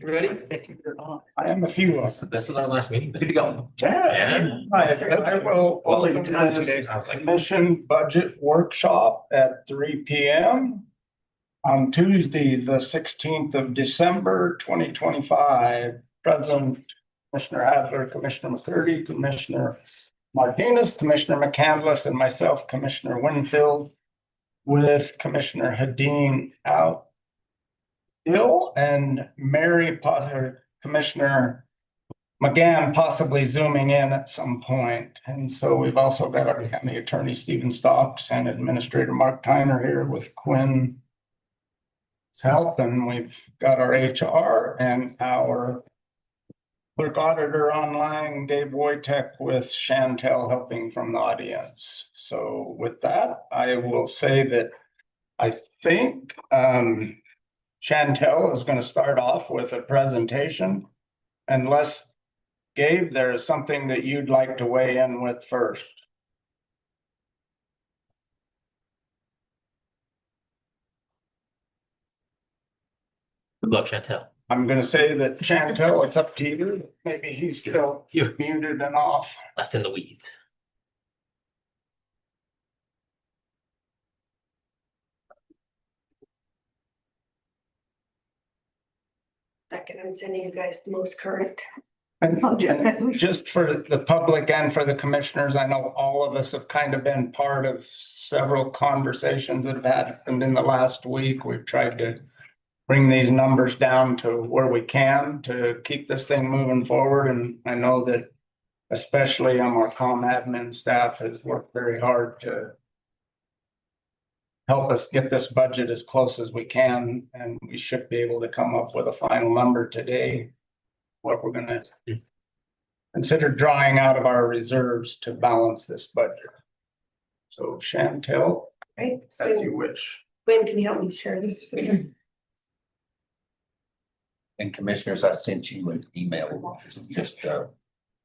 You ready? I am a few. This is our last meeting. Good to go. Yeah. I will open this commission budget workshop at 3 p.m. on Tuesday, the 16th of December, 2025. President Commissioner Adler, Commissioner McCurdy, Commissioner Martinez, Commissioner McCandless, and myself, Commissioner Winfield, with Commissioner Hadeen out ill and Mary Potter, Commissioner McGann possibly zooming in at some point. And so we've also got our county attorney, Stephen Stocks, and Administrator Mark Tyner here with Quinn's help. And we've got our HR and our clerk auditor online, Dave Wojtek, with Chantel helping from the audience. So with that, I will say that I think Chantel is going to start off with a presentation. Unless, Gabe, there is something that you'd like to weigh in with first. Good luck, Chantel. I'm going to say that Chantel, it's up to you. Maybe he's still You muted and off. left in the weeds. Second, I'm sending you guys the most current. And just for the public and for the commissioners, I know all of us have kind of been part of several conversations that have happened in the last week. We've tried to bring these numbers down to where we can to keep this thing moving forward. And I know that especially our comm admin staff has worked very hard to help us get this budget as close as we can. And we should be able to come up with a final number today. What we're gonna consider drawing out of our reserves to balance this budget. So Chantel, Right, as so you wish. Quinn, can you help me share this? And commissioners, I sent you an email, it's just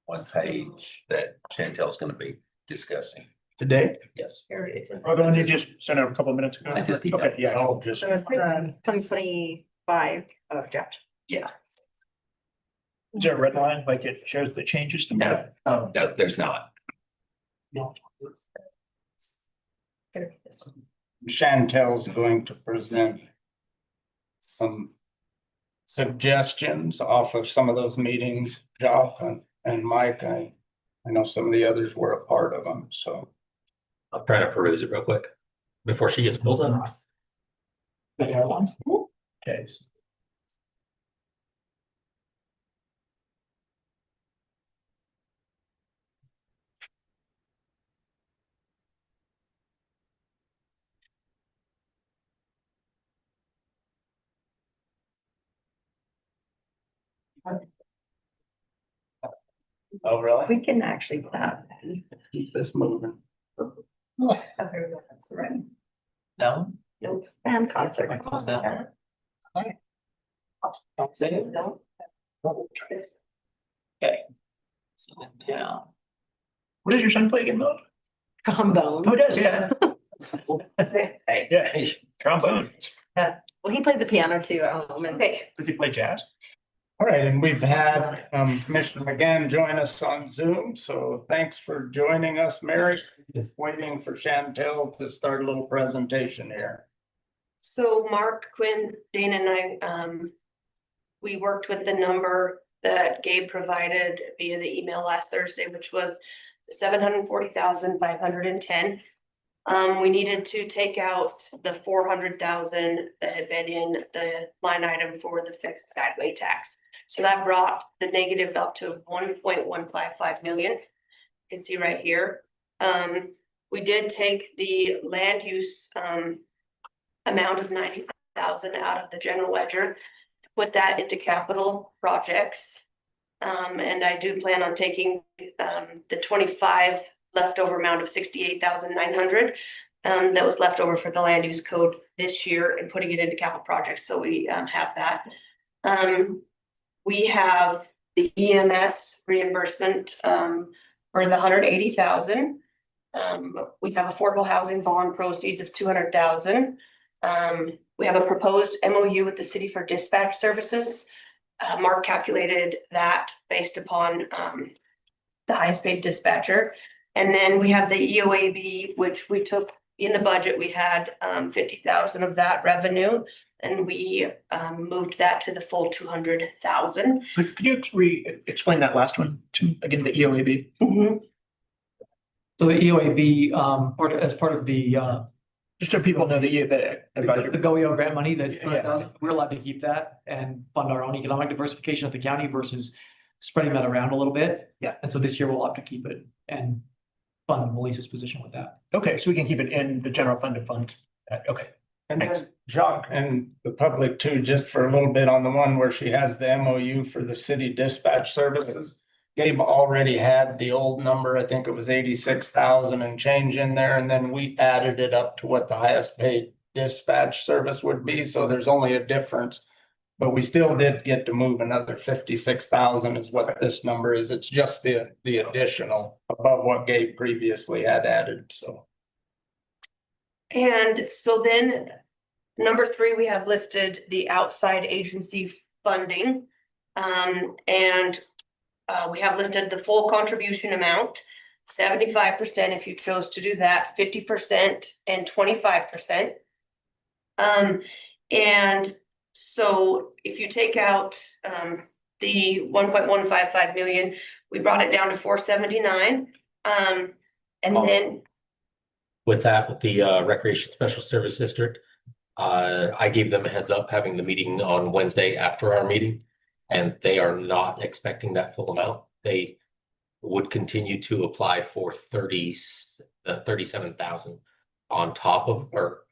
one page that Chantel's gonna be discussing. Today? Yes. Here it is. Oh, the one you just sent out a couple of minutes ago? I just emailed. Okay, yeah, I'll just, So it's 2025 draft. Yeah, is there a red line, like it shows the changes to? No. Oh, no, there's not. Chantel's going to present some suggestions off of some of those meetings. Joff and Mike, I know some of the others were a part of them, so. I'll try to peruse it real quick before she gets pulled up. Okay. Oh, really? We can actually, Keep this moving. Oh, here we go. That's the right. No. Nope. band concert. What's that? Say it. No. Okay. So then down. what does your son play again, Mo? Trombone. Oh, he does, yeah. Hey, Yeah, trombone. Well, he plays the piano too at home and okay. Does he play jazz? All right, and we've had Commissioner McGann join us on Zoom, so thanks for joining us, Mary. Just waiting for Chantel to start a little presentation here. So Mark, Quinn, Dana and I, we worked with the number that Gabe provided via the email last Thursday, which was 740,510. We needed to take out the 400,000 that had been in the line item for the fixed guideway tax. So that brought the negative up to 1.155 million. You can see right here. We did take the land use amount of 90,000 out of the general ledger, put that into capital projects. And I do plan on taking the 25 leftover amount of 68,900 that was left over for the land use code this year and putting it into capital projects. So we have that. We have the EMS reimbursement for the 180,000. We have affordable housing bond proceeds of 200,000. We have a proposed MOU with the city for dispatch services Mark calculated that based upon, the highest paid dispatcher. And then we have the EOAB, which we took in the budget, we had, 50,000 of that revenue. And we, moved that to the full 200,000. Could you explain that last one to, again, the EOAB? So the EOAB, as part of the, Just so people know that the GOEO grant money, that's Yeah. $200,000, we're allowed to keep that and fund our own economic diversification of the county versus spreading that around a little bit. Yeah. And so this year we'll have to keep it and fund Melissa's position with that. Okay, so we can keep it in the general fund to fund. Okay. And Thanks. then Jacques and the public too, just for a little bit on the one where she has the MOU for the city dispatch services. Gabe already had the old number, I think it was 86,000 and change in there, and then we added it up to what the highest paid dispatch service would be, so there's only a difference. But we still did get to move another 56,000 is what this number is. It's just the additional above what Gabe previously had added, so. And so then, number 3, we have listed the outside agency funding. And we have listed the full contribution amount, 75% if you chose to do that, 50% and 25%. And so if you take out the 1.155 million, we brought it down to 479. And then With that, with the Recreation Special Service District, I gave them a heads up having the meeting on Wednesday after our meeting. And they are not expecting that full amount. They would continue to apply for 37,000 on top of, or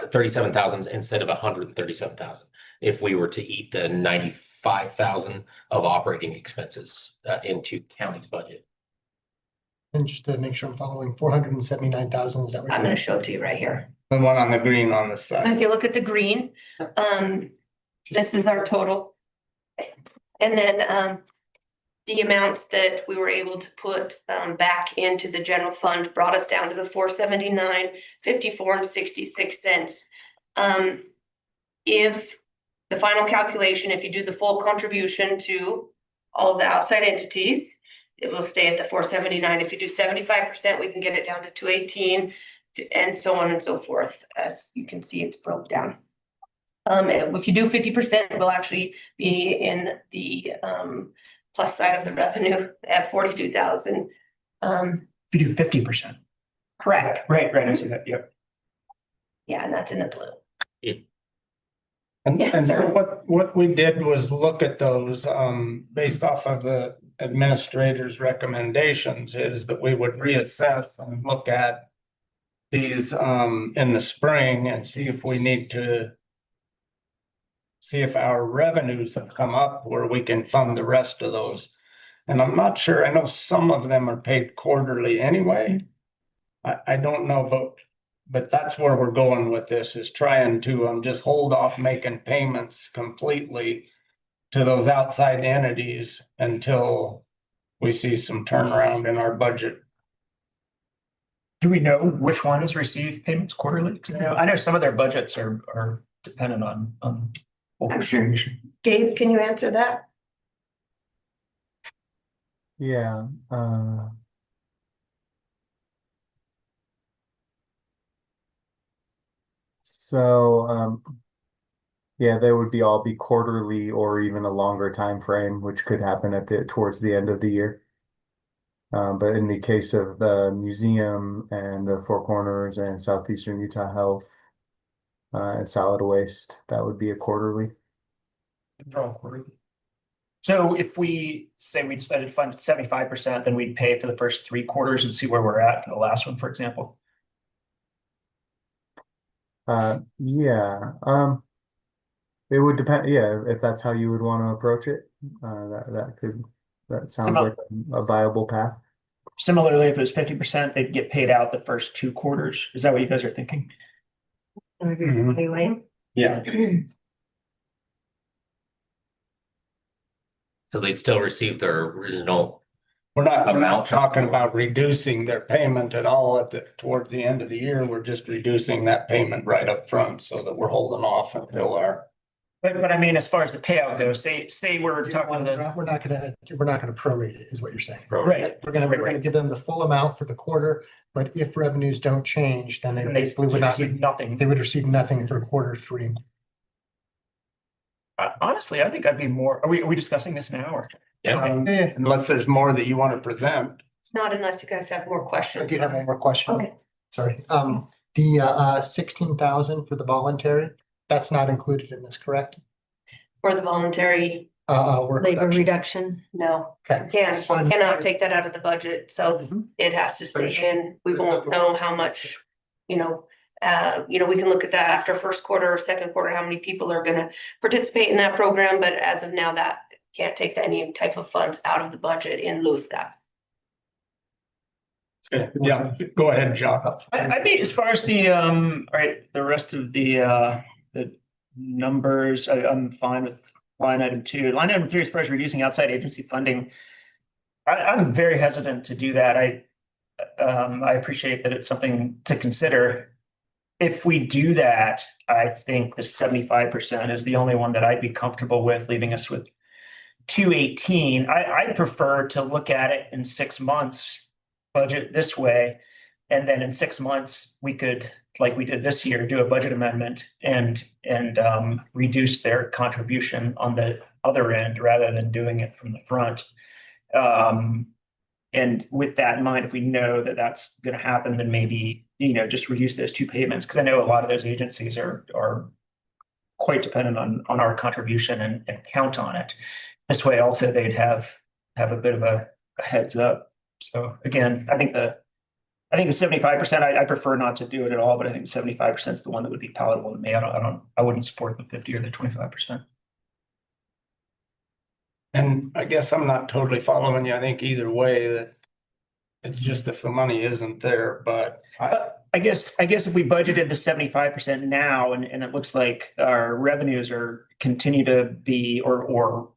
37,000 instead of 137,000. If we were to eat the 95,000 of operating expenses into county's budget. And just to make sure I'm following, 479,000, is that what? I'm gonna show it to you right here. The one on the green on the So side. if you look at the green, this is our total. And then, the amounts that we were able to put, back into the general fund brought us down to the 479.54 and 66 cents. If the final calculation, if you do the full contribution to all of the outside entities, it will stay at the 479. If you do 75%, we can get it down to 218 and so on and so forth. As you can see, it's broke down. And if you do 50%, we'll actually be in the plus side of the revenue at 42,000. If you do 50%. Correct. Right, I see that, yep. Yeah, and that's in the blue. And Yes, and so sir. what we did was look at those based off of the administrator's recommendations is that we would reassess and look at these in the spring and see if we need to see if our revenues have come up where we can fund the rest of those. And I'm not sure, I know some of them are paid quarterly anyway. I don't know, but that's where we're going with this, is trying to just hold off making payments completely to those outside entities until we see some turnaround in our budget. Do we know which ones receive payments quarterly? 'Cause I know some of their budgets are dependent on. I'm sure. Gabe, can you answer that? Yeah, yeah, they would all be quarterly or even a longer time frame, which could happen towards the end of the year. But in the case of the museum and the Four Corners and Southeastern Utah Health and solid waste, that would be a quarterly. They're all quarterly. So if we say we decided to fund 75%, then we'd pay for the first 3 quarters and see where we're at for the last one, for example. Yeah, it would depend, yeah, if that's how you would want to approach it, that sounds like a viable path. Similarly, if it was 50%, they'd get paid out the first 2 quarters. Is that what you guys are thinking? Anyway. Yeah. So they'd still receive their original. We're not Amount. talking about reducing their payment at all towards the end of the year. We're just reducing that payment right up front so that we're holding off until our But I mean, as far as the payout goes, say we're talking the, We're not gonna prorate it, is what you're saying. right, We're gonna give them the full amount for the quarter, but if revenues don't change, then they basically would not, receive nothing. they would receive nothing for quarter three. Honestly, I think I'd be more, are we discussing this now or? Unless there's more that you want to present. Not unless you guys have more I questions. do have one more question. Okay. Sorry, the 16,000 for the voluntary, that's not included in this, correct? For the voluntary, Work Labor reduction. reduction. no, Okay. cannot take that out of the budget, so it has to stay in. We won't know how much, you know, we can look at that after first quarter or second quarter, how many people are gonna participate in that program, but as of now, that can't take any type of funds out of the budget in lieu of that. Yeah, go ahead, John. I mean, as far as the, all right, the rest of the numbers, I'm fine with line item 2. Line item 3, as far as reducing outside agency funding, I'm very hesitant to do that. I appreciate that it's something to consider. If we do that, I think the 75% is the only one that I'd be comfortable with, leaving us with 218. I prefer to look at it in 6 months, budget this way, and then in 6 months, we could, like we did this year, do a budget amendment and reduce their contribution on the other end rather than doing it from the front. And with that in mind, if we know that that's going to happen, then maybe, just reduce those 2 payments. Because I know a lot of those agencies are quite dependent on our contribution and count on it. This way also they'd have a bit of a heads up. So again, I think the 75%, I prefer not to do it at all, but I think 75% is the one that would be palatable to me. I wouldn't support the 50 or the 25%. And I guess I'm not totally following you. I think either way that it's just if the money isn't there, but I guess if we budgeted the 75% now and it looks like our revenues are continue to be or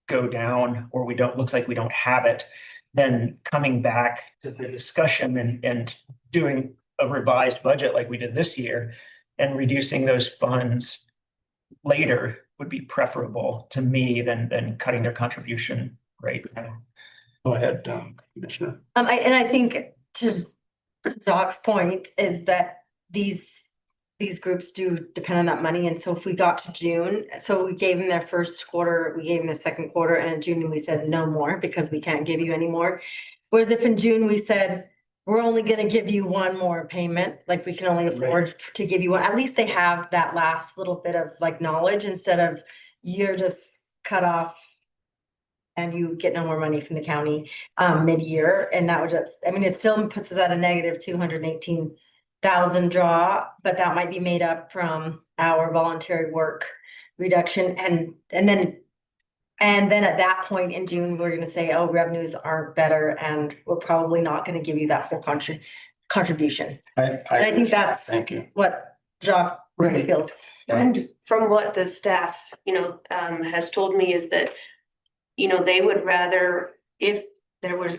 go down, or looks like we don't have it, then coming back to the discussion and doing a revised budget like we did this year and reducing those funds later would be preferable to me than cutting their contribution right now. go ahead, Commissioner. I think to Doc's point is that these groups do depend on that money. And so if we got to June, so we gave them their first quarter, we gave them their second quarter, and in June we said no more because we can't give you any more. Whereas if in June we said, we're only gonna give you one more payment, like we can only afford to give you one, at least they have that last little bit of like knowledge instead of you're just cut off and you get no more money from the county mid-year. And that would just, it still puts us at a negative 218,000 draw, but that might be made up from our voluntary work reduction. And then at that point in June, we're gonna say, oh, revenues are better and we're probably not gonna give you that full contribution. And I think that's Thank you. what Jacques really feels. And from what the staff, has told me is that, they would rather, if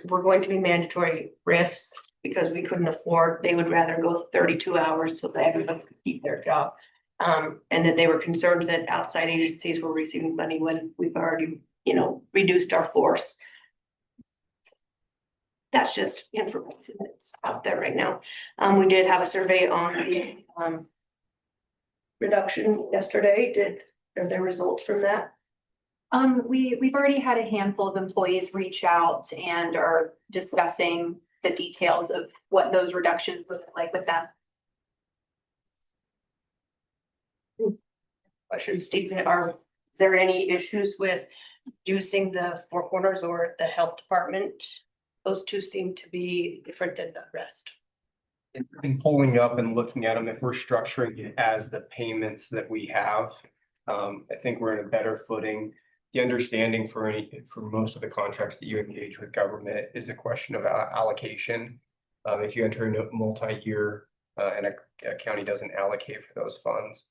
were going to be mandatory RIFs, because we couldn't afford, they would rather go 32 hours so that everyone could keep their job. And that they were concerned that outside agencies were receiving money when we've already, reduced our force. That's just information that's out there right now. We did have a survey on the reduction yesterday. Are there results from that? We've already had a handful of employees reach out and are discussing the details of what those reductions look like with them. Question, Steve, is there any issues with reducing the Four Corners or the health department? Those two seem to be different than the rest. In pulling up and looking at them, if we're structuring it as the payments that we have, I think we're in a better footing. The understanding for most of the contracts that you engage with government is a question of allocation. If you enter into multi-year and a county doesn't allocate for those funds,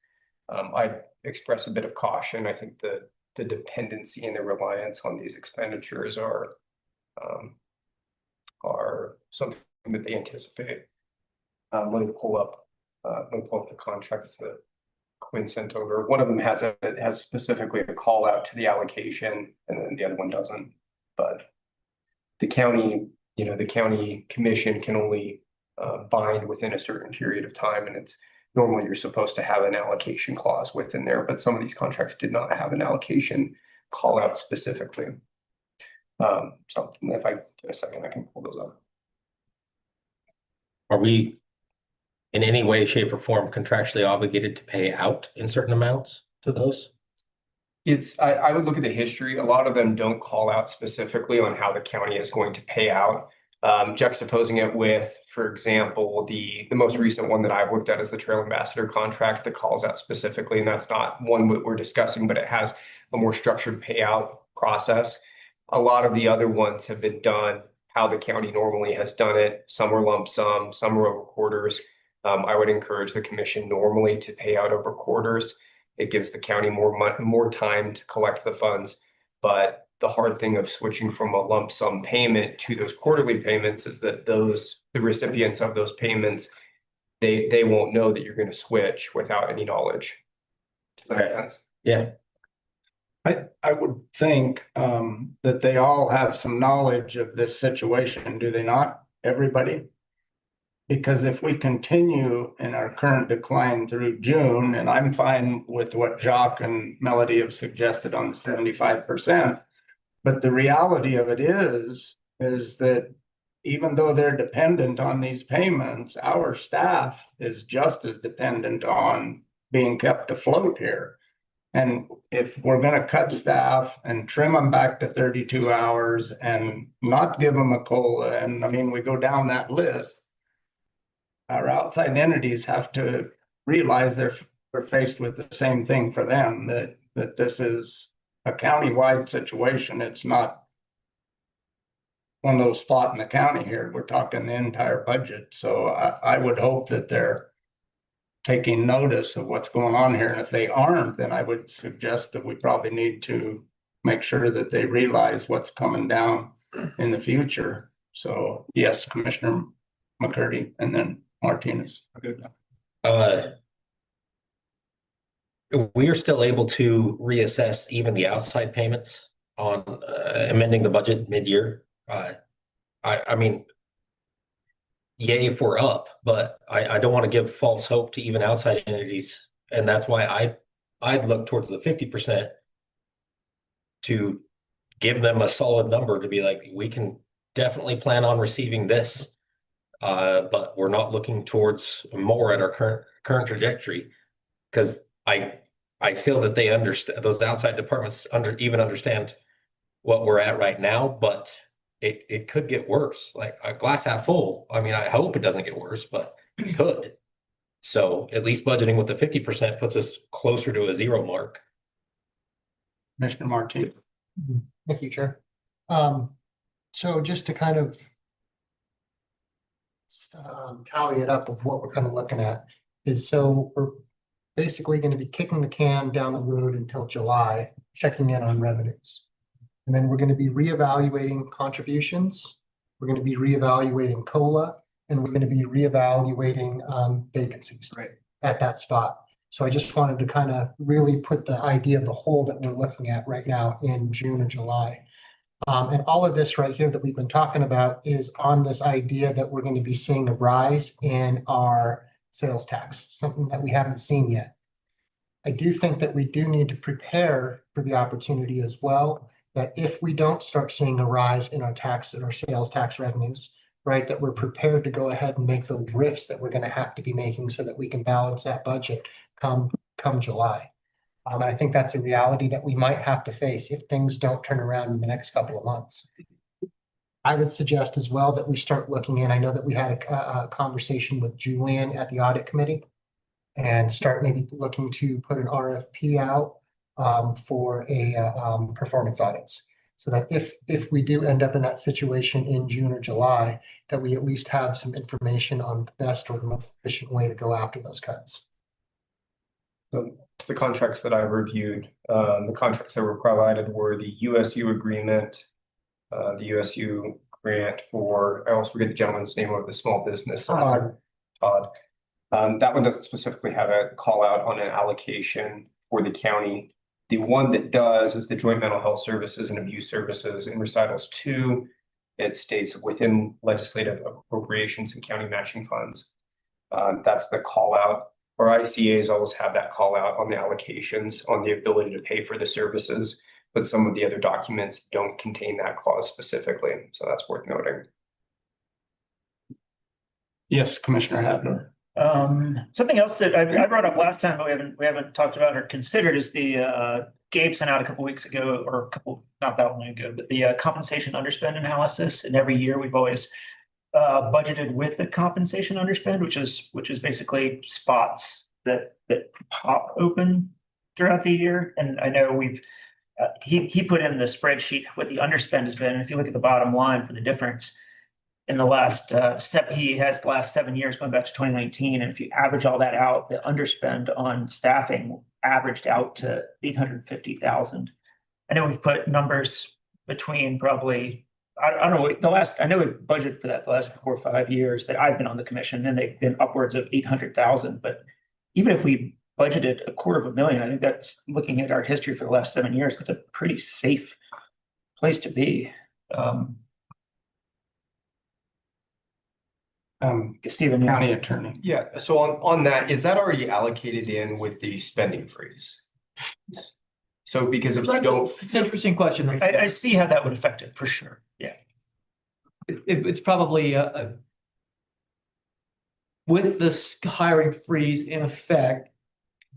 I express a bit of caution. I think the dependency and the reliance on these expenditures are something that they anticipate. Let me pull up the contracts, the Quinn sent over. One of them has specifically a call out to the allocation, and then the other one doesn't. But the county, the county commission can only bind within a certain period of time, and it's normally you're supposed to have an allocation clause within there, but some of these contracts did not have an allocation call out specifically. So if I get a second, I can pull those up. Are we in any way, shape, or form contractually obligated to pay out in certain amounts to those? I would look at the history. A lot of them don't call out specifically on how the county is going to pay out. Juxtaposing it with, for example, the most recent one that I've looked at is the Trail Ambassador contract that calls out specifically, and that's not one that we're discussing, but it has a more structured payout process. A lot of the other ones have been done how the county normally has done it. Some are lump sum, some are over quarters. I would encourage the commission normally to pay out over quarters. It gives the county more time to collect the funds, but the hard thing of switching from a lump sum payment to those quarterly payments is that the recipients of those payments, they won't know that you're going to switch without any knowledge. Does that make sense? Yeah. I would think that they all have some knowledge of this situation, do they not? Everybody? Because if we continue in our current decline through June, and I'm fine with what Jacques and Melody have suggested on the 75%, but the reality of it is that even though they're dependent on these payments, our staff is just as dependent on being kept afloat here. And if we're gonna cut staff and trim them back to 32 hours and not give them a COLA, and I mean, we go down that list, our outside entities have to realize they're faced with the same thing for them, that this is a countywide situation. It's not one little spot in the county here. We're talking the entire budget. So I would hope that they're taking notice of what's going on here. And if they aren't, then I would suggest that we probably need to make sure that they realize what's coming down in the future. So yes, Commissioner McCurdy, and then Martinez. We are still able to reassess even the outside payments on amending the budget mid-year. I mean, yay if we're up, but I don't want to give false hope to even outside entities. And that's why I'd look towards the 50% to give them a solid number to be like, we can definitely plan on receiving this. But we're not looking towards more at our current trajectory, because I feel that they understand, those outside departments understand what we're at right now, but it could get worse. Like a glass half full. I mean, I hope it doesn't get worse, but it could. So at least budgeting with the 50% puts us closer to a zero mark. Commissioner Martinez. Thank you, Chair. So just to kind of tally it up of what we're kind of looking at is, so we're basically going to be kicking the can down the road until July, checking in on revenues. And then we're going to be reevaluating contributions. We're going to be reevaluating COLA, and we're going to be reevaluating vacancies at that spot. So I just wanted to kind of really put the idea of the whole that we're looking at right now in June and July. And all of this right here that we've been talking about is on this idea that we're going to be seeing a rise in our sales tax, something that we haven't seen yet. I do think that we do need to prepare for the opportunity as well, that if we don't start seeing a rise in our sales tax revenues, right, that we're prepared to go ahead and make the RIFs that we're going to have to be making so that we can balance that budget come July. I think that's a reality that we might have to face if things don't turn around in the next couple of months. I would suggest as well that we start looking in. I know that we had a conversation with Julian at the audit committee and start maybe looking to put an RFP out for a performance audits. So that if we do end up in that situation in June or July, that we at least have some information on the best or the most efficient way to go after those cuts. So to the contracts that I reviewed, the contracts that were provided were the USU agreement, the USU grant for, I always forget the gentleman's name of the small business. Todd. That one doesn't specifically have a call out on an allocation for the county. The one that does is the Joint Mental Health Services and Abuse Services in recitals 2. It states within legislative appropriations and county matching funds. That's the call out. Our ICAs always have that call out on the allocations on the ability to pay for the services, but some of the other documents don't contain that clause specifically. So that's worth noting. Yes, Commissioner Hadler. Something else that I brought up last time, but we haven't talked about or considered is the Gabe sent out a couple weeks ago, or not that long ago, but the compensation underspend analysis. And every year we've always budgeted with the compensation underspend, which is basically spots that pop open throughout the year. And I know he put in the spreadsheet what the underspend has been. And if you look at the bottom line for the difference in the last he has the last 7 years going back to 2019. And if you average all that out, the underspend on staffing averaged out to 850,000. I know we've put numbers between probably, I don't know, I know we've budgeted for that the last 4 or 5 years that I've been on the commission, and they've been upwards of 800,000. But even if we budgeted $250,000, I think that's, looking at our history for the last 7 years, that's a pretty safe place to be. Stephen, County Attorney. Yeah, so on that, is that already allocated in with the spending freeze? So because if we don't, It's an interesting question. I see how that would affect it for sure. Yeah. It's probably with this hiring freeze in effect,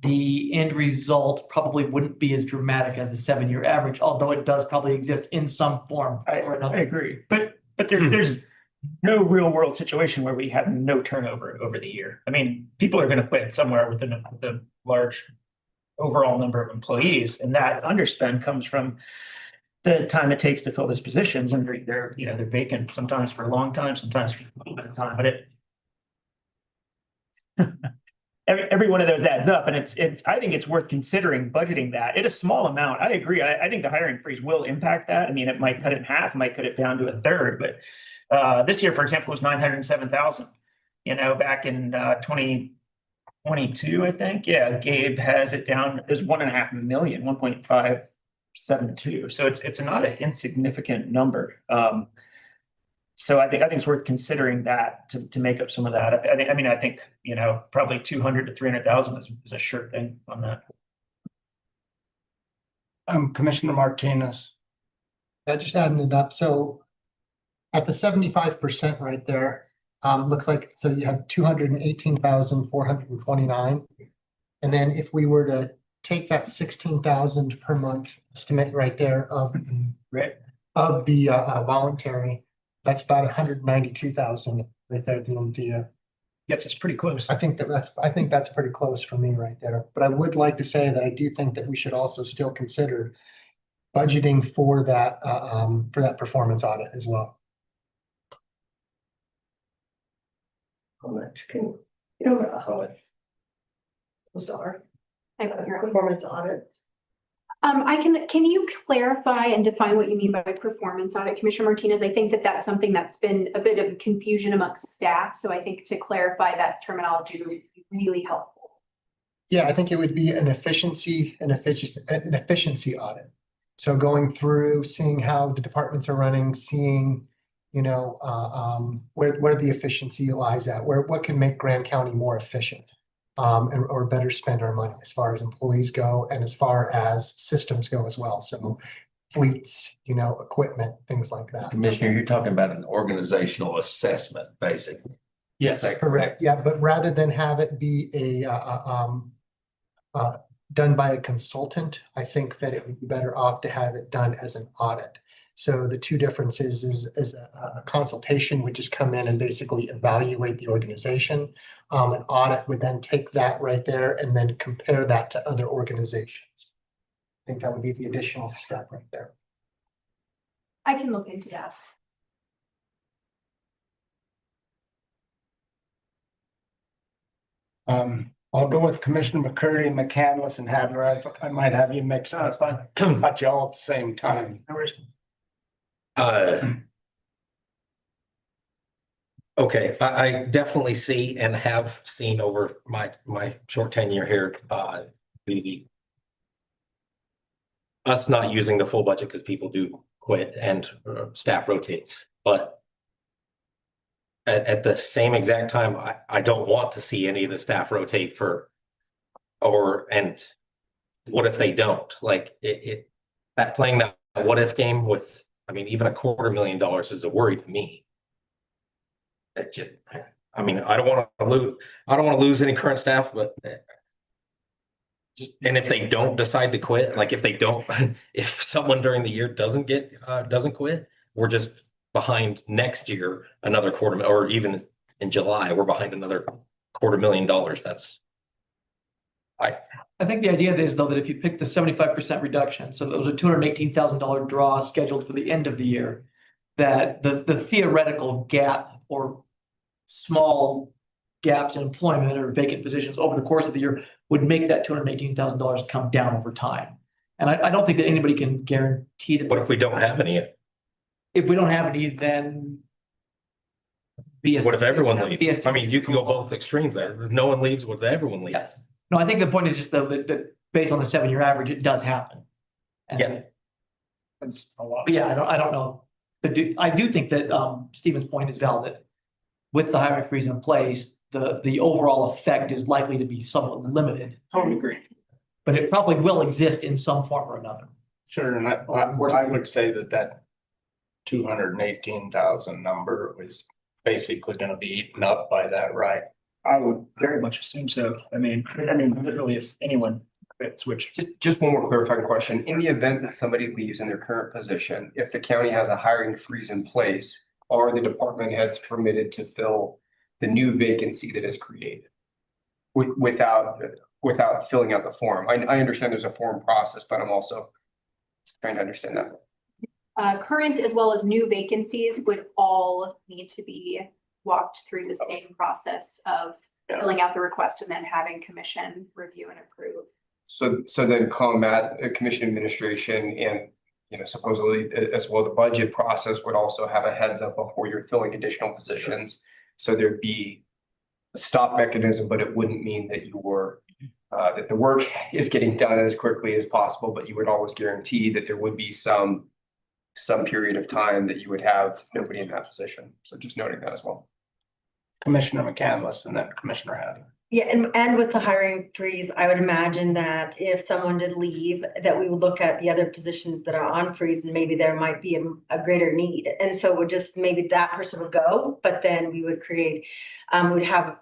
the end result probably wouldn't be as dramatic as the 7-year average, although it does probably exist in some form or I another. agree, but there's no real world situation where we have no turnover over the year. I mean, people are going to quit somewhere within a large overall number of employees, and that underspend comes from the time it takes to fill those positions, and they're vacant sometimes for a long time, sometimes for a little bit of time, but every one of those adds up, and I think it's worth considering budgeting that at a small amount. I agree. I think the hiring freeze will impact that. I mean, it might cut it in half, might cut it down to a third, but this year, for example, was 907,000. Back in 2022, I think. Yeah, Gabe has it down as 1.5 million, 1.572. So it's not an insignificant number. So I think it's worth considering that to make up some of that. I think probably 200 to 300,000 is a sure thing on that. Commissioner Martinez. Just adding it up. So at the 75% right there, looks like, so you have 218,429. And then if we were to take that 16,000 per month estimate right there of the voluntary, that's about 192,000 right there at the end of the year. Yes, it's pretty close. I think that's pretty close for me right there. But I would like to say that I do think that we should also still consider budgeting for that performance audit as well. How much can you know about how much? Sorry. Performance audit. Can you clarify and define what you mean by performance audit, Commissioner Martinez? I think that's something that's been a bit of confusion amongst staff. So I think to clarify that terminology would be really helpful. Yeah, I think it would be an efficiency audit. So going through, seeing how the departments are running, seeing, where the efficiency lies at, what can make Grand County more efficient, or better spend our money as far as employees go and as far as systems go as well. So fleets, equipment, things like that. Commissioner, you're talking about an organizational assessment, basically. Yes, Is that Correct. Yeah, but rather than have it be done by a consultant, I think that it would be better off to have it done as an audit. So the two differences is a consultation would just come in and basically evaluate the organization. An audit would then take that right there and then compare that to other organizations. I think that would be the additional step right there. I can look into that. I'll go with Commissioner McCurdy, McCandless, and Hadler. I might have you mixed up. that's fine. Got you all at the same time. No worries. Okay, I definitely see and have seen over my short tenure here, the us not using the full budget because people do quit and staff rotates, but at the same exact time, I don't want to see any of the staff rotate and what if they don't? Like that playing that what if game with, I mean, even $250,000 is a worry to me. I mean, I don't want to lose any current staff, but and if they don't decide to quit, like if someone during the year doesn't quit, we're just behind next year, another or even in July, we're behind another $250,000. That's. I think the idea is though that if you pick the 75% reduction, so there was a $218,000 draw scheduled for the end of the year, that the theoretical gap or small gaps in employment or vacant positions over the course of the year would make that $218,000 come down over time. And I don't think that anybody can guarantee that. What if we don't have any? If we don't have any, then. What if everyone leaves? I mean, you can go both extremes there. If no one leaves, what if everyone leaves? Yes. No, I think the point is just though that based on the 7-year average, it does happen. And Yeah. That's a lot. But yeah, I don't know. I do think that Stephen's point is valid. That with the hiring freeze in place, the overall effect is likely to be somewhat limited. Totally agree. But it probably will exist in some form or another. Sure, and I would say that 218,000 number is basically gonna be eaten up by that, right? I would very much assume so. I mean, literally if anyone quits, which Just one more clarifying question. In the event that somebody leaves in their current position, if the county has a hiring freeze in place, are the department heads permitted to fill the new vacancy that is created? Without filling out the form? I understand there's a form process, but I'm also trying to understand that. Current as well as new vacancies would all need to be walked through the same process of filling out the request and then having commission review and approve. So then commission administration and, supposedly as well, the budget process would also have a heads up before you're filling additional positions. So there'd be a stop mechanism, but it wouldn't mean that that the work is getting done as quickly as possible, but you would always guarantee that there would be some period of time that you would have nobody in that position. So just noting that as well. Commissioner McCandless and then Commissioner Hattie. Yeah, and with the hiring freeze, I would imagine that if someone did leave, that we would look at the other positions that are on freeze and maybe there might be a greater need. And so it would just, maybe that person would go, but then we would create, we'd have,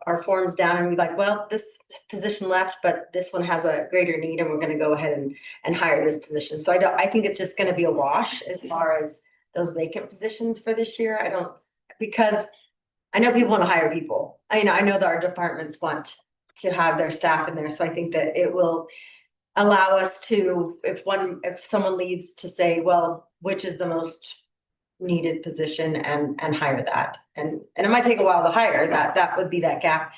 our forms down and we'd be like, well, this position left, but this one has a greater need and we're gonna go ahead and hire this position. So I think it's just gonna be a wash as far as those vacant positions for this year. Because I know people want to hire people. I know that our departments want to have their staff in there. So I think that it will allow us to, if someone leaves, to say, well, which is the most needed position and hire that. And it might take a while to hire that would be that gap.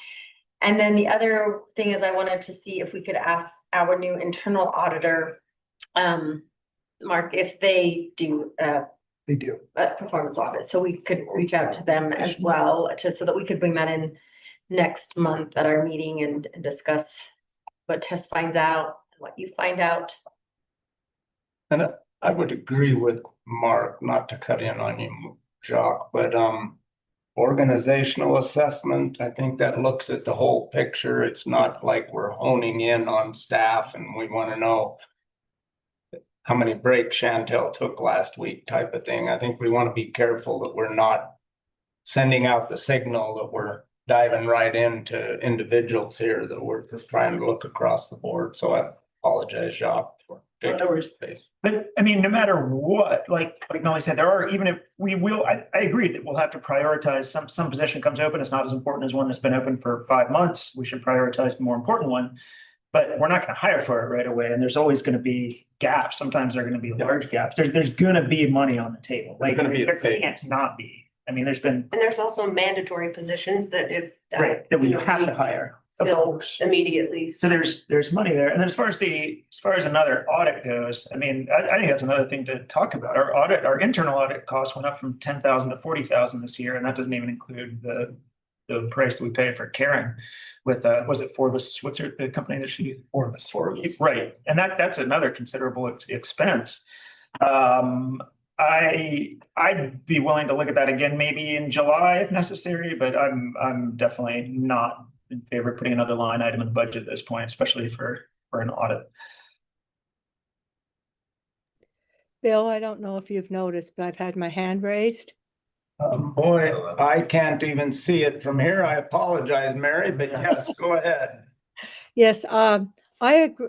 And then the other thing is I wanted to see if we could ask our new internal auditor, Mark, if they do They do. performance audit, so we could reach out to them as well so that we could bring that in next month at our meeting and discuss what Tess finds out, what you find out. And I would agree with Mark, not to cut in on you, Jacques, but organizational assessment, I think that looks at the whole picture. It's not like we're honing in on staff and we want to know how many breaks Chantel took last week type of thing. I think we want to be careful that we're not sending out the signal that we're diving right into individuals here, that we're just trying to look across the board. So I apologize, Jacques, for taking No worries. space. But I mean, no matter what, like Melanie said, there are, even if we will, I agree that we'll have to prioritize some position comes open. It's not as important as one that's been open for 5 months. We should prioritize the more important one. But we're not going to hire for it right away. And there's always going to be gaps. Sometimes there are going to be large gaps. There's going to be money on the table. Like there can't not be. I mean, there's been. And there's also mandatory positions that if. Right, that we have to hire. fill immediately. So there's money there. And then as far as another audit goes, I mean, I think that's another thing to talk about. Our internal audit costs went up from 10,000 to 40,000 this year, and that doesn't even include the price that we pay for Karen with, was it Forbes? What's the company that she? Forbes. Right. And that's another considerable expense. I'd be willing to look at that again, maybe in July if necessary, but I'm definitely not in favor of putting another line item in the budget at this point, especially for an audit. Bill, I don't know if you've noticed, but I've had my hand raised. Boy, I can't even see it from here. I apologize, Mary, but yes, go ahead. Yes, I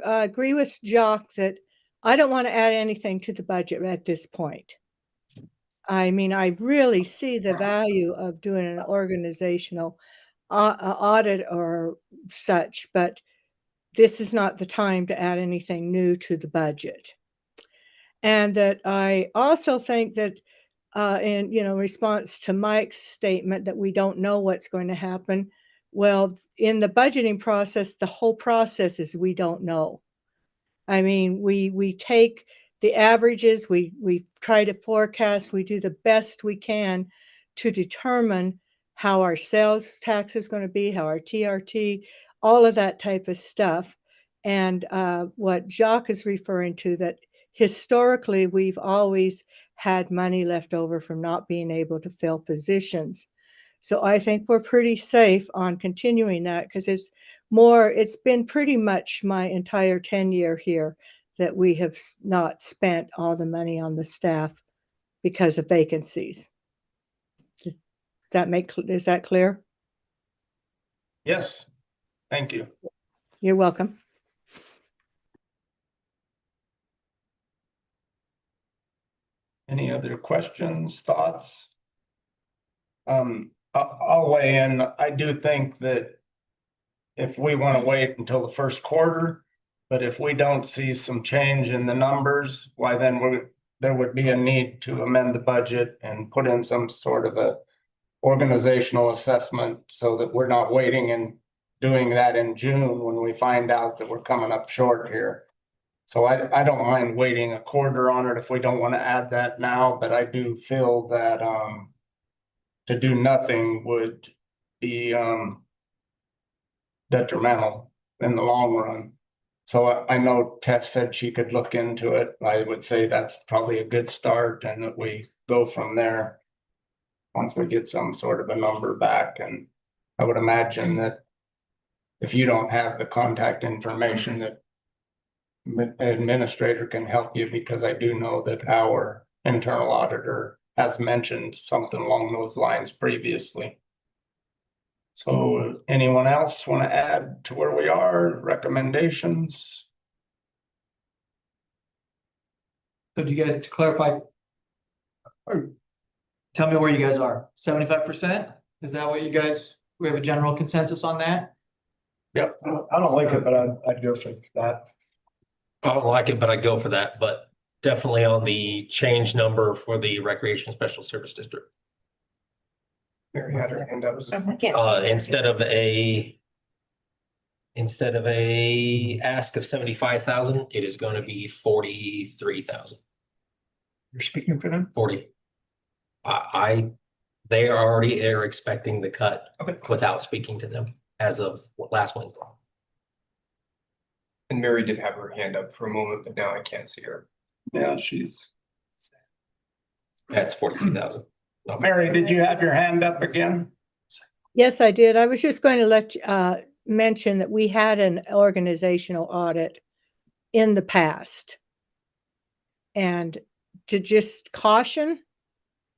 agree with Jock that I don't want to add anything to the budget at this point. I mean, I really see the value of doing an organizational audit or such, but this is not the time to add anything new to the budget. And that I also think that in response to Mike's statement that we don't know what's going to happen. Well, in the budgeting process, the whole process is we don't know. I mean, we take the averages, we try to forecast, we do the best we can to determine how our sales tax is going to be, how our TRT, all of that type of stuff. And what Jacques is referring to, that historically we've always had money left over from not being able to fill positions. So I think we're pretty safe on continuing that because it's been pretty much my entire tenure here that we have not spent all the money on the staff because of vacancies. Is that clear? Yes, thank you. You're welcome. Any other questions, thoughts? I'll weigh in. I do think that if we want to wait until the first quarter, but if we don't see some change in the numbers, why then there would be a need to amend the budget and put in some sort of a organizational assessment so that we're not waiting and doing that in June when we find out that we're coming up short here. So I don't mind waiting a quarter on it if we don't want to add that now, but I do feel that to do nothing would be detrimental in the long run. So I know Tess said she could look into it. I would say that's probably a good start and that we go from there once we get some sort of a number back. And I would imagine that if you don't have the contact information, that administrator can help you, because I do know that our internal auditor has mentioned something along those lines previously. So anyone else want to add to where we are? Recommendations? So do you guys, to clarify, or tell me where you guys are? 75%? Is that what we have a general consensus on that? Yep. I don't like it, but I'd go for that. I don't like it, but I'd go for that, but definitely on the change number for the Recreation Special Service District. Mary had her hand up. Instead of a ask of 75,000, it is going to be 43,000. You're speaking for them? 40. They are expecting the cut without speaking to them as of last Wednesday. And Mary did have her hand up for a moment, but now I can't see her. Yeah, That's 42,000. Mary, did you have your hand up again? Yes, I did. I was just going to let you mention that we had an organizational audit in the past. And to just caution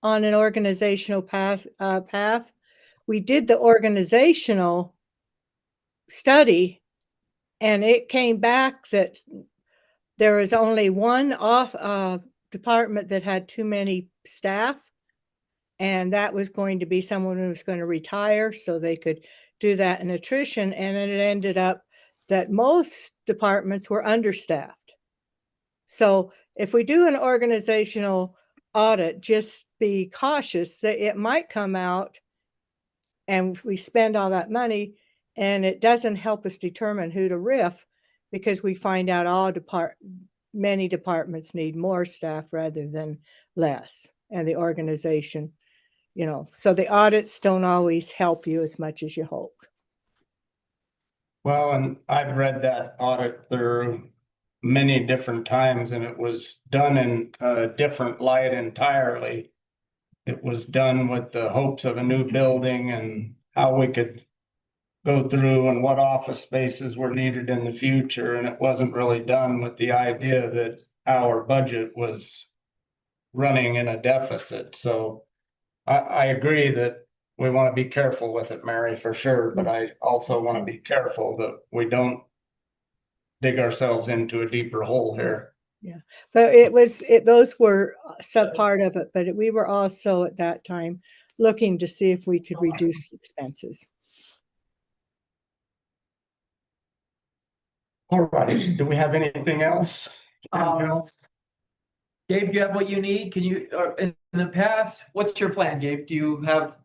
on an organizational path, we did the organizational study, and it came back that there was only one department that had too many staff, and that was going to be someone who was going to retire so they could do that in attrition. And it ended up that most departments were understaffed. So if we do an organizational audit, just be cautious that it might come out and we spend all that money And it doesn't help us determine who to RIF because we find out many departments need more staff rather than less, and the organization, so the audits don't always help you as much as you hope. Well, and I've read that audit through many different times, and it was done in a different light entirely. It was done with the hopes of a new building and how we could go through and what office spaces were needed in the future, and it wasn't really done with the idea that our budget was running in a deficit. So I agree that we want to be careful with it, Mary, for sure, but I also want to be careful that we don't dig ourselves into a deeper hole here. Yeah, but those were some part of it, but we were also at that time looking to see if we could reduce expenses. All right, do we have anything else? Gabe, do you have what you need? Can you, or in the past, what's your plan, Gabe?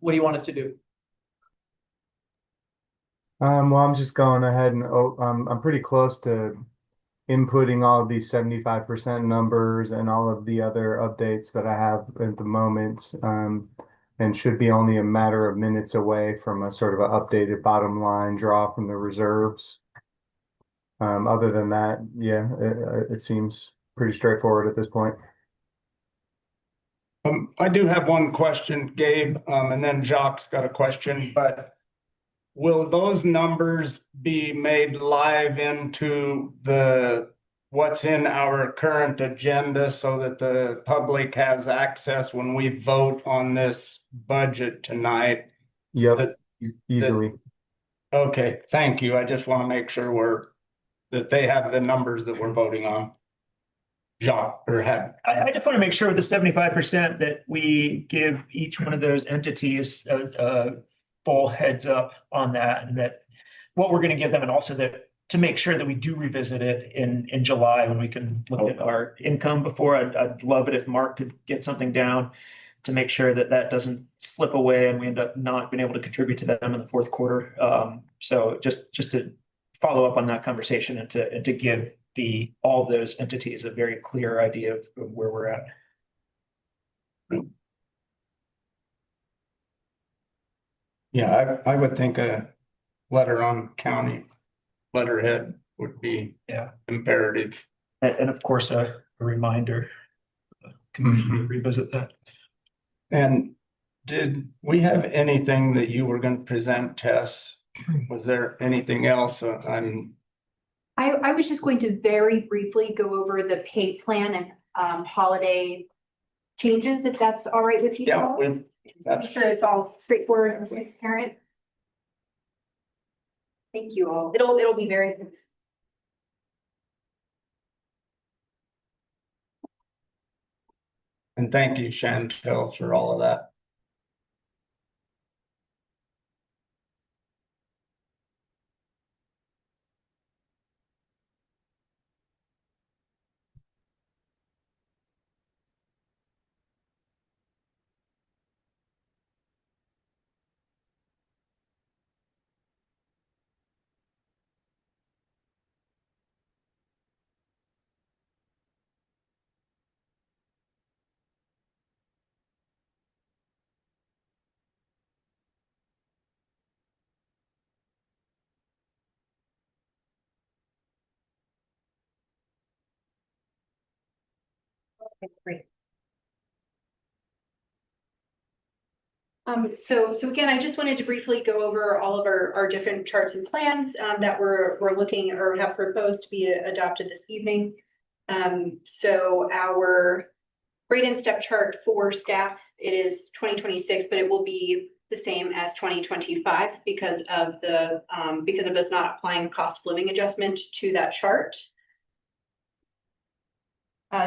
What do you want us to do? Well, I'm just going ahead and, I'm pretty close to inputting all of these 75% numbers and all of the other updates that I have at the moment. And should be only a matter of minutes away from a sort of an updated bottom line draw from the reserves. Other than that, yeah, it seems pretty straightforward at this point. I do have one question, Gabe, and then Jacques got a question, but will those numbers be made live into what's in our current agenda so that the public has access when we vote on this budget tonight? Yep, easily. Okay, thank you. I just want to make sure that they have the numbers that we're voting on. Jacques, I just want to make sure with the 75% that we give each one of those entities a full heads up on that, and that what we're going to give them, and also that to make sure that we do revisit it in July when we can look at our income before. I'd love it if Mark could get something down to make sure that that doesn't slip away and we end up not being able to contribute to them in the fourth quarter. So just to follow up on that conversation and to give all those entities a very clear idea of where we're at. Yeah, I would think a letter on county letterhead would be imperative. And of course, a reminder to revisit that. And did we have anything that you were going to present, Tess? Was there anything else? I was just going to very briefly go over the pay plan and holiday changes, if that's all right with you. Yeah, all. I'm sure it's all straightforward and transparent. Thank you all. It'll be very good. And thank you, Chantel, for all of that. Okay, great. So again, I just wanted to briefly go over all of our different charts and plans that we're looking or have proposed to be adopted this evening. So our grade and step chart for staff, it is 2026, but it will be the same as 2025 because of us not applying cost of living adjustment to that chart.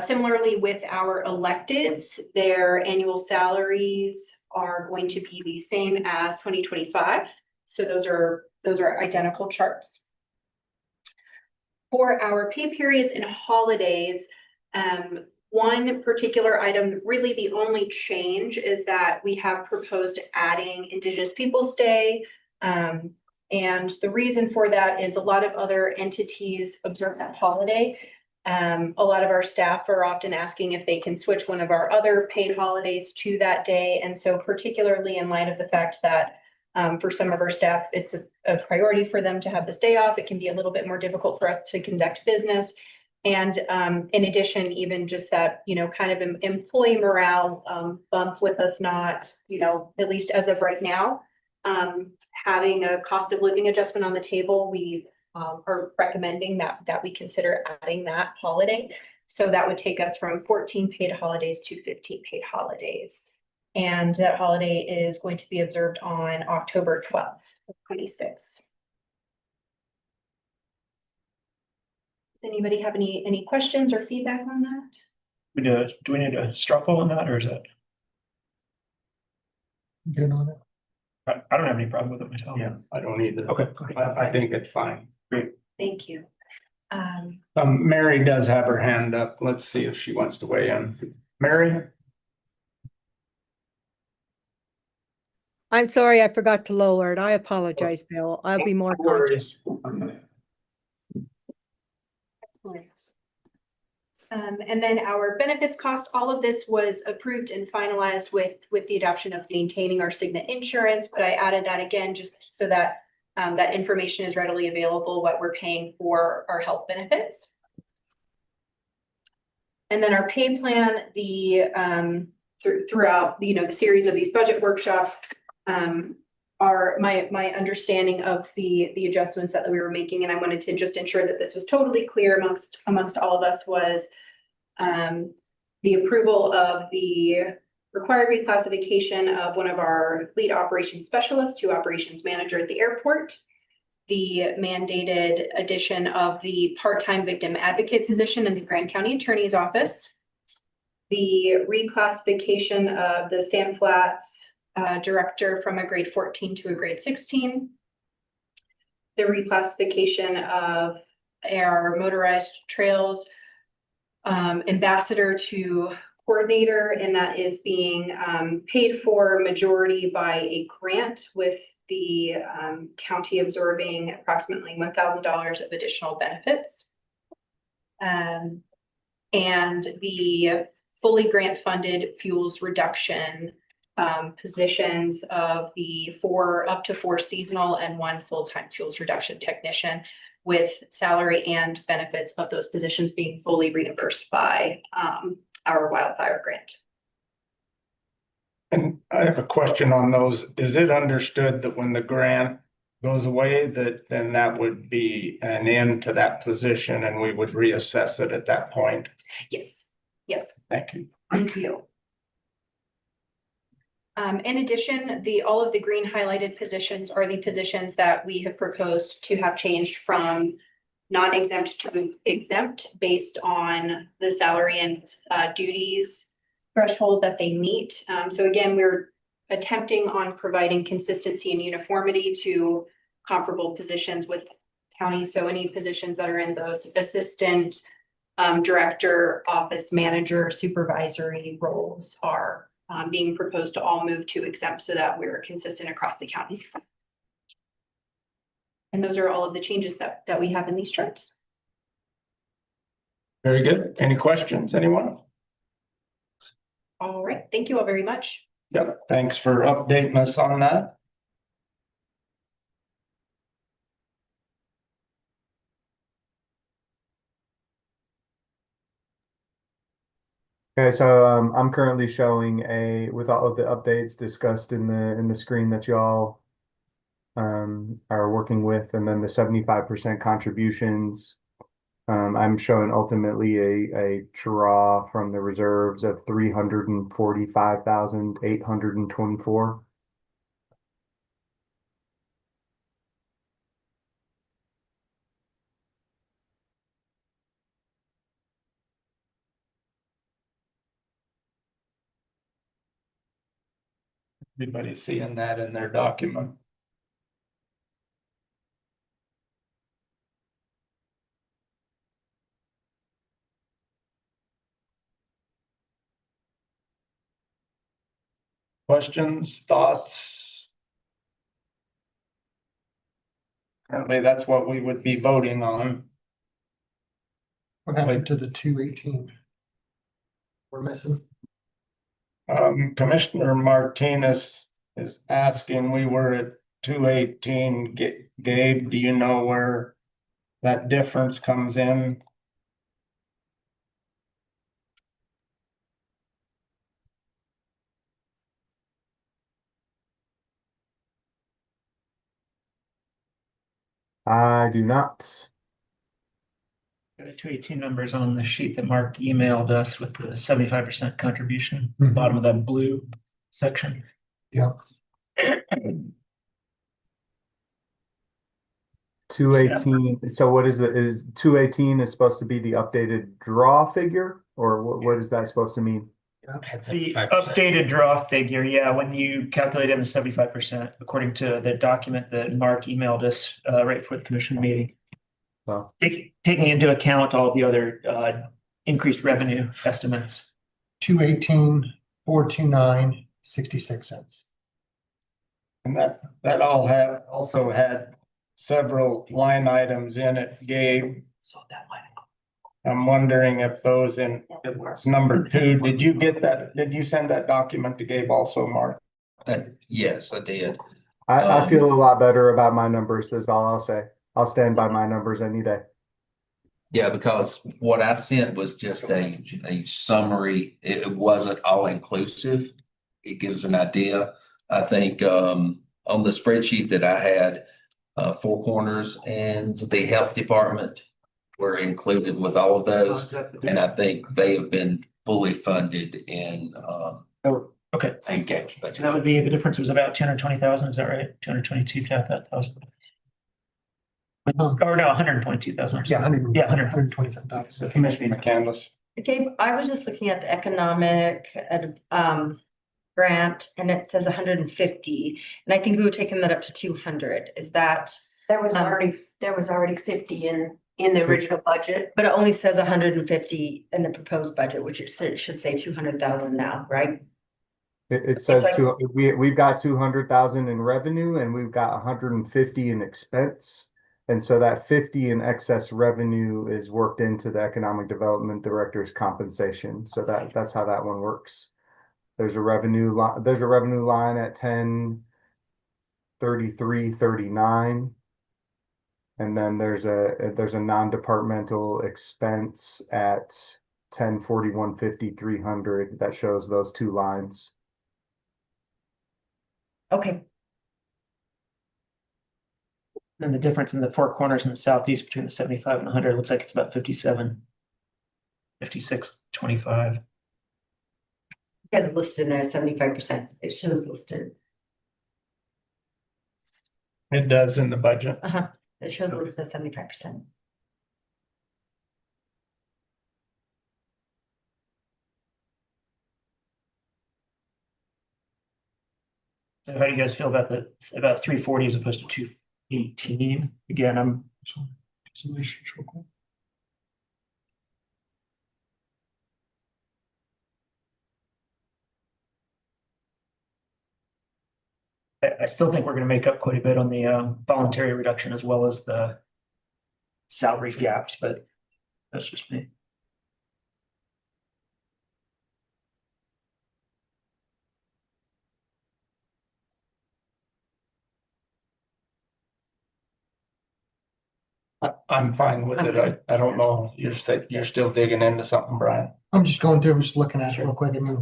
Similarly with our electeds, their annual salaries are going to be the same as 2025. So those are identical charts. For our pay periods and holidays, one particular item, really the only change is that we have proposed adding Indigenous Peoples Day And the reason for that is a lot of other entities observe that holiday. A lot of our staff are often asking if they can switch one of our other paid holidays to that day. And so particularly in light of the fact that for some of our staff, it's a priority for them to have this day off. It can be a little bit more difficult for us to conduct business. And in addition, even just that, kind of employee morale bump with us not, at least as of right now, having a cost of living adjustment on the table, we are recommending that we consider adding that holiday. So that would take us from 14 paid holidays to 15 paid holidays. And that holiday is going to be observed on October 12th, 2026. Does anybody have any questions or feedback on that? Do we need a straw poll on that, or is that? Good on it. I don't have any problem with it myself. Yeah, I don't either. Okay. I think it's fine. Thank you. Mary does have her hand up. Let's see if she wants to weigh in. Mary? I'm sorry, I forgot to lower it. I apologize, Bill. I'll be more conscious. And then our benefits cost, all of this was approved and finalized with the adoption of maintaining our Cigna insurance, but I added that again just so that that information is readily available, what we're paying for our health benefits. And then our pay plan, throughout the series of these budget workshops, are my understanding of the adjustments that we were making, and I wanted to just ensure that this was totally clear amongst all of us, was the approval of the required reclassification of one of our lead operations specialists to operations manager at the airport, the mandated addition of the part-time victim advocate position in the Grand County Attorney's Office, the reclassification of the Sand Flats director from a grade 14 to a grade 16, the reclassification of our motorized trails ambassador to coordinator, and that is being paid for majority by a grant, with the county absorbing approximately $1,000 of additional benefits. And the fully grant funded fuels reduction positions of the up to four seasonal and one full-time fuels reduction technician, with salary and benefits of those positions being fully reimbursed by our wildfire grant. And I have a question on those. Is it understood that when the grant goes away, that then that would be an end to that position and we would reassess it at that point? Yes. Thank you. Thank you. In addition, all of the green highlighted positions are the positions that we have proposed to have changed from non-exempt to exempt based on the salary and duties threshold that they meet. So again, we're attempting on providing consistency and uniformity to comparable positions with counties. So any positions that are in those assistant, director, office manager, supervisory roles are being proposed to all move to exempt, so that we're consistent across the county. And those are all of the changes that we have in these charts. Very good. Any questions, anyone? All right, thank you all very much. Yep, thanks for updating us on that. Okay, so I'm currently showing with all of the updates discussed in the screen that y'all are working with, and then the 75% contributions. I'm showing ultimately a draw from the reserves of 345,824. Everybody seeing that in their document? Questions, thoughts? Apparently, that's what we would be voting on. What happened to the 218? We're missing. Commissioner Martinez is asking, we were at 218. Gabe, do you know where that difference comes in? I do not. The 218 numbers on the sheet that Mark emailed us with the 75% contribution, Mhm. bottom of that blue section. Yeah. 218, so what is 218 is supposed to be the updated draw figure, or what is that supposed to mean? The updated draw figure, yeah, when you calculate in the 75%, according to the document that Mark emailed us right before the commission meeting. Well, Taking into account all the other increased revenue estimates. 218, 429, 66 cents. And that also had several line items in it, Gabe. So that might include. I'm wondering if those it's number 2. Did you get that? Did you send that document to Gabe also, Mark? Yes, I did. I feel a lot better about my numbers, is all I'll say. I'll stand by my numbers any day. Yeah, because what I sent was just a summary. It wasn't all inclusive. It gives an idea. I think on the spreadsheet that I had, Four Corners and the health department were included with all of those. And I think they have been fully funded in Okay. engaged. So that would be, the difference was about 220,000, is that right? 222,000. Or no, 122,000. Yeah, 100. Yeah, 100. 127,000. Commissioner McCandless. Gabe, I was just looking at the economic, grant, and it says 150, and I think we were taking that up to 200. Is that? There was already 50 in the original budget. But it only says 150 in the proposed budget, which it should say 200,000 now, right? It says like- we've got 200,000 in revenue and we've got 150 in expense. And so that 50 in excess revenue is worked into the economic development director's compensation. So that's how that one works. There's a revenue line at 1033.39. And then there's a non-departmental expense at 1041.50.300 that shows those two lines. Okay. And the difference in the Four Corners in the southeast between the 75 and 100 looks like it's about 57, 56.25. You guys have listed in there 75%. It shows listed. It does in the budget. It shows listed as 75%. So how do you guys feel about about 340 as opposed to 218? Again, I still think we're going to make up quite a bit on the voluntary reduction as well as the salary gaps, but that's just me. I'm fine with it. I don't know. You're still digging into something, Brian. I'm just going through, I'm just looking at it real quick. I mean,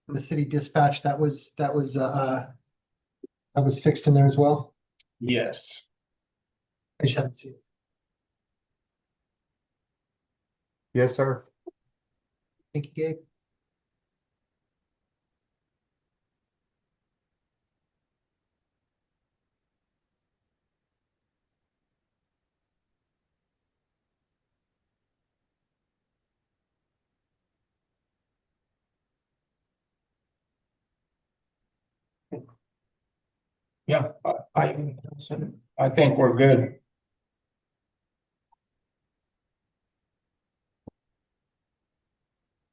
the city dispatch, that was fixed in there as well. Yes. I just haven't seen it. Yes, sir. Thank you, Gabe. Yeah, I think we're good.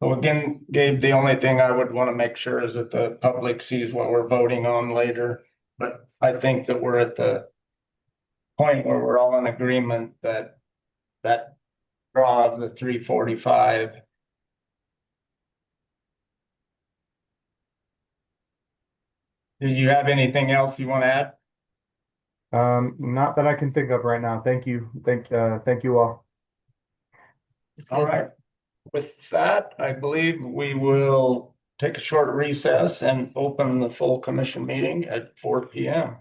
So again, Gabe, the only thing I would want to make sure is that the public sees what we're voting on later. But I think that we're at the point where we're all in agreement that that draw of the 345. Do you have anything else you want to add? Not that I can think of right now. Thank you. Thank you all. All right. With that, I believe we will take a short recess and open the full commission meeting at 4 p.m.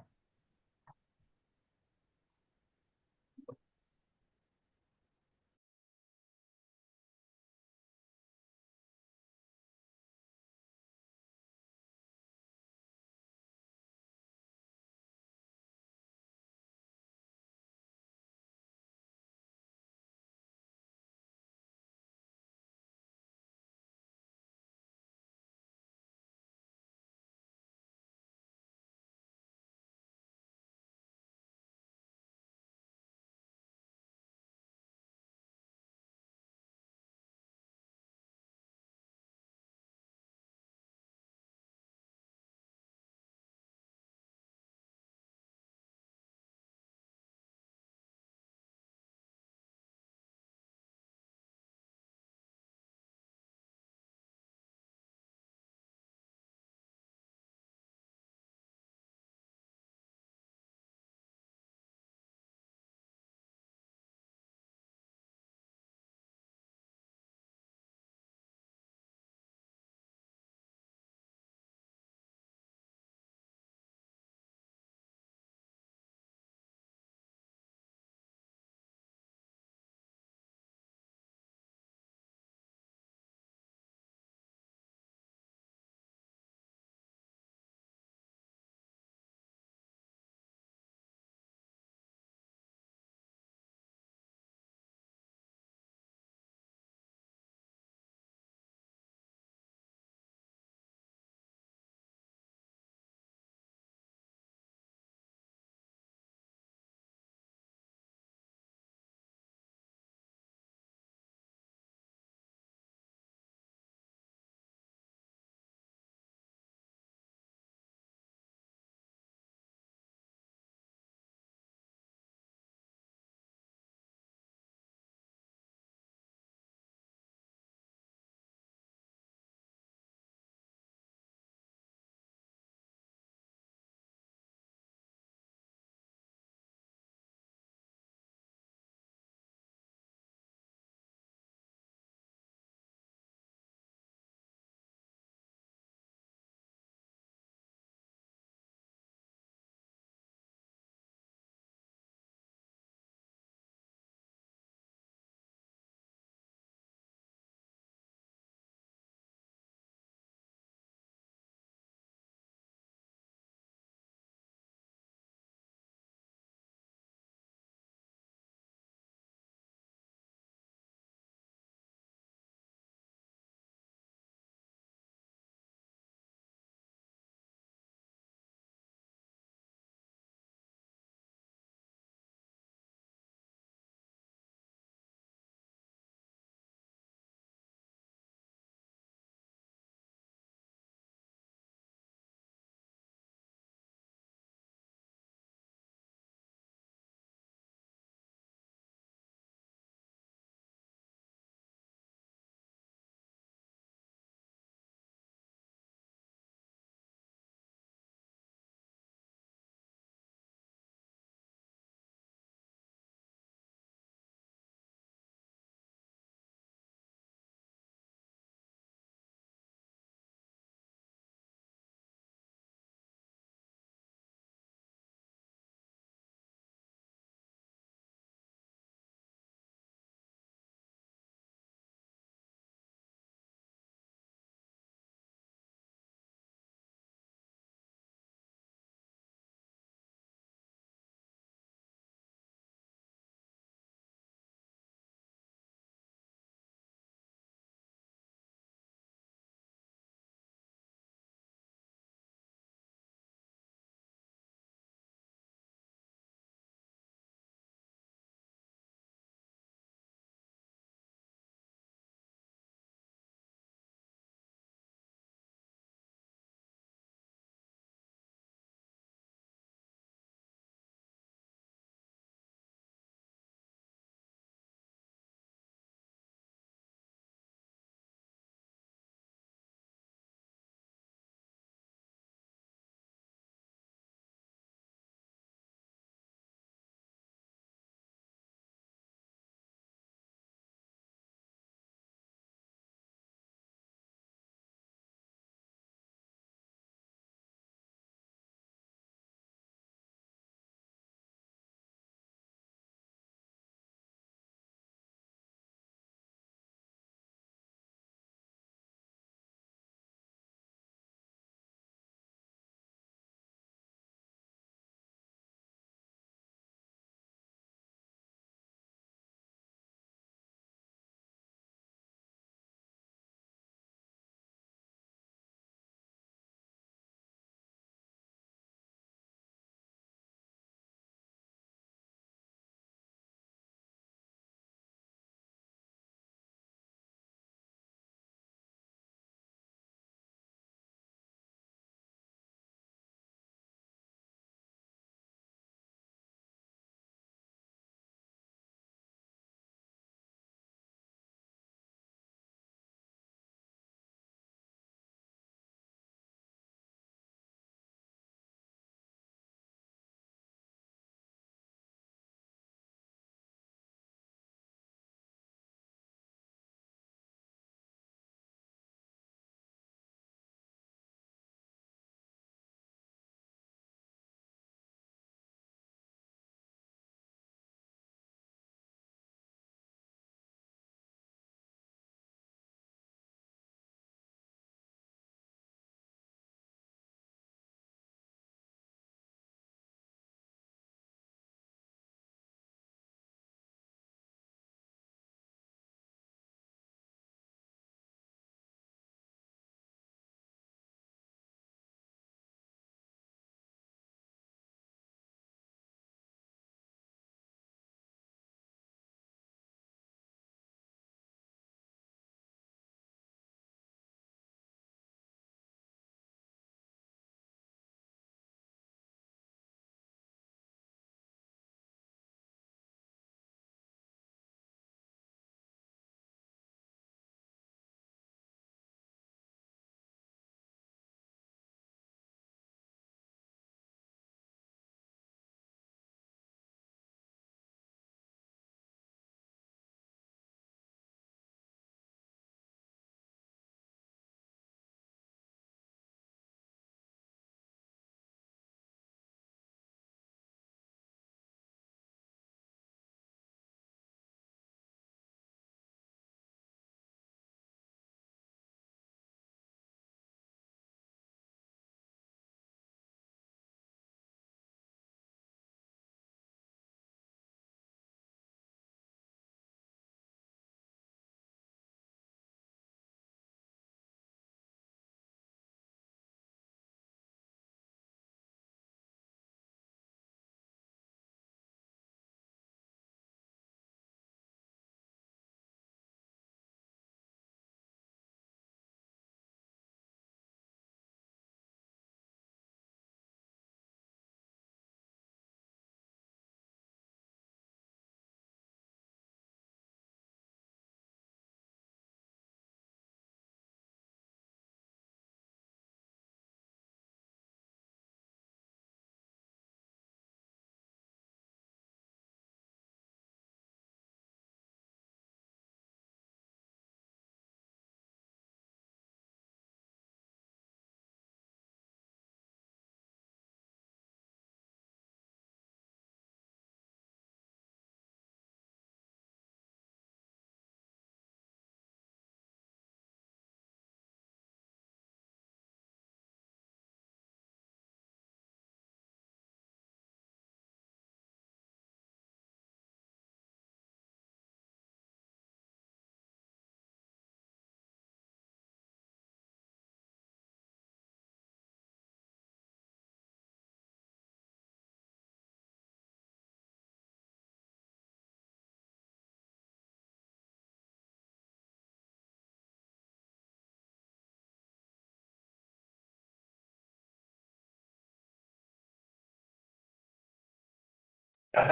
All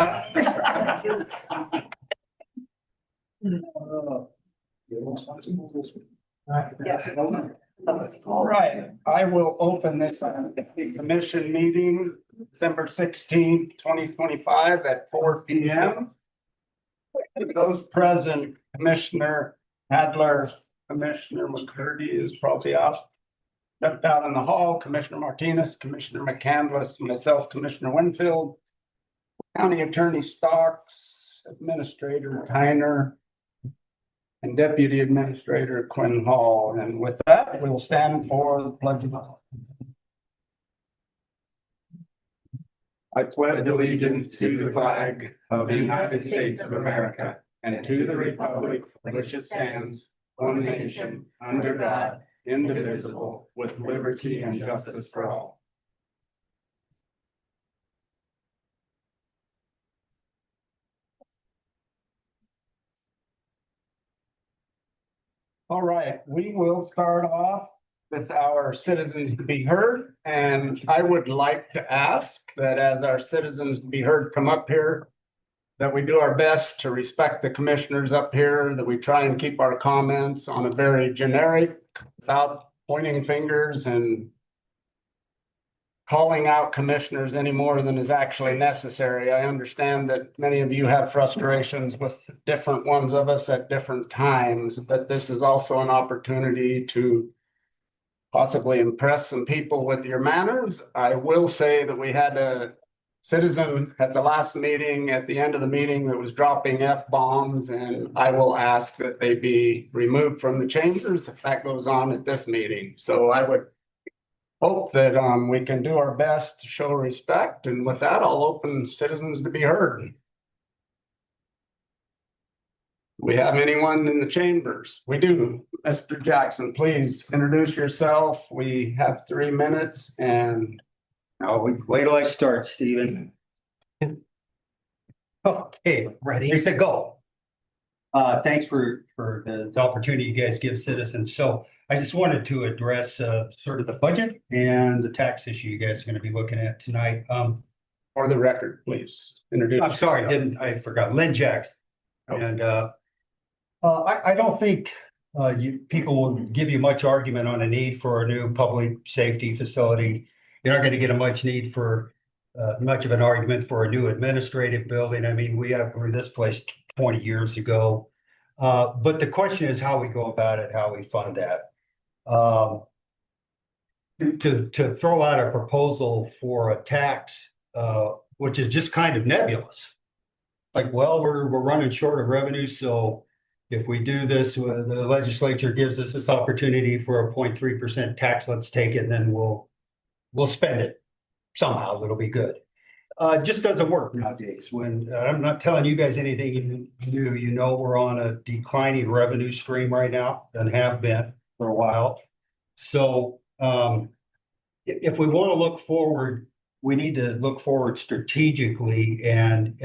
right, I will open this commission meeting December 16th, 2025 at 4 p.m. Those present, Commissioner Adler, Commissioner McCurdy is probably stepped out in the hall, Commissioner Martinez, Commissioner McCandless, myself, Commissioner Winfield, County Attorney Stocks, Administrator Tyner, and Deputy Administrator Quinn Hall. And with that, we'll stand for the pledge of allegiance. I pledge allegiance to the flag of the United States of America and to the republic for which it stands, one nation, under God, indivisible, with liberty and justice for all. All right, we will start off with our citizens to be heard. And I would like to ask that as our citizens to be heard come up here, that we do our best to respect the commissioners up here, that we try and keep our comments on a very generic, without pointing fingers and calling out commissioners any more than is actually necessary. I understand that many of you have frustrations with different ones of us at different times, but this is also an opportunity to possibly impress some people with your manners. I will say that we had a citizen at the last meeting, at the end of the meeting, that was dropping F-bombs, and I will ask that they be removed from the chambers if that goes on at this meeting. So I would hope that we can do our best to show respect. And with that, I'll open citizens to be heard. Do we have anyone in the chambers? We do. Mr. Jackson, please introduce yourself. We have 3 minutes and. Wait till I start, Stephen. Okay, ready? They said go. Thanks for the opportunity you guys give citizens. So I just wanted to address sort of the budget and the tax issue you guys are going to be looking at tonight. For the record, please introduce. I'm sorry, I forgot. Lynn Jackson. And I don't think people will give you much argument on a need for a new public safety facility. You're not going to get a much need for much of an argument for a new administrative building. I mean, we outgrew this place 20 years ago. But the question is how we go about it, how we fund that. To throw out a proposal for a tax, which is just kind of nebulous. Like, well, we're running short of revenue, so if we do this, the legislature gives us this opportunity for a 0.3% tax, let's take it, and then we'll spend it somehow. It'll be good. Just doesn't work nowadays. When I'm not telling you guys anything new, you know, we're on a declining revenue stream right now and have been for a while. So if we want to look forward, we need to look forward strategically and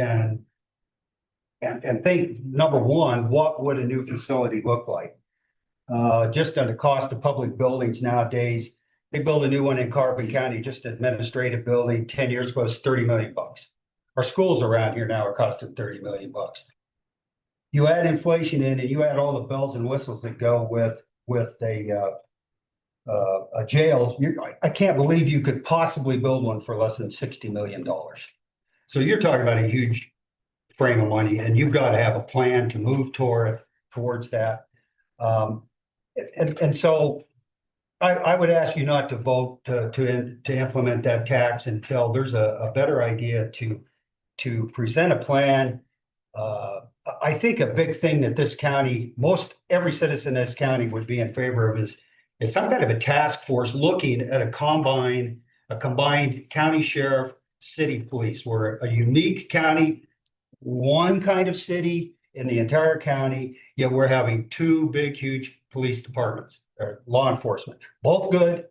think, number one, what would a new facility look like? Just on the cost of public buildings nowadays. They build a new one in Carbon County, just an administrative building, 10 years ago, it's $30 million. Our schools around here now are costing $30 million. You add inflation in and you add all the bells and whistles that go with a jail. I can't believe you could possibly build one for less than $60 million. So you're talking about a huge frame of money, and you've got to have a plan to move towards that. And so I would ask you not to vote to implement that tax until there's a better idea to present a plan. I think a big thing that this county, every citizen in this county would be in favor of is some kind of a task force looking at a combined county sheriff, city police. We're a unique county, one kind of city in the entire county, yet we're having two big, huge police departments or law enforcement, both good.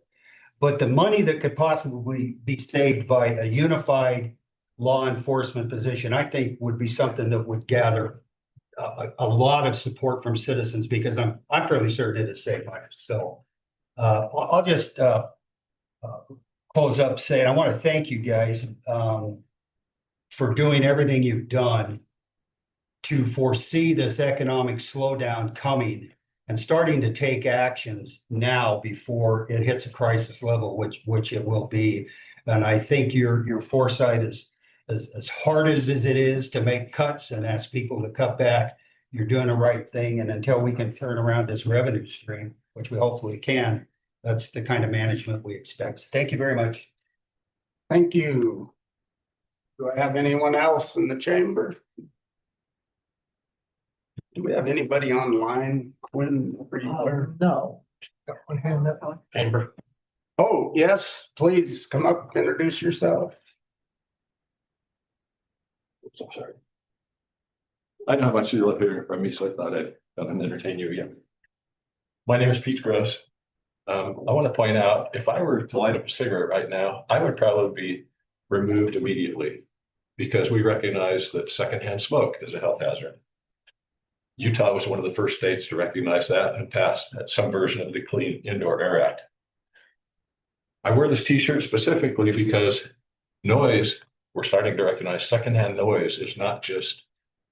But the money that could possibly be saved by a unified law enforcement position, I think would be something that would gather a lot of support from citizens, because I'm fairly certain it'd save lives. So I'll just close up saying I want to thank you guys for doing everything you've done to foresee this economic slowdown coming and starting to take actions now before it hits a crisis level, which it will be. And I think your foresight is as hard as it is to make cuts and ask people to cut back. You're doing the right thing. And until we can turn around this revenue stream, which we hopefully can, that's the kind of management we expect. Thank you very much. Thank you. Do I have anyone else in the chamber? Do we have anybody online? Quinn, are you there? No. Got one hand up. Chamber. Oh, yes, please come up, introduce yourself. Oops, I'm sorry. I know how much you live here from me, so I thought I'd come and entertain you again. My name is Pete Gross. I want to point out, if I were to light up a cigarette right now, I would probably be removed immediately because we recognize that secondhand smoke is a health hazard. Utah was one of the first states to recognize that and passed some version of the Clean Indoor Air Act. I wear this t-shirt specifically because noise, we're starting to recognize secondhand noise is not just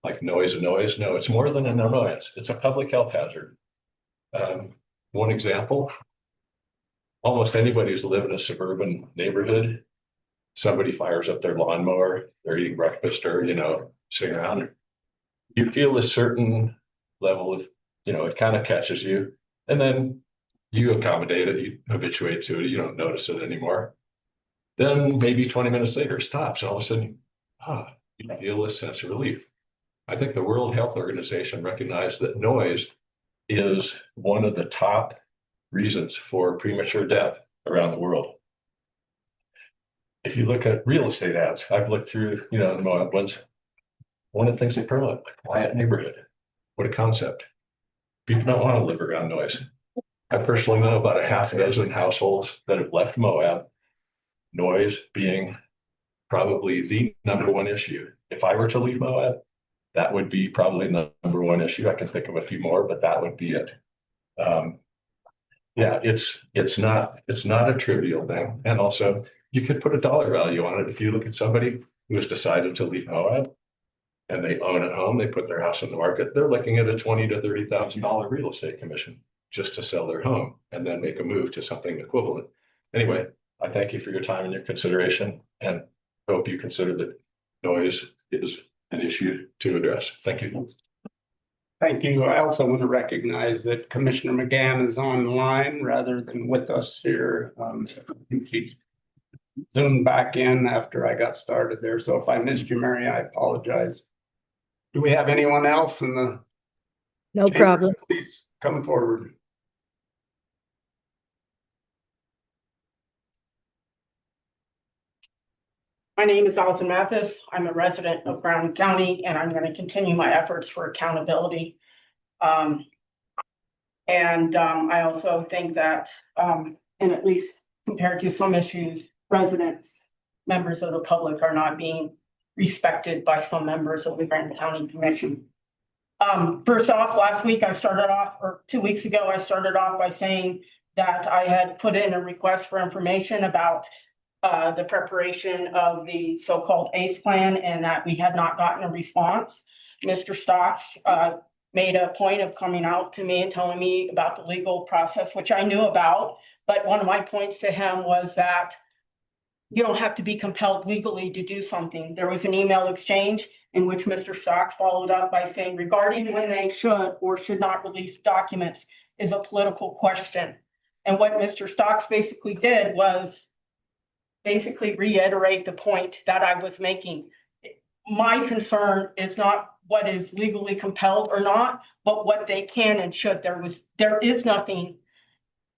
like noise. No, it's more than an annoyance. It's a public health hazard. One example, almost anybody who's lived in a suburban neighborhood, somebody fires up their lawnmower, they're eating breakfast or, sitting around. You feel a certain level of, it kind of catches you, and then you accommodate it, you habituate to it, you don't notice it anymore. Then maybe 20 minutes later it stops, and all of a sudden, you feel a sense of relief. I think the World Health Organization recognized that noise is one of the top reasons for premature death around the world. If you look at real estate ads, I've looked through, the Moab ones. One of the things they promote, a quiet neighborhood. What a concept. People don't want to live around noise. I personally know about a half a dozen households that have left Moab, noise being probably the number one issue. If I were to leave Moab, that would be probably the number one issue. I can think of a few more, but that would be it. It's not a trivial thing. And also you could put a dollar value on it. If you look at somebody who has decided to leave Moab and they own a home, they put their house on the market, they're looking at a $20,000 to $30,000 real estate commission just to sell their home and then make a move to something equivalent. Anyway, I thank you for your time and your consideration, and hope you consider that noise is an issue to address. Thank you. Thank you. I also want to recognize that Commissioner McGann is online rather than with us here. She zoomed back in after I got started there. So if I missed you, Mary, I apologize. Do we have anyone else in the No chamber? problem. Please come forward. My name is Allison Mathis. I'm a resident of Brown County, and I'm going to continue my efforts for accountability. I also think that, and at least compared to some issues, residents, members of the public are not being respected by some members of the Brown County Commission. First off, last week or 2 weeks ago, I started off by saying that I had put in a request for information about the preparation of the so-called ACE plan and that we had not gotten a response. Mr. Stocks made a point of coming out to me and telling me about the legal process, which I knew about. But one of my points to him was that you don't have to be compelled legally to do something. There was an email exchange in which Mr. Stocks followed up by saying regarding when they should or should not release documents is a political question. And what Mr. Stocks basically did was basically reiterate the point that I was making. My concern is not what is legally compelled or not, but what they can and should. There is nothing,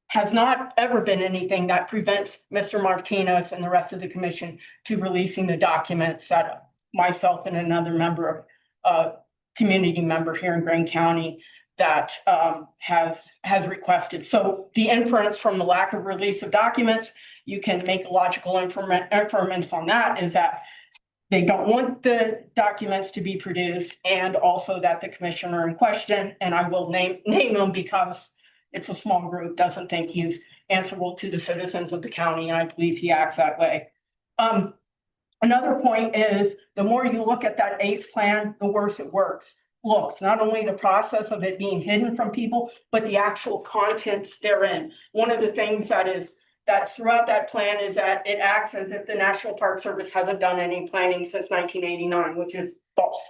has not ever been anything that prevents Mr. Martinez and the rest of the commission to releasing the documents that myself and another member of community member here in Greene County that has requested. So the inference from the lack of release of documents, you can make a logical inference on that is that they don't want the documents to be produced, and also that the commissioner in question, and I will name him because it's a small group, doesn't think he's answerable to the citizens of the county, and I believe he acts that way. Another point is, the more you look at that ACE plan, the worse it looks, not only the process of it being hidden from people, but the actual contents therein. One of the things that throughout that plan is that it acts as if the National Park Service hasn't done any planning since 1989, which is false,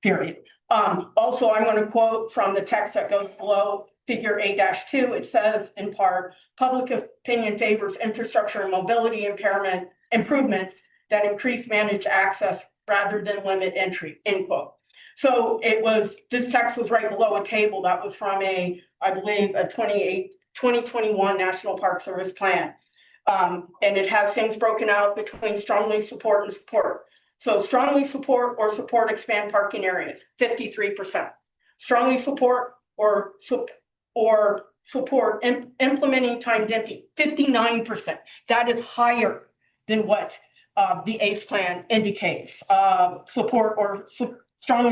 period. Also, I'm going to quote from the text that goes below figure 8-2. It says in part, public opinion favors infrastructure and mobility improvements that increase managed access rather than limit entry, end quote. So this text was right below a table that was from I believe, a 2021 National Park Service plan. And it has things broken out between strongly support and support. So strongly support or support expand parking areas, 53%. Strongly support or support implementing time density, 59%. That is higher than what the ACE plan indicates. Strongly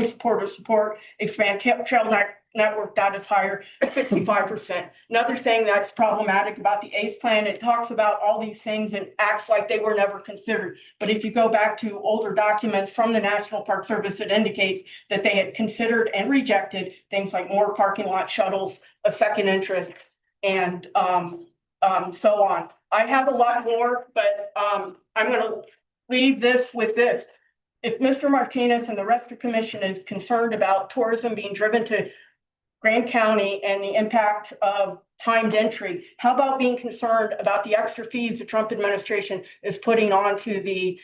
support or support expand trail network, that is higher, 65%. Another thing that's problematic about the ACE plan, it talks about all these things and acts like they were never considered. But if you go back to older documents from the National Park Service, it indicates that they had considered and rejected things like more parking lot shuttles, a second entrance, and so on. I have a lot more, but I'm gonna leave this with this. If Mr. Martinez and the rest of the commission is concerned about tourism being driven to Grand County and the impact of timed entry, how about being concerned about the extra fees the Trump administration is putting onto the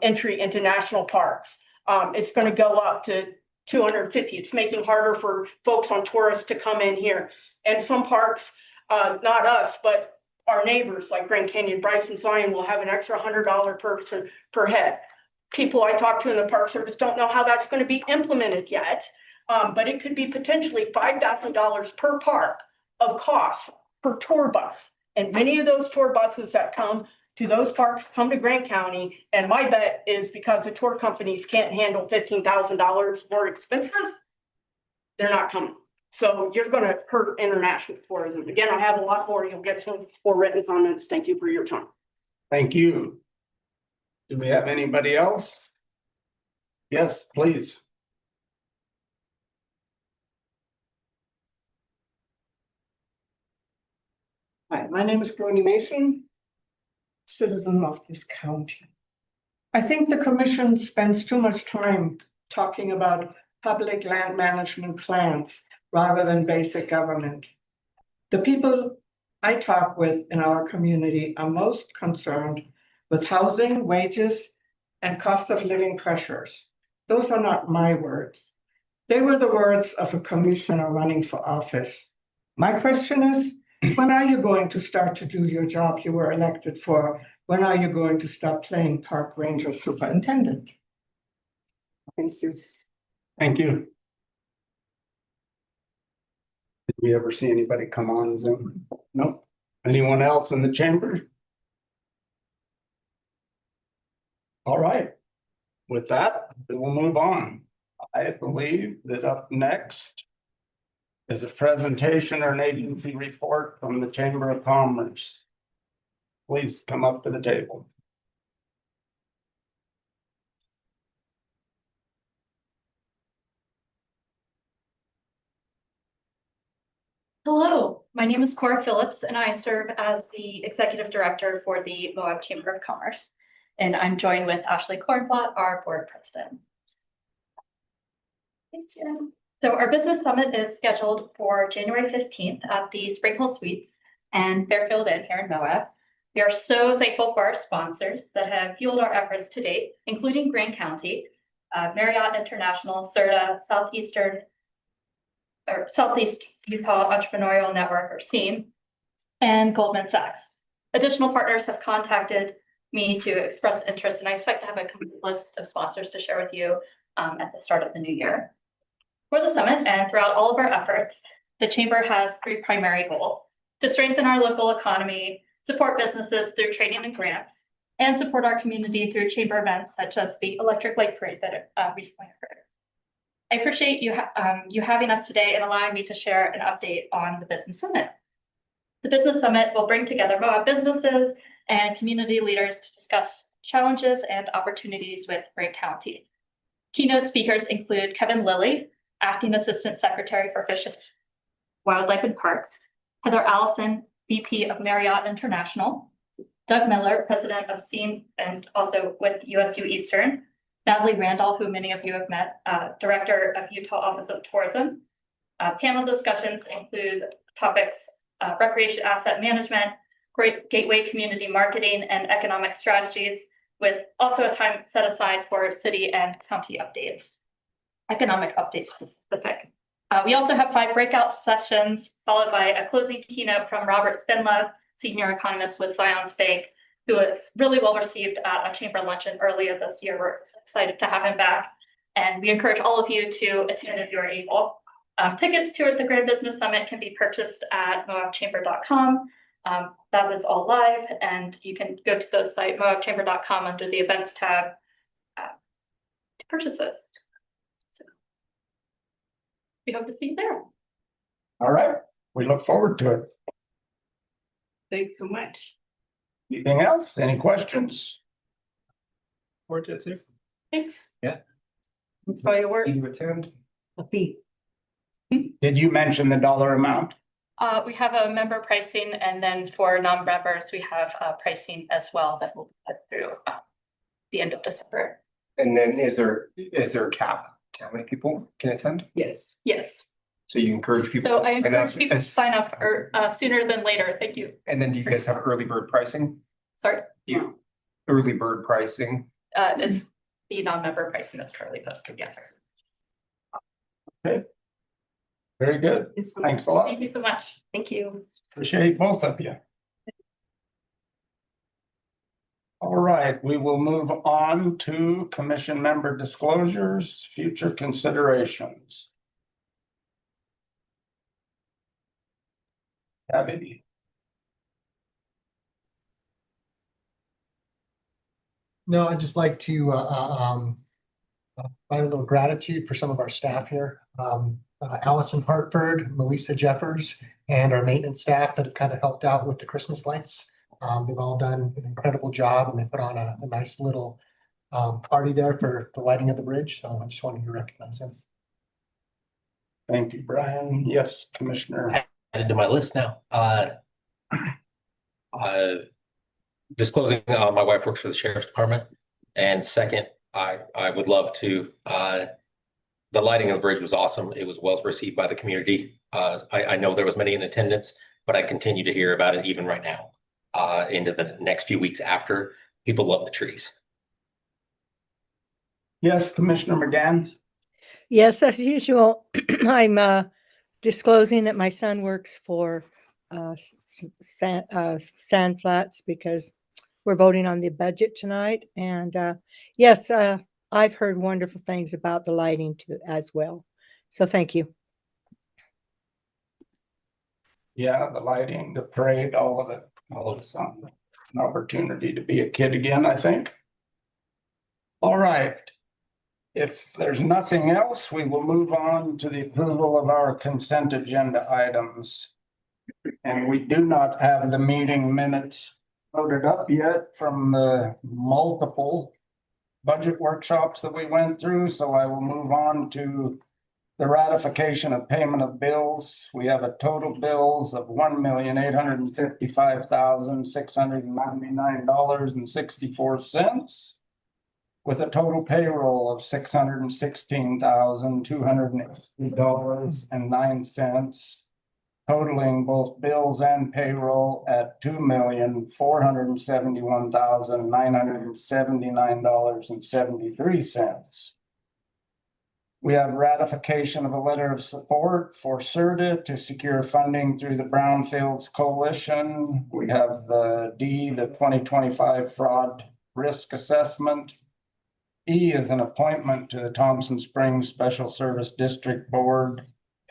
entry into national parks? It's going to go up to $250. It's making harder for folks on tourists to come in here. And some parks, not us, but our neighbors like Grand Canyon, Bryson, Zion will have an extra $100 person per head. People I talk to in the Park Service don't know how that's going to be implemented yet, but it could be potentially $5,000 per park of cost per tour bus. And many of those tour buses that come to those parks come to Grant County. And my bet is because the tour companies can't handle $15,000 more expenses, they're not coming. So you're going to hurt international tourism. Again, I have a lot more. You'll get some more written comments. Thank you for your time. Thank you. Do we have anybody else? Yes, please. Hi, my name is Brony Mason, citizen of this county. I think the commission spends too much time talking about public land management plans rather than basic government. The people I talk with in our community are most concerned with housing, wages, and cost of living pressures. Those are not my words. They were the words of a commissioner running for office. My question is, when are you going to start to do your job you were elected for? When are you going to stop playing park ranger superintendent? Thank you. Thank you. Did we ever see anybody come on Zoom? Nope. Anyone else in the chamber? All right. With that, we'll move on. I believe that up next is a presentation or an agency report from the Chamber of Commerce. Please come up to the table. Hello, my name is Cora Phillips and I serve as the Executive Director for the Moab Chamber of Commerce. And I'm joined with Ashley Kornblatt, our Board President. Thanks, Jen. So our business summit is scheduled for January 15th at the Spring Hill Suites and Fairfield Inn here in Moab. We are so thankful for our sponsors that have fueled our efforts to date, including Grand County, Marriott International, CERTA, Southeast Utah Entrepreneurial Network, or SEAN, and Goldman Sachs. Additional partners have contacted me to express interest, and I expect to have a complete list of sponsors to share with you at the start of the new year. For the summit and throughout all of our efforts, the Chamber has three primary goals: to strengthen our local economy, support businesses through training and grants, and support our community through Chamber events such as the Electric Light Parade that recently occurred. I appreciate you having us today and allowing me to share an update on the Business Summit. The Business Summit will bring together Moab businesses and community leaders to discuss challenges and opportunities with Grant County. Keynote speakers include Kevin Lilly, Acting Assistant Secretary for Fish and Wildlife and Parks, Heather Allison, VP of Marriott International, Doug Miller, President of SEAM and also with USU Eastern, Natalie Randall, who many of you have met, Director of Utah Office of Tourism. Panel discussions include topics, recreation asset management, gateway community marketing, and economic strategies, with also a time set aside for city and county updates, economic updates specific. We also have 5 breakout sessions, followed by a closing keynote from Robert Spinlove, Senior Economist with Zions Bank, who was really well received at a chamber luncheon earlier this year. We're excited to have him back. And we encourage all of you to attend if you're able. Tickets to the Grand Business Summit can be purchased at moabchamber.com. That is all live, and you can go to the site moabchamber.com under the events tab to purchase this. So, we hope to see you there. All right, we look forward to it. Thanks so much. Anything else? Any questions? Thanks. Yeah. That's all your work. You attend? Did you mention the dollar amount? We have a member pricing, and then for non-members, we have pricing as well that will put through the end of December. And then is there a cap to how many people can attend? Yes. Yes. So you encourage people. So to I sign encourage up people to as- sign up sooner than later. Thank you. And then do you guys have early bird pricing? Sorry, Early bird pricing? it's the non-member pricing that's currently posted. Yes. Very good. Thanks a lot. Thank you so much. Thank you. Appreciate both of you. All right, we will move on to commission member disclosures, future considerations. Abby. No, I'd just like to provide a little gratitude for some of our staff here. Allison Hartford, Melissa Jeffers, and our maintenance staff that have kind of helped out with the Christmas lights. They've all done an incredible job, and they put on a nice little party there for the lighting of the bridge. So I just wanted to recognize them. Thank you, Brian. Yes, Commissioner. Added to my list now. Disclosing, my wife works for the Sheriff's Department. And second, I would love to, the lighting of the bridge was awesome. It was well received by the community. I know there was many in attendance, but I continue to hear about it even right now, into the next few weeks after. People love the trees. Yes, Commissioner McGann. Yes, as usual, I'm disclosing that my son works for Sand Flats because we're voting on the budget tonight. And yes, I've heard wonderful things about the lighting too as well. So thank you. Yeah, the lighting, the parade, all of it, an opportunity to be a kid again, I think. All right. If there's nothing else, we will move on to the approval of our consent agenda items. And we do not have the meeting minutes loaded up yet from the multiple budget workshops that we went through, so I will move on to the ratification of payment of bills. We have a total bills of $1,855,699.64. with a total payroll of $616,280.09, totaling both bills and payroll at $2,471,979.73. We have ratification of a letter of support for CERTA to secure funding through the Brownfields Coalition. We have the 2025 fraud risk assessment. E is an appointment to the Thompson Springs Special Service District Board.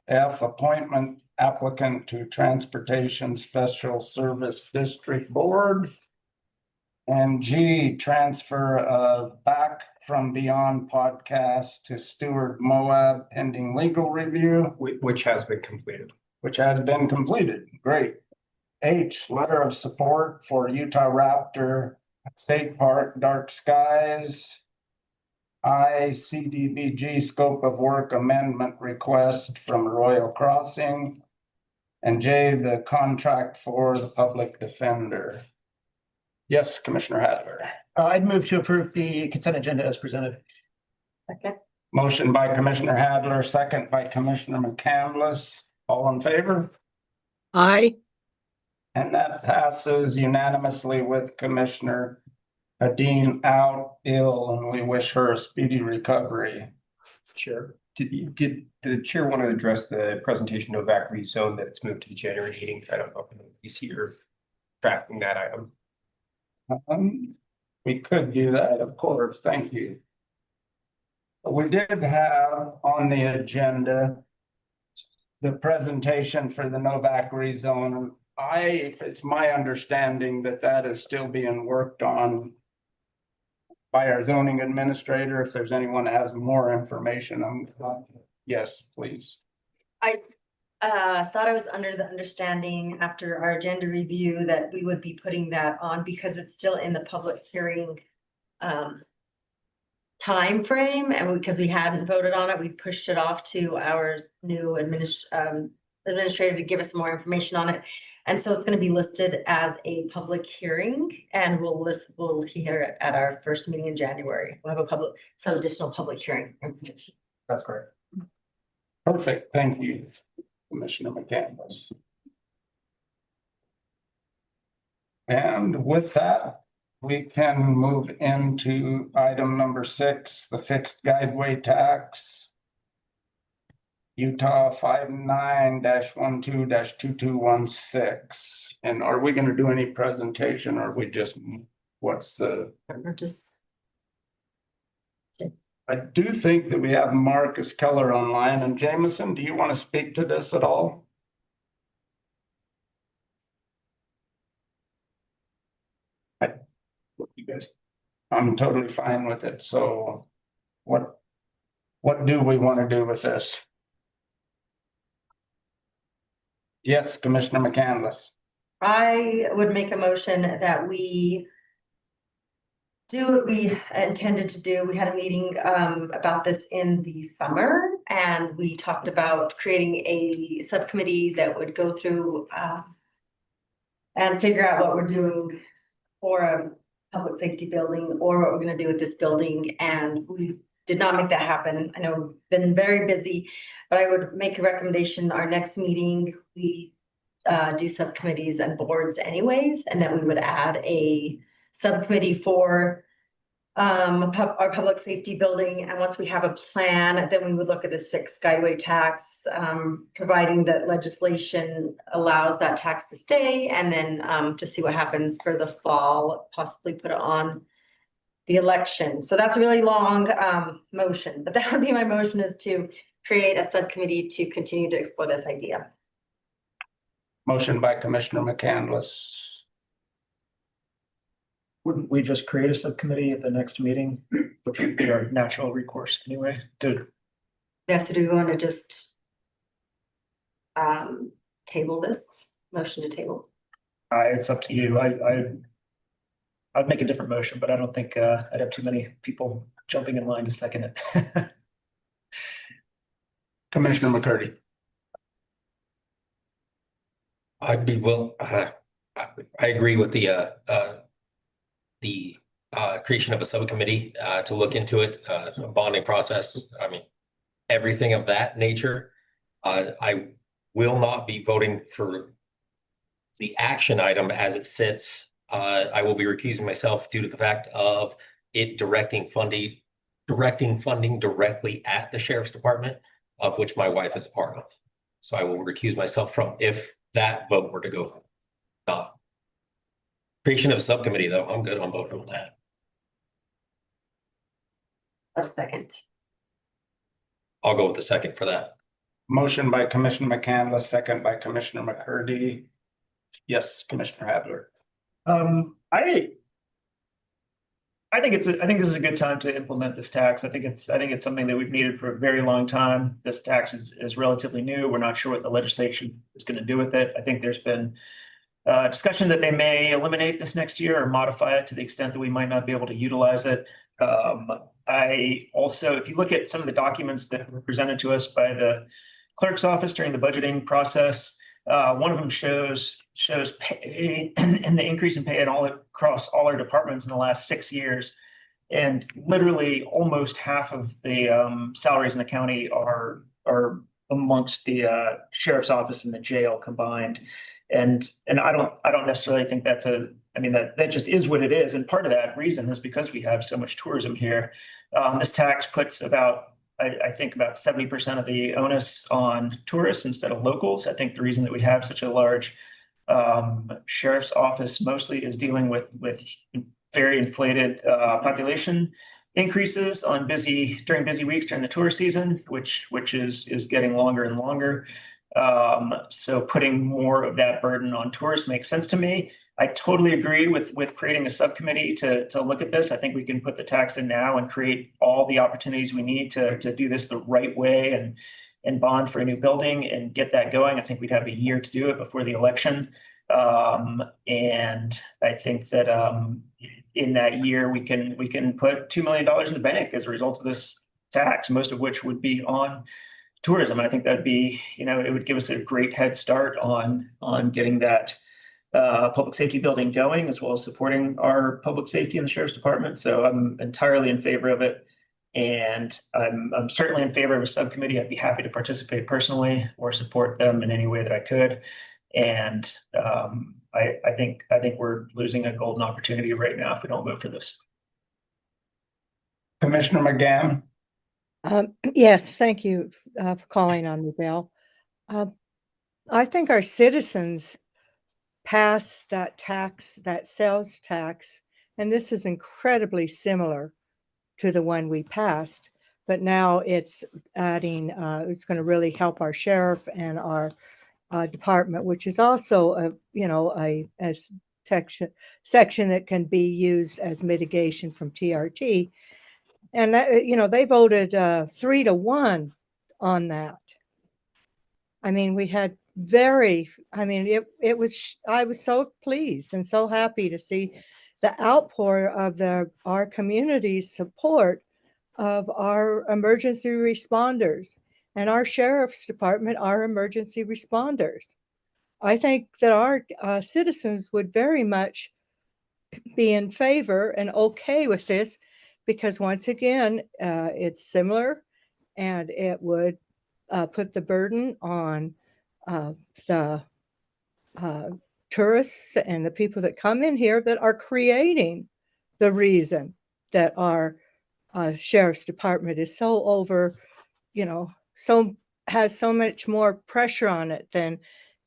F, appointment applicant to Transportation Special Service District Board. And G, transfer of Back from Beyond podcast to Stewart Moab pending legal review. Which has been completed. Which has been completed. Great. H, letter of support for Utah Raptor State Park Dark Skies. I, CDBG scope of work amendment request from Royal Crossing. And J, the contract for the public defender. Yes, Commissioner Hadler. I'd move to approve the consent agenda as presented. Okay. Motion by Commissioner Hadler, second by Commissioner McCandless. All in favor? Aye. And that passes unanimously with Commissioner Adine out ill, and we wish her a speedy recovery. Chair, did the chair want to address the presentation Novak rezone that it's moved to the January meeting? I don't know if he's here tracking that item. We could do that, of course. Thank you. We did have on the agenda the presentation for the Novak rezone. It's my understanding that that is still being worked on by our zoning administrator. If there's anyone that has more information, yes, please. I thought I was under the understanding after our agenda review that we would be putting that on because it's still in the public hearing time frame, and because we hadn't voted on it, we pushed it off to our new administrator to give us more information on it. And so it's going to be listed as a public hearing, and we'll hear it at our first meeting in January. We'll have some additional public hearing information. That's correct. Perfect. Thank you, Commissioner McCandless. And with that, we can move into item number 6, the fixed guideway tax. Utah 59-12-2216. And are we going to do any presentation, or are we just, what's the? Or just. I do think that we have Marcus Keller online, and Jameson, do you want to speak to this at all? I'm totally fine with it. So what do we want to do with this? Yes, Commissioner McCandless. I would make a motion that we do what we intended to do. We had a meeting about this in the summer, and we talked about creating a subcommittee that would go through and figure out what we're doing for a public safety building or what we're going to do with this building. And we did not make that happen. I know we've been very busy, but I would make a recommendation. Our next meeting, we do subcommittees and boards anyways, and then we would add a subcommittee for our public safety building. And once we have a plan, then we would look at this fixed guideway tax, providing that legislation allows that tax to stay, and then just see what happens for the fall, possibly put it on the election. So that's a really long motion, but that would be my motion, is to create a subcommittee to continue to explore this idea. Motion by Commissioner McCandless. Wouldn't we just create a subcommittee at the next meeting, which would be our natural recourse anyway? Yeah, so do we want to just table this? Motion to table? It's up to you. I'd make a different motion, but I don't think I'd have too many people jumping in line to second it. Commissioner McCurdy. I agree with the creation of a subcommittee to look into it, a bonding process. I mean, everything of that nature. I will not be voting for the action item as it sits. I will be recusing myself due to the fact of it directing funding directly at the sheriff's department, of which my wife is a part of. So I will recuse myself from if that vote were to go. Creation of a subcommittee, though, I'm good on voting on that. A second. I'll go with the second for that. Motion by Commissioner McCandless, second by Commissioner McCurdy. Yes, Commissioner Hadler. I think this is a good time to implement this tax. I think it's something that we've needed for a very long time. This tax is relatively new. We're not sure what the legislation is going to do with it. I think there's been discussion that they may eliminate this next year or modify it to the extent that we might not be able to utilize it. I also, if you look at some of the documents that were presented to us by the clerk's office during the budgeting process, one of them shows pay and the increase in pay in across all our departments in the last 6 years. And literally almost half of the salaries in the county are amongst the sheriff's office and the jail combined. And I don't necessarily think that's that just is what it is. And part of that reason is because we have so much tourism here. This tax puts about 70% of the onus on tourists instead of locals. I think the reason that we have such a large sheriff's office mostly is dealing with very inflated population increases during busy weeks during the tourist season, which is getting longer and longer. So putting more of that burden on tourists makes sense to me. I totally agree with creating a subcommittee to look at this. I think we can put the tax in now and create all the opportunities we need to do this the right way and bond for a new building and get that going. I think we'd have a year to do it before the election. And I think that in that year we can put $2 million in the bank as a result of this tax, most of which would be on tourism. I think that'd be, it would give us a great head start on getting that public safety building going, as well as supporting our public safety in the sheriff's department. So I'm entirely in favor of it. And I'm certainly in favor of a subcommittee. I'd be happy to participate personally or support them in any way that I could. And I think we're losing a golden opportunity right now if we don't vote for this. Commissioner McGann. Yes, thank you for calling on me, Bill. I think our citizens passed that tax, that sales tax, and this is incredibly similar to the one we passed, but now it's adding, it's going to really help our sheriff and our department, which is also a section that can be used as mitigation from TRT. And that, they voted 3-1 on that. I mean, we had it was, I was so pleased and so happy to see the outpour of our community's support of our emergency responders and our sheriff's department, our emergency responders. I think that our citizens would very much be in favor and okay with this, because once again, it's similar and it would put the burden on the tourists and the people that come in here that are creating the reason that our sheriff's department is so has so much more pressure on it than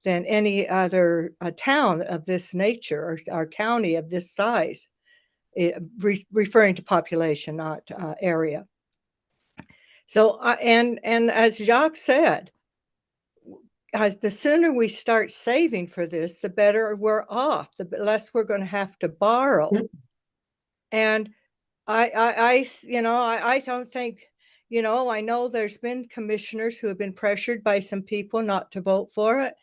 any other town of this nature or our county of this size, referring to population, not area. So, and as Jacques said, the sooner we start saving for this, the better we're off, the less we're going to have to borrow. And I don't think, I know there's been commissioners who have been pressured by some people not to vote for it.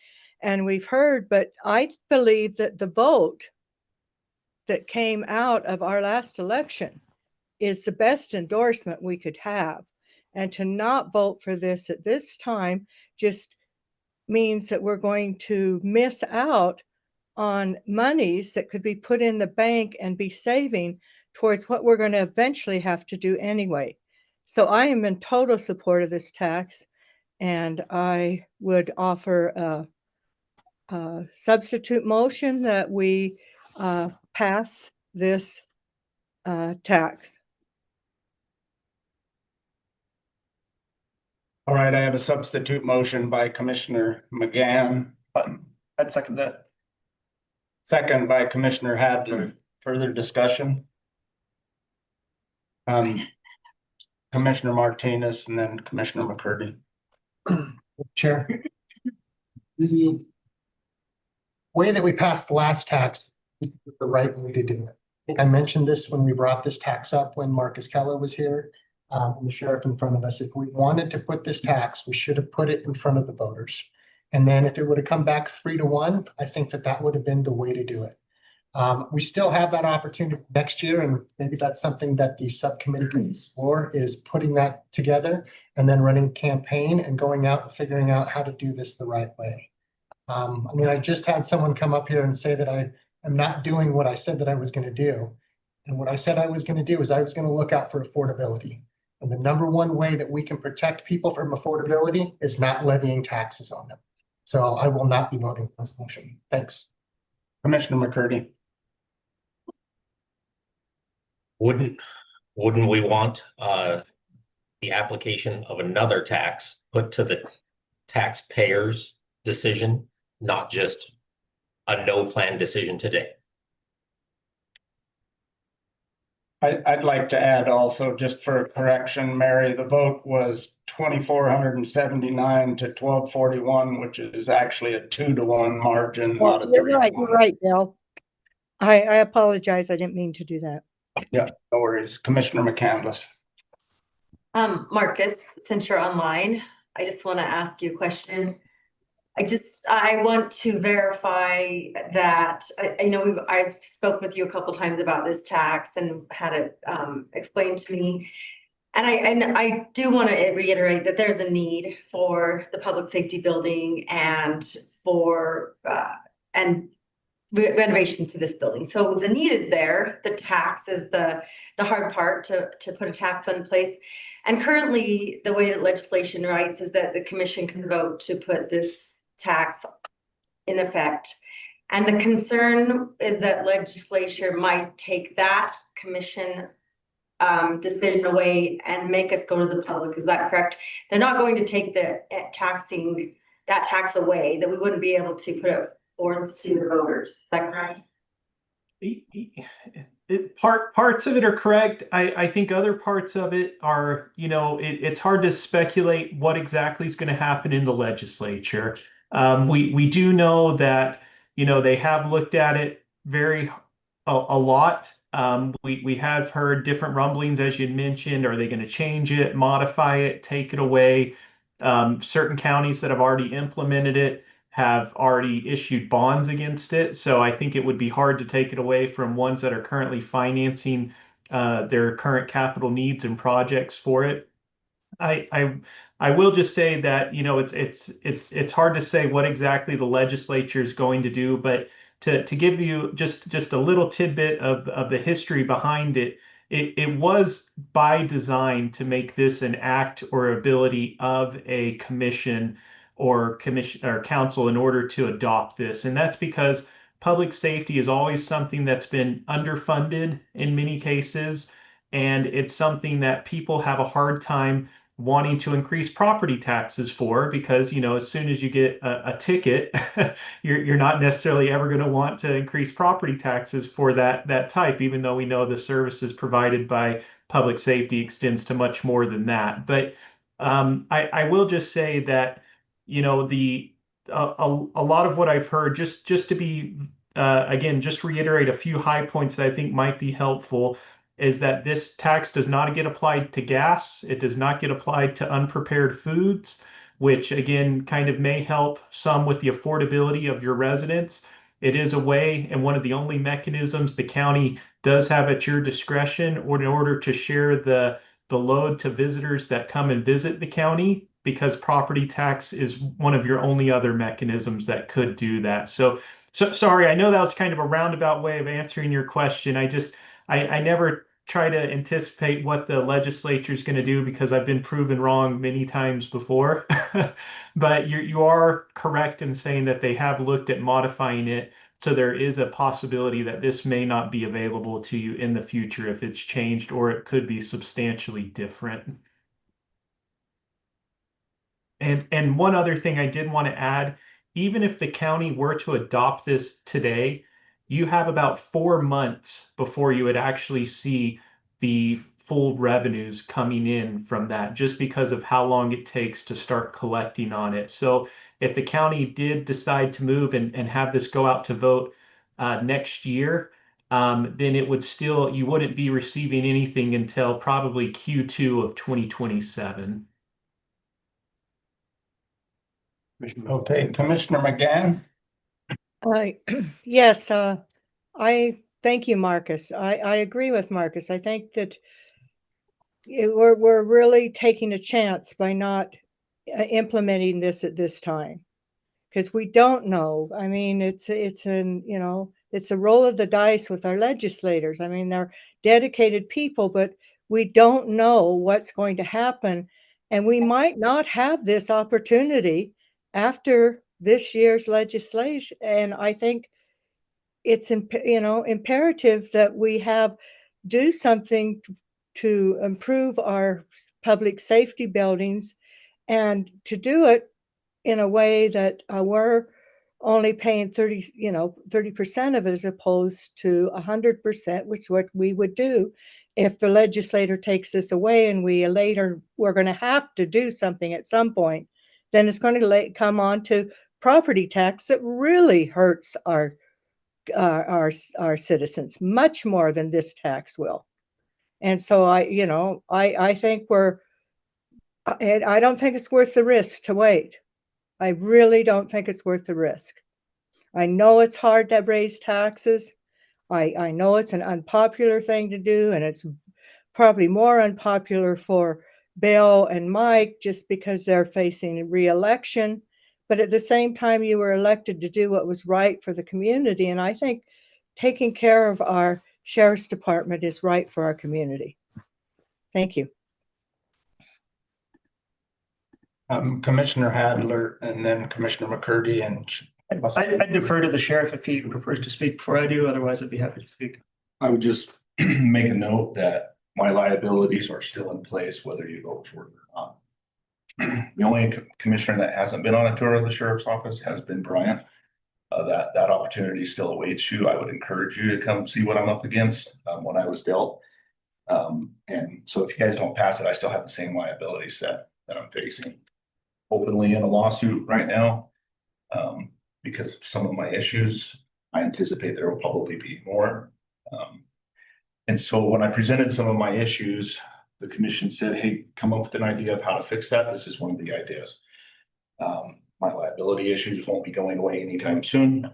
And we've heard, but I believe that the vote that came out of our last election is the best endorsement we could have. And to not vote for this at this time just means that we're going to miss out on monies that could be put in the bank and be saving towards what we're going to eventually have to do anyway. So I am in total support of this tax, and I would offer a substitute motion that we pass this tax. All right, I have a substitute motion by Commissioner McGann. I'd second that. Second by Commissioner Hadley. Further discussion? Commissioner Martinez and then Commissioner McCurdy. Chair. The way that we passed the last tax is the right way to do it. I think I mentioned this when we brought this tax up when Marcus Keller was here. The sheriff in front of us. If we wanted to put this tax, we should have put it in front of the voters. And then if it would have come back 3-1, I think that that would have been the way to do it. We still have that opportunity next year, and maybe that's something that the subcommittee can explore, is putting that together and then running a campaign and going out and figuring out how to do this the right way. I mean, I just had someone come up here and say that I am not doing what I said that I was going to do. And what I said I was going to do is I was going to look out for affordability. And the number one way that we can protect people from affordability is not levying taxes on them. So I will not be voting for this motion. Thanks. Commissioner McCurdy. Wouldn't we want the application of another tax put to the taxpayer's decision, not just a no plan decision today? I'd like to add also, just for correction, Mary, the vote was 2,479 to 1,241, which is actually a 2-to-1 margin, not a 3-to-1. You're right, Bill. I apologize. I didn't mean to do that. Yeah, no worries. Commissioner McCandless. Marcus, since you're online, I just want to ask you a question. I want to verify that, I know I've spoken with you a couple times about this tax and had it explained to me. And I do want to reiterate that there's a need for the public safety building and for renovations to this building. So the need is there. The tax is the hard part to put a tax in place. And currently, the way that legislation writes is that the commission can vote to put this tax in effect. And the concern is that legislature might take that commission decision away and make us go to the public. Is that correct? They're not going to take the tax away, that we wouldn't be able to put it forth to the voters. Is that correct? Parts of it are correct. I think other parts of it are, it's hard to speculate what exactly is going to happen in the legislature. We do know that, they have looked at it a lot. We have heard different rumblings, as you mentioned. Are they going to change it, modify it, take it away? Certain counties that have already implemented it have already issued bonds against it. So I think it would be hard to take it away from ones that are currently financing their current capital needs and projects for it. I will just say that, it's hard to say what exactly the legislature is going to do, but to give you just a little tidbit of the history behind it, it was by design to make this an act or ability of a commission or council in order to adopt this. And that's because public safety is always something that's been underfunded in many cases. And it's something that people have a hard time wanting to increase property taxes for, because, as soon as you get a ticket, you're not necessarily ever going to want to increase property taxes for that type, even though we know the services provided by public safety extends to much more than that. But I will just say that, a lot of what I've heard, just to be, again, just reiterate a few high points that I think might be helpful, is that this tax does not get applied to gas. It does not get applied to unprepared foods, which again, kind of may help some with the affordability of your residents. It is a way, and one of the only mechanisms the county does have at your discretion, or in order to share the load to visitors that come and visit the county, because property tax is one of your only other mechanisms that could do that. So sorry, I know that was kind of a roundabout way of answering your question. I never try to anticipate what the legislature is going to do, because I've been proven wrong many times before. But you are correct in saying that they have looked at modifying it. So there is a possibility that this may not be available to you in the future if it's changed, or it could be substantially different. And one other thing I did want to add, even if the county were to adopt this today, you have about 4 months before you would actually see the full revenues coming in from that, just because of how long it takes to start collecting on it. So if the county did decide to move and have this go out to vote next year, then it would still, you wouldn't be receiving anything until probably Q2 of 2027. Okay, Commissioner McGann? Yes, I thank you, Marcus. I agree with Marcus. I think that we're really taking a chance by not implementing this at this time. Because we don't know. I mean, it's it's a roll of the dice with our legislators. I mean, they're dedicated people, but we don't know what's going to happen. And we might not have this opportunity after this year's legislation. And I think it's imperative that we do something to improve our public safety buildings, and to do it in a way that we're only paying 30% of it, as opposed to 100%, which is what we would do if the legislator takes this away and we're going to have to do something at some point. Then it's going to come on to property tax that really hurts our citizens much more than this tax will. And so I think I don't think it's worth the risk to wait. I really don't think it's worth the risk. I know it's hard to raise taxes. I know it's an unpopular thing to do, and it's probably more unpopular for Bill and Mike just because they're facing re-election. But at the same time, you were elected to do what was right for the community. And I think taking care of our sheriff's department is right for our community. Thank you. Commissioner Hadler, and then Commissioner McCurdy, and I defer to the sheriff if he prefers to speak before I do. Otherwise, I'd be happy to speak. I would just make a note that my liabilities are still in place, whether you vote for it or not. The only commissioner that hasn't been on a tour of the sheriff's office has been Brian. That opportunity still awaits you. I would encourage you to come see what I'm up against when I was dealt. And so if you guys don't pass it, I still have the same liabilities that I'm facing openly in a lawsuit right now. Because of some of my issues, I anticipate there will probably be more. And so when I presented some of my issues, the commission said, hey, come up with an idea of how to fix that. This is one of the ideas. My liability issues won't be going away anytime soon.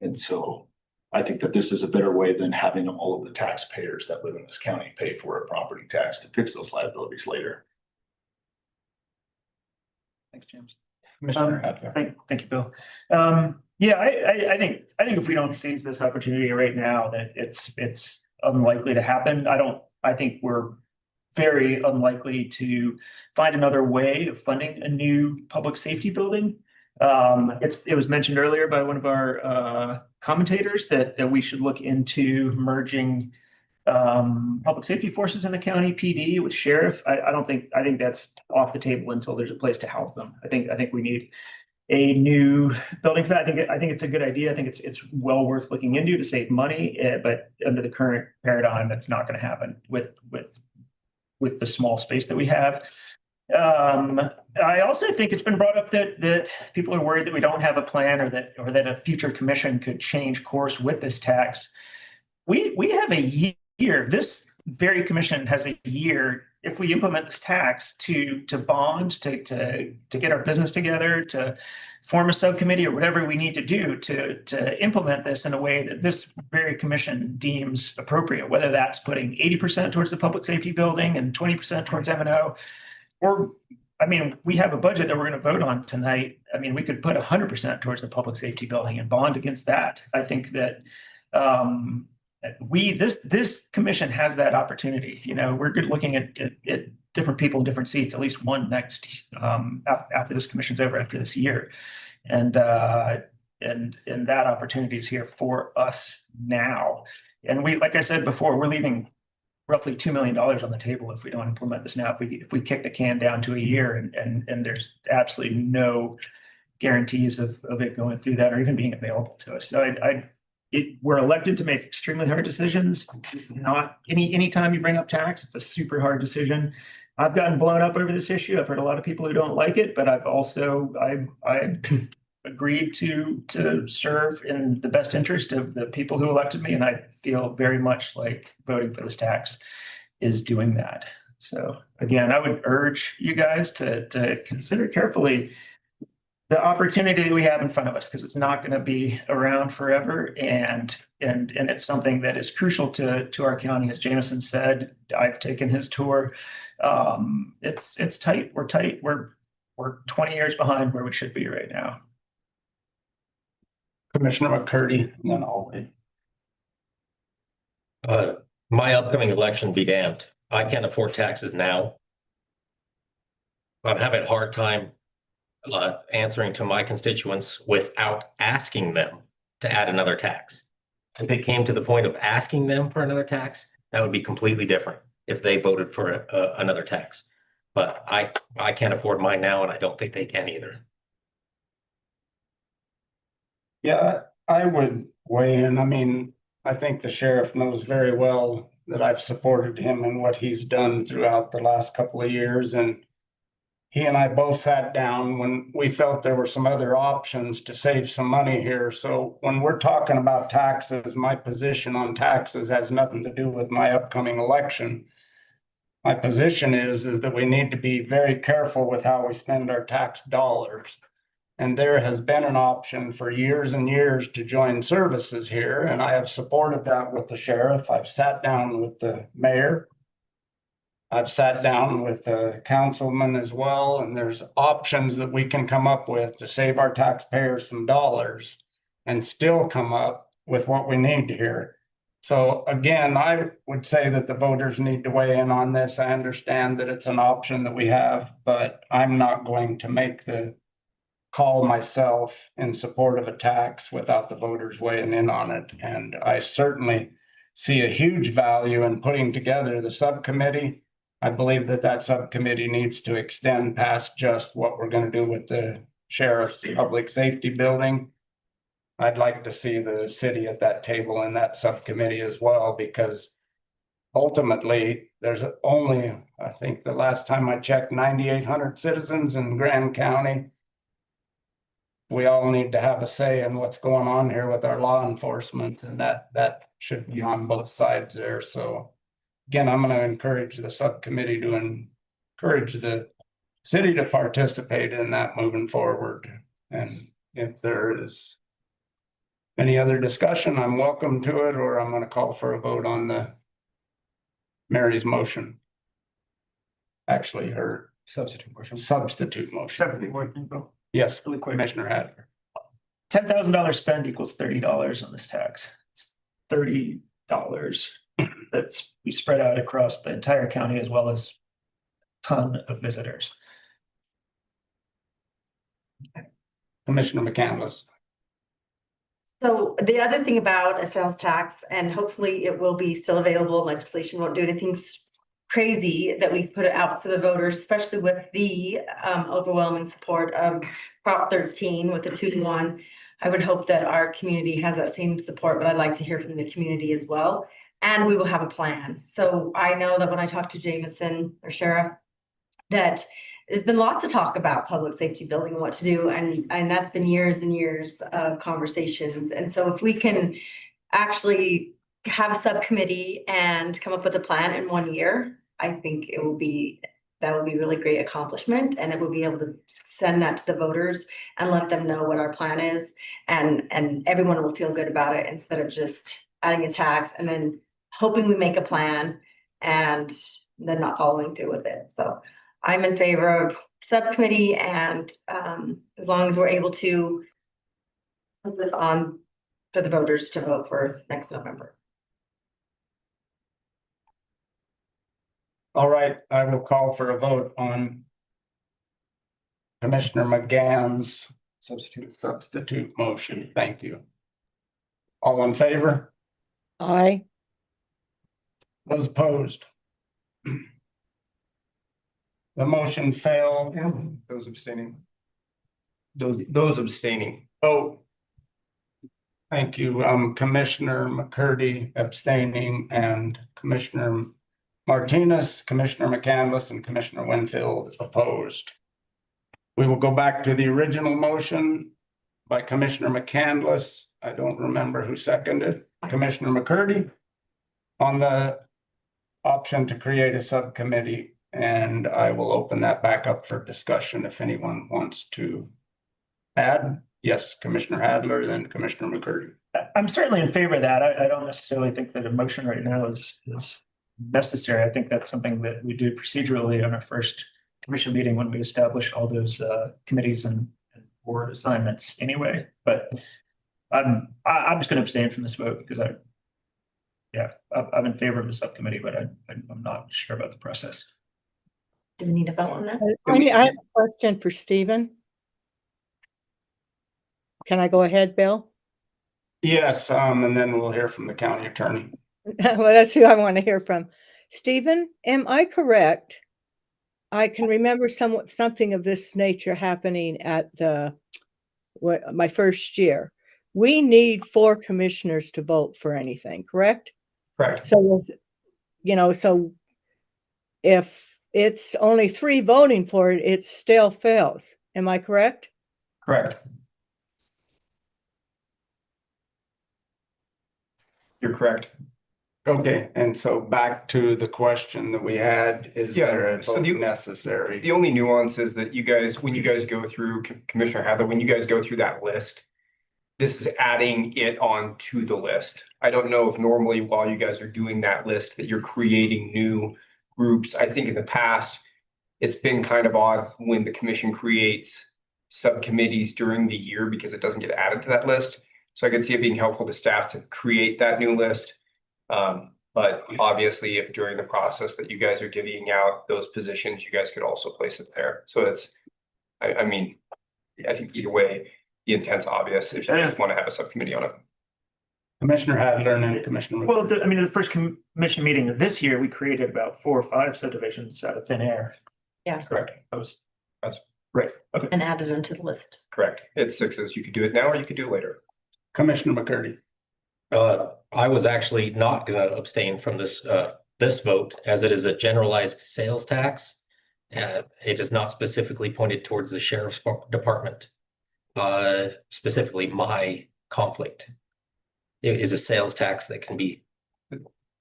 And so I think that this is a better way than having all of the taxpayers that live in this county pay for a property tax to fix those liabilities later. Thanks, James. Commissioner Hadler. Thank you, Bill. Yeah, I think if we don't seize this opportunity right now, that it's unlikely to happen. I think we're very unlikely to find another way of funding a new public safety building. It was mentioned earlier by one of our commentators that we should look into merging public safety forces in the county, PD with sheriff. I think that's off the table until there's a place to house them. I think we need a new building for that. I think it's a good idea. I think it's well worth looking into to save money, but under the current paradigm, that's not going to happen with the small space that we have. I also think it's been brought up that people are worried that we don't have a plan, or that a future commission could change course with this tax. We have a year. This very commission has a year, if we implement this tax, to bond, to get our business together, to form a subcommittee or whatever we need to do to implement this in a way that this very commission deems appropriate, whether that's putting 80% towards the public safety building and 20% towards M&O. Or, I mean, we have a budget that we're going to vote on tonight. I mean, we could put 100% towards the public safety building and bond against that. I think that this commission has that opportunity. We're looking at different people in different seats, at least one next after this commission's over, after this year, and that opportunity is here for us now. And like I said before, we're leaving roughly $2 million on the table if we don't implement this now. If we kick the can down to a year, and there's absolutely no guarantees of it going through that or even being available to us. So we're elected to make extremely hard decisions. It's not any time you bring up tax, it's a super hard decision. I've gotten blown up over this issue. I've heard a lot of people who don't like it, but I've also I agreed to serve in the best interest of the people who elected me, and I feel very much like voting for this tax is doing that. So again, I would urge you guys to consider carefully the opportunity that we have in front of us, because it's not going to be around forever. And it's something that is crucial to our county. As Jameson said, I've taken his tour. It's tight. We're tight. We're 20 years behind where we should be right now. Commissioner McCurdy, and then I'll wait. My upcoming election be damned. I can't afford taxes now. I'm having a hard time answering to my constituents without asking them to add another tax. If it came to the point of asking them for another tax, that would be completely different if they voted for another tax. But I can't afford mine now, and I don't think they can either. Yeah, I would weigh in. I mean, I think the sheriff knows very well that I've supported him in what he's done throughout the last couple of years. And he and I both sat down when we felt there were some other options to save some money here. So when we're talking about taxes, my position on taxes has nothing to do with my upcoming election. My position is that we need to be very careful with how we spend our tax dollars. And there has been an option for years and years to join services here, and I have supported that with the sheriff. I've sat down with the mayor. I've sat down with the councilman as well, and there's options that we can come up with to save our taxpayers some dollars and still come up with what we need here. So again, I would say that the voters need to weigh in on this. I understand that it's an option that we have, but I'm not going to make the call myself in support of a tax without the voters weighing in on it. And I certainly see a huge value in putting together the subcommittee. I believe that that subcommittee needs to extend past just what we're going to do with the sheriff's public safety building. I'd like to see the city at that table in that subcommittee as well, because ultimately there's only, I think the last time I checked, 9,800 citizens in Grand County. We all need to have a say in what's going on here with our law enforcement, and that should be on both sides there. So again, I'm going to encourage the subcommittee to encourage the city to participate in that moving forward. And if there is any other discussion, I'm welcome to it, or I'm going to call for a vote on the Mary's motion. Actually, her substitute motion. Yes, Commissioner Hadler. $10,000 spend equals $30 on this tax. It's $30 that's we spread out across the entire county as well as a ton of visitors. Commissioner McCandless. So the other thing about a sales tax, and hopefully it will be still available, legislation won't do anything crazy, that we put it out for the voters, especially with the overwhelming support of Prop 13 with the 2-to-1. I would hope that our community has that same support, but I'd like to hear from the community as well. And we will have a plan. So I know that when I talk to Jameson or Sheriff, that there's been lots of talk about public safety building and what to do. And that's been years and years of conversations. And so if we can actually have a subcommittee and come up with a plan in 1 year, I think that would be really great accomplishment, and it will be able to send that to the voters and let them know what our plan is, and everyone will feel good about it instead of just adding a tax and then hoping we make a plan and then not following through with it. So I'm in favor of subcommittee, and as long as we're able to put this on for the voters to vote for next November. All right, I will call for a vote on Commissioner McGann's substitute motion. Thank you. All in favor? Aye. Those opposed? The motion failed. Those abstaining. Those abstaining. Oh. Thank you. Commissioner McCurdy abstaining, and Commissioner Martinez, Commissioner McCandless, and Commissioner Winfield opposed. We will go back to the original motion by Commissioner McCandless. I don't remember who seconded. Commissioner McCurdy on the option to create a subcommittee, and I will open that back up for discussion if anyone wants to add? Yes, Commissioner Hadler, then Commissioner McCurdy. I'm certainly in favor of that. I don't necessarily think that a motion right now is necessary. I think that's something that we do procedurally on our first commission meeting when we establish all those committees and board assignments anyway. But I'm just going to abstain from this vote because I'm in favor of the subcommittee, but I'm not sure about the process. Do we need a vote on that? I have a question for Stephen. Can I go ahead, Bill? Yes, and then we'll hear from the county attorney. Well, that's who I want to hear from. Stephen, am I correct? I can remember something of this nature happening at my first year. We need 4 commissioners to vote for anything, correct? Correct. So, so if it's only 3 voting for it, it still fails. Am I correct? Correct. You're correct. Okay, and so back to the question that we had, is there a so vote necessary? The only nuance is that you guys, when you guys go through, Commissioner Hadler, when you guys go through that list, this is adding it on to the list. I don't know if normally while you guys are doing that list that you're creating new groups. I think in the past, it's been kind of odd when the commission creates subcommittees during the year because it doesn't get added to that list. So I could see it being helpful to staff to create that new list. But obviously if during the process that you guys are divvying out those positions, you guys could also place it there. So it's, I mean, I think either way, the intent's obvious if you just want to have a subcommittee on it. Commissioner Hadler and then Commissioner. Well, the first commission meeting of this year, we created about 4 or 5 subdivisions out of thin air. Yeah. Correct. That's right. Okay. And added them to the list. Correct. It's 6s. You could do it now or you could do it later. Commissioner McCurdy. I was actually not going to abstain from this vote as it is a generalized sales tax. It is not specifically pointed towards the sheriff's department. Specifically my conflict. It is a sales tax that can be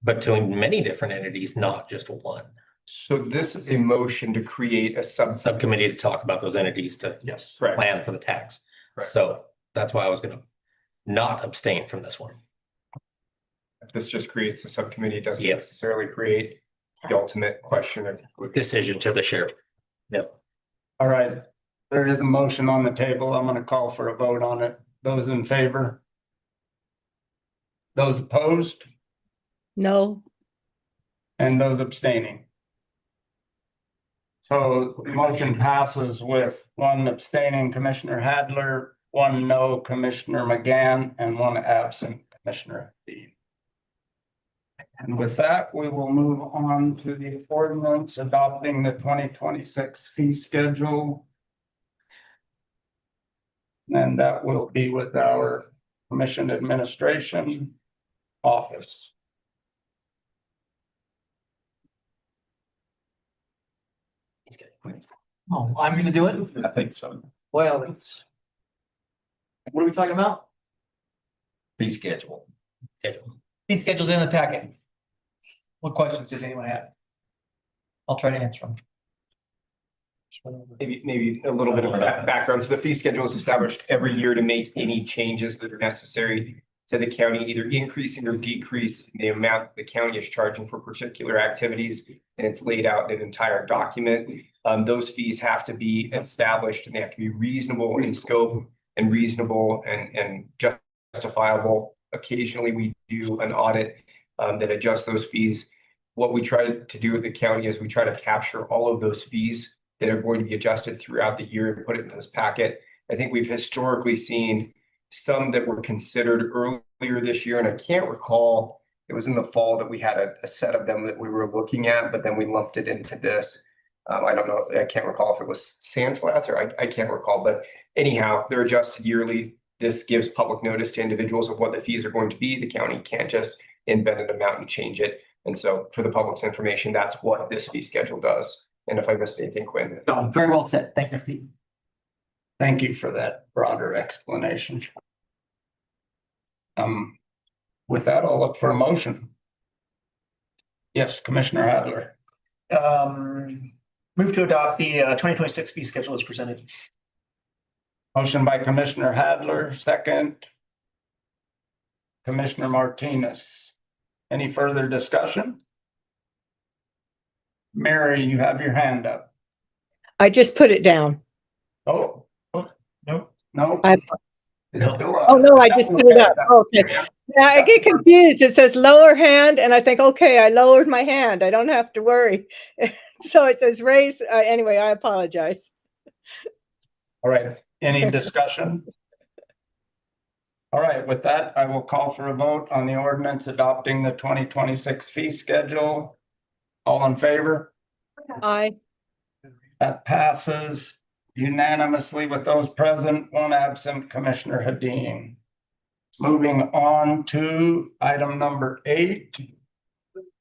between many different entities, not just one. So this is a motion to create a subcommittee to talk about those entities to plan for the tax. Correct. So that's why I was going to not abstain from this one. This just creates a subcommittee, doesn't necessarily create the ultimate question of decision to the sheriff. Yep. All right, there is a motion on the table. I'm going to call for a vote on it. Those in favor? Those opposed? No. And those abstaining? So the motion passes with 1 abstaining Commissioner Hadler, 1 no Commissioner McGann, and 1 absent Commissioner Dean. And with that, we will move on to the ordinance adopting the 2026 fee schedule. And that will be with our Commission Administration Office. Oh, I'm gonna do it? I think so. Well, what are we talking about? Fee schedule. Fee schedule's in the packet. What questions does anyone have? I'll try to answer them. Maybe a little bit of background. So the fee schedule is established every year to make any changes that are necessary to the county, either increasing or decreasing the amount the county is charging for particular activities. And it's laid out in an entire document. Those fees have to be established and they have to be reasonable in scope and reasonable and justifiable. Occasionally we do an audit that adjusts those fees. What we try to do with the county is we try to capture all of those fees that are going to be adjusted throughout the year and put it in this packet. I think we've historically seen some that were considered earlier this year, and I can't recall, it was in the fall that we had a set of them that we were looking at, but then we lumped it into this. I don't know, I can't recall if it was Sandflats or I can't recall, but anyhow, they're adjusted yearly. This gives public notice to individuals of what the fees are going to be. The county can't just invent an amount and change it. And so for the public's information, that's what this fee schedule does. And if I missed anything, Quinn. No, very well said. Thank you, Steve. Thank you for that broader explanation. With that, I'll look for a motion. Yes, Commissioner Hadler. Move to adopt the 2026 fee schedule as presented. Motion by Commissioner Hadler, second. Commissioner Martinez. Any further discussion? Mary, you have your hand up. I just put it down. Oh, No. no. I- Oh, no, I just put it up. Okay. Now I get confused. It says lower hand and I think, okay, I lowered my hand. I don't have to worry. So it says raise. Anyway, I apologize. All right, any discussion? All right, with that, I will call for a vote on the ordinance adopting the 2026 fee schedule. All in favor? Aye. That passes unanimously with those present, one absent, Commissioner Hadeen. Moving on to item number 8,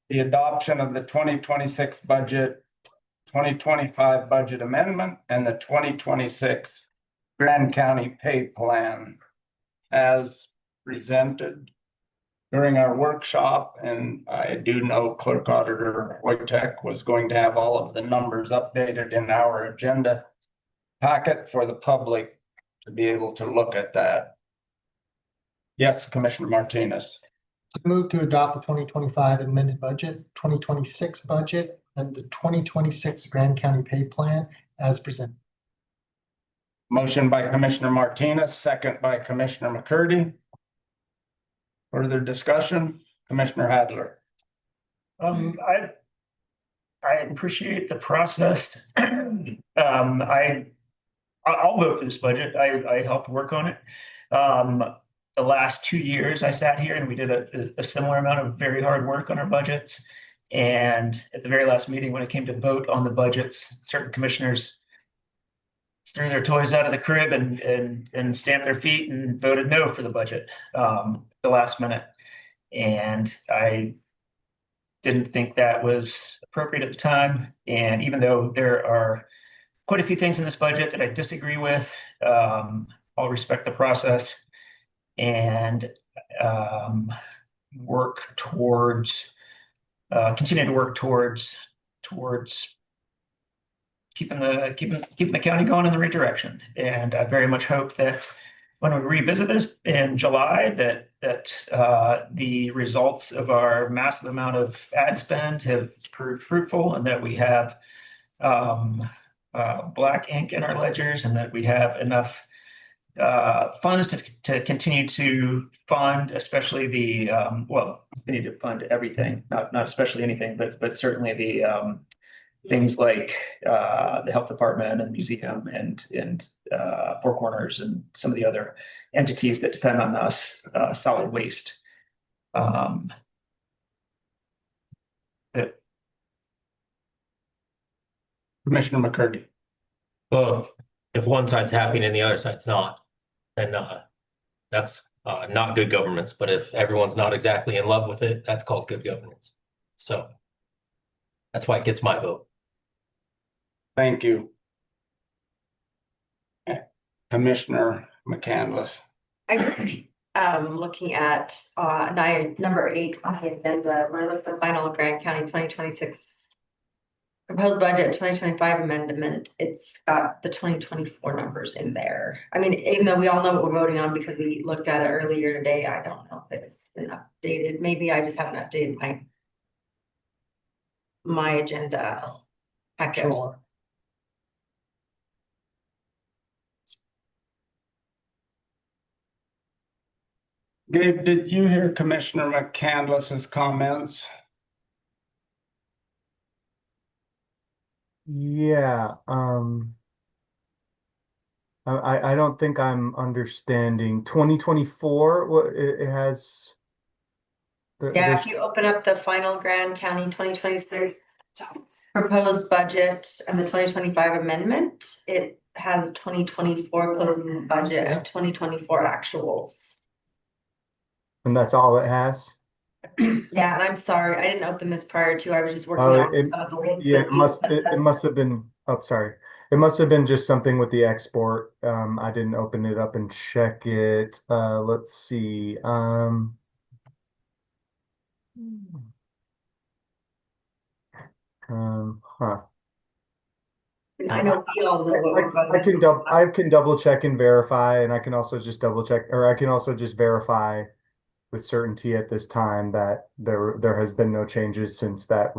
the adoption of the 2026 budget, 2025 budget amendment, and the 2026 Grand County pay plan as presented during our workshop. And I do know Clerk Auditor Wojtek was going to have all of the numbers updated in our agenda packet for the public to be able to look at that. Yes, Commissioner Martinez. I move to adopt the 2025 amended budget, 2026 budget, and the 2026 Grand County pay plan as presented. Motion by Commissioner Martinez, second by Commissioner McCurdy. Further discussion, Commissioner Hadler. I appreciate the process. I'll vote for this budget. I helped work on it. The last 2 years I sat here and we did a similar amount of very hard work on our budgets. And at the very last meeting, when it came to vote on the budgets, certain commissioners threw their toys out of the crib and stamped their feet and voted no for the budget the last minute. And I didn't think that was appropriate at the time. And even though there are quite a few things in this budget that I disagree with, I'll respect the process and work towards continue to work towards keeping the county going in the right direction. And I very much hope that when we revisit this in July, that the results of our massive amount of ad spend have proved fruitful, and that we have black ink in our ledgers, and that we have enough funds to continue to fund, especially the we need to fund everything, not especially anything, but certainly the things like the health department and the museum and Four Corners and some of the other entities that depend on us, solid waste. Commissioner McCurdy. Well, if one side's happy and the other side's not, then that's not good governance. But if everyone's not exactly in love with it, that's called good governance. So that's why it gets my vote. Thank you. Commissioner McCandless. I just looking at number 8 on the agenda, we're looking at the final Grand County 2026 proposed budget 2025 amendment. It's got the 2024 numbers in there. I mean, even though we all know what we're voting on because we looked at it earlier today, I don't know if it's been updated. Maybe I just haven't updated my agenda packet. Sure. Gabe, did you hear Commissioner McCandless's comments? Yeah, I don't think I'm understanding 2024, what it has. Yeah, if you open up the final Grand County 2026 proposed budget and the 2025 amendment, it has 2024 closing budget and 2024 actuals. And that's all it has? Yeah, and I'm sorry, I didn't open this prior to, I was just working Oh, on some of the links. yeah, that you sent us. it must have been, oh, sorry. It must have been just something with the export. I didn't open it up and check it. Let's see. Huh. I know we all know what we're voting. I can double check and verify, and I can also just double check, or I can also just verify with certainty at this time that there has been no changes since the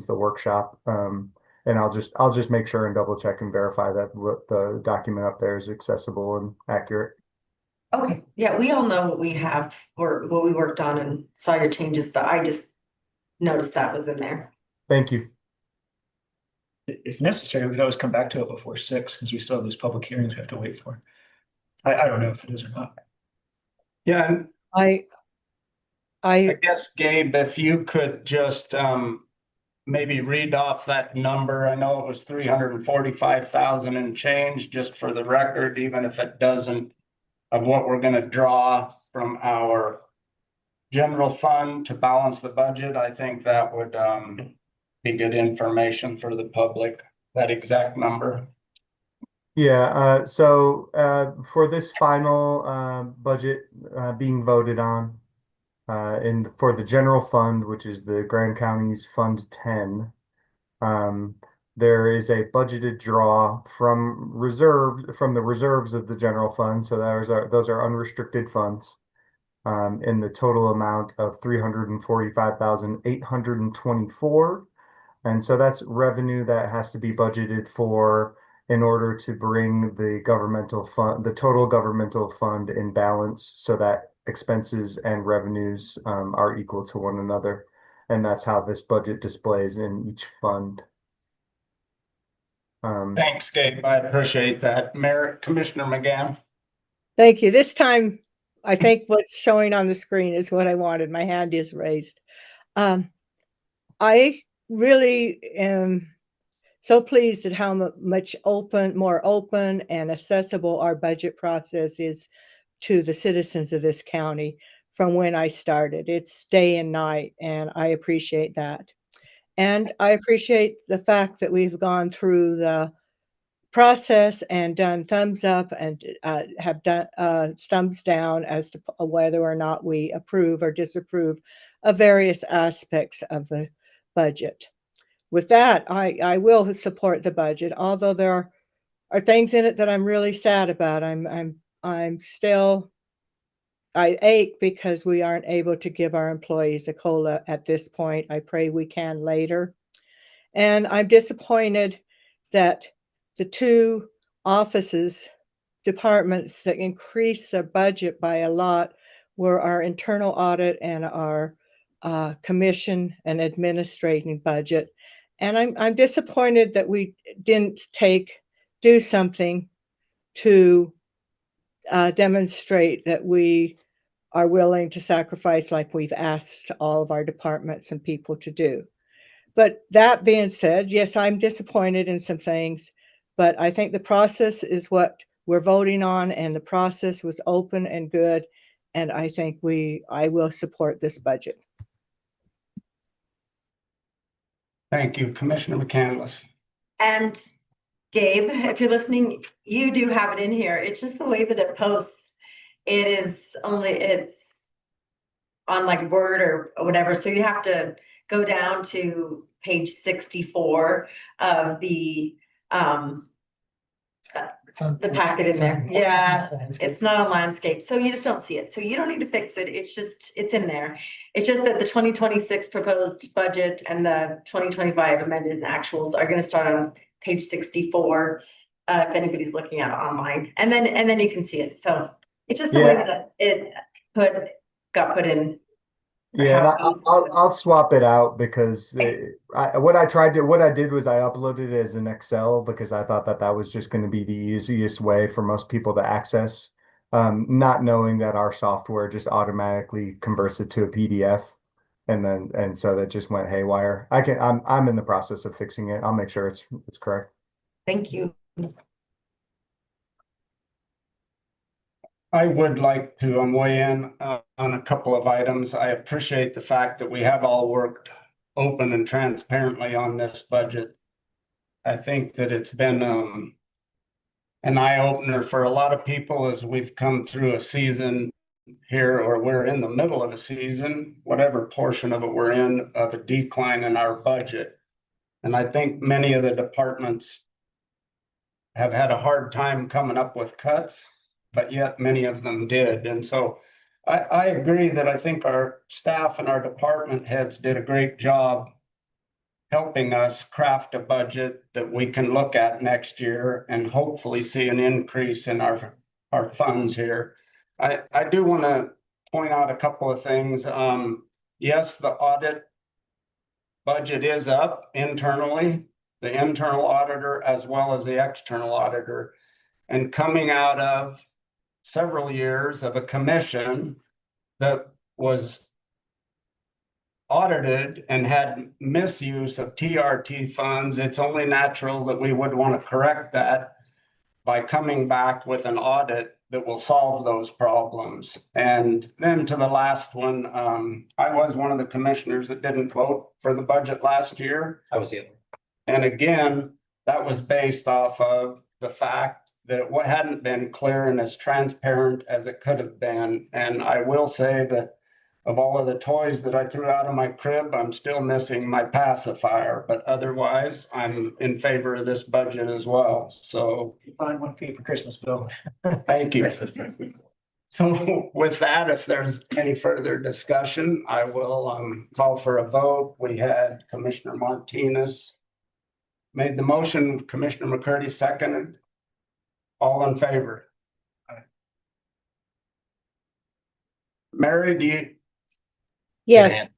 workshop. And I'll just make sure and double check and verify that what the document up there is accessible and accurate. Okay, yeah, we all know what we have or what we worked on and saw your changes, but I just noticed that was in there. Thank you. If necessary, we could always come back to it before 6, because we still have those public hearings we have to wait for. I don't know if it is or not. Yeah, and I I guess, Gabe, if you could just maybe read off that number. I know it was 345,000 and change, just for the record, even if it doesn't, of what we're gonna draw from our general fund to balance the budget. I think that would be good information for the public, that exact number. Yeah, for this final budget being voted on, for the general fund, which is the Grand County's Fund 10, there is a budgeted draw from the reserves of the general fund. So those are unrestricted funds, in the total amount of 345,824. And so that's revenue that has to be budgeted for in order to bring the total governmental fund in balance, so that expenses and revenues are equal to one another. And that's how this budget displays in each fund. Thanks, Gabe. I appreciate that. Commissioner McGann. Thank you. This time, I think what's showing on the screen is what I wanted. My hand is raised. I really am so pleased at how much more open and accessible our budget process is to the citizens of this county from when I started. It's day and night, and I appreciate that. And I appreciate the fact that we've gone through the process and done thumbs up and have done thumbs down as to whether or not we approve or disapprove of various aspects of the budget. With that, I will support the budget, although there are things in it that I'm really sad about. I ache because we aren't able to give our employees a COLA at this point. I pray we can later. And I'm disappointed that the two departments that increased their budget by a lot were our internal audit and our commission and administrating budget. And I'm disappointed that we didn't do something to demonstrate that we are willing to sacrifice like we've asked all of our departments and people to do. But that being said, yes, I'm disappointed in some things, but I think the process is what we're voting on, and the process was open and good. And I think I will support this budget. Thank you, Commissioner McCandless. And Gabe, if you're listening, you do have it in here. It's just the way that it posts. It's on like Word or whatever. So you have to go down to page 64 of the packet in there. Yeah, it's not on landscape. So you just don't see it. So you don't need to fix it. It's in there. It's just that the 2026 proposed budget and the 2025 amended actuals are going to start on page 64. If anybody's looking at it online, and then you can see it. So it's just the way that it got put in. Yeah, I'll swap it out because what I did was I uploaded it as an Excel because I thought that was just going to be the easiest way for most people to access, not knowing that our software just automatically converts it to a PDF, and so that just went haywire. I'm in the process of fixing it. I'll make sure it's correct. Thank you. I would like to weigh in on a couple of items. I appreciate the fact that we have all worked open and transparently on this budget. I think that it's been an eye-opener for a lot of people as we've come through a season here, or we're in the middle of a season, whatever portion of it we're in, of a decline in our budget. And I think many of the departments have had a hard time coming up with cuts, but yet many of them did. And so I agree that I think our staff and our department heads did a great job helping us craft a budget that we can look at next year and hopefully see an increase in our funds here. I do want to point out a couple of things. Yes, the audit budget is up internally, the internal auditor as well as the external auditor. And coming out of several years of a commission that was audited and had misuse of TRT funds, it's only natural that we would want to correct that by coming back with an audit that will solve those problems. And then to the last one, I was one of the commissioners that didn't vote for the budget last year. I was the other. And again, that was based off of the fact that it hadn't been clear and as transparent as it could have been. And I will say that of all of the toys that I threw out of my crib, I'm still missing my pacifier, but otherwise I'm in favor of this budget as well. So Find one for you for Christmas, Bill. thank you. So with that, if there's any further discussion, I will call for a vote. We had Commissioner Martinez made the motion, Commissioner McCurdy seconded. All in favor? Mary, do you? Yes,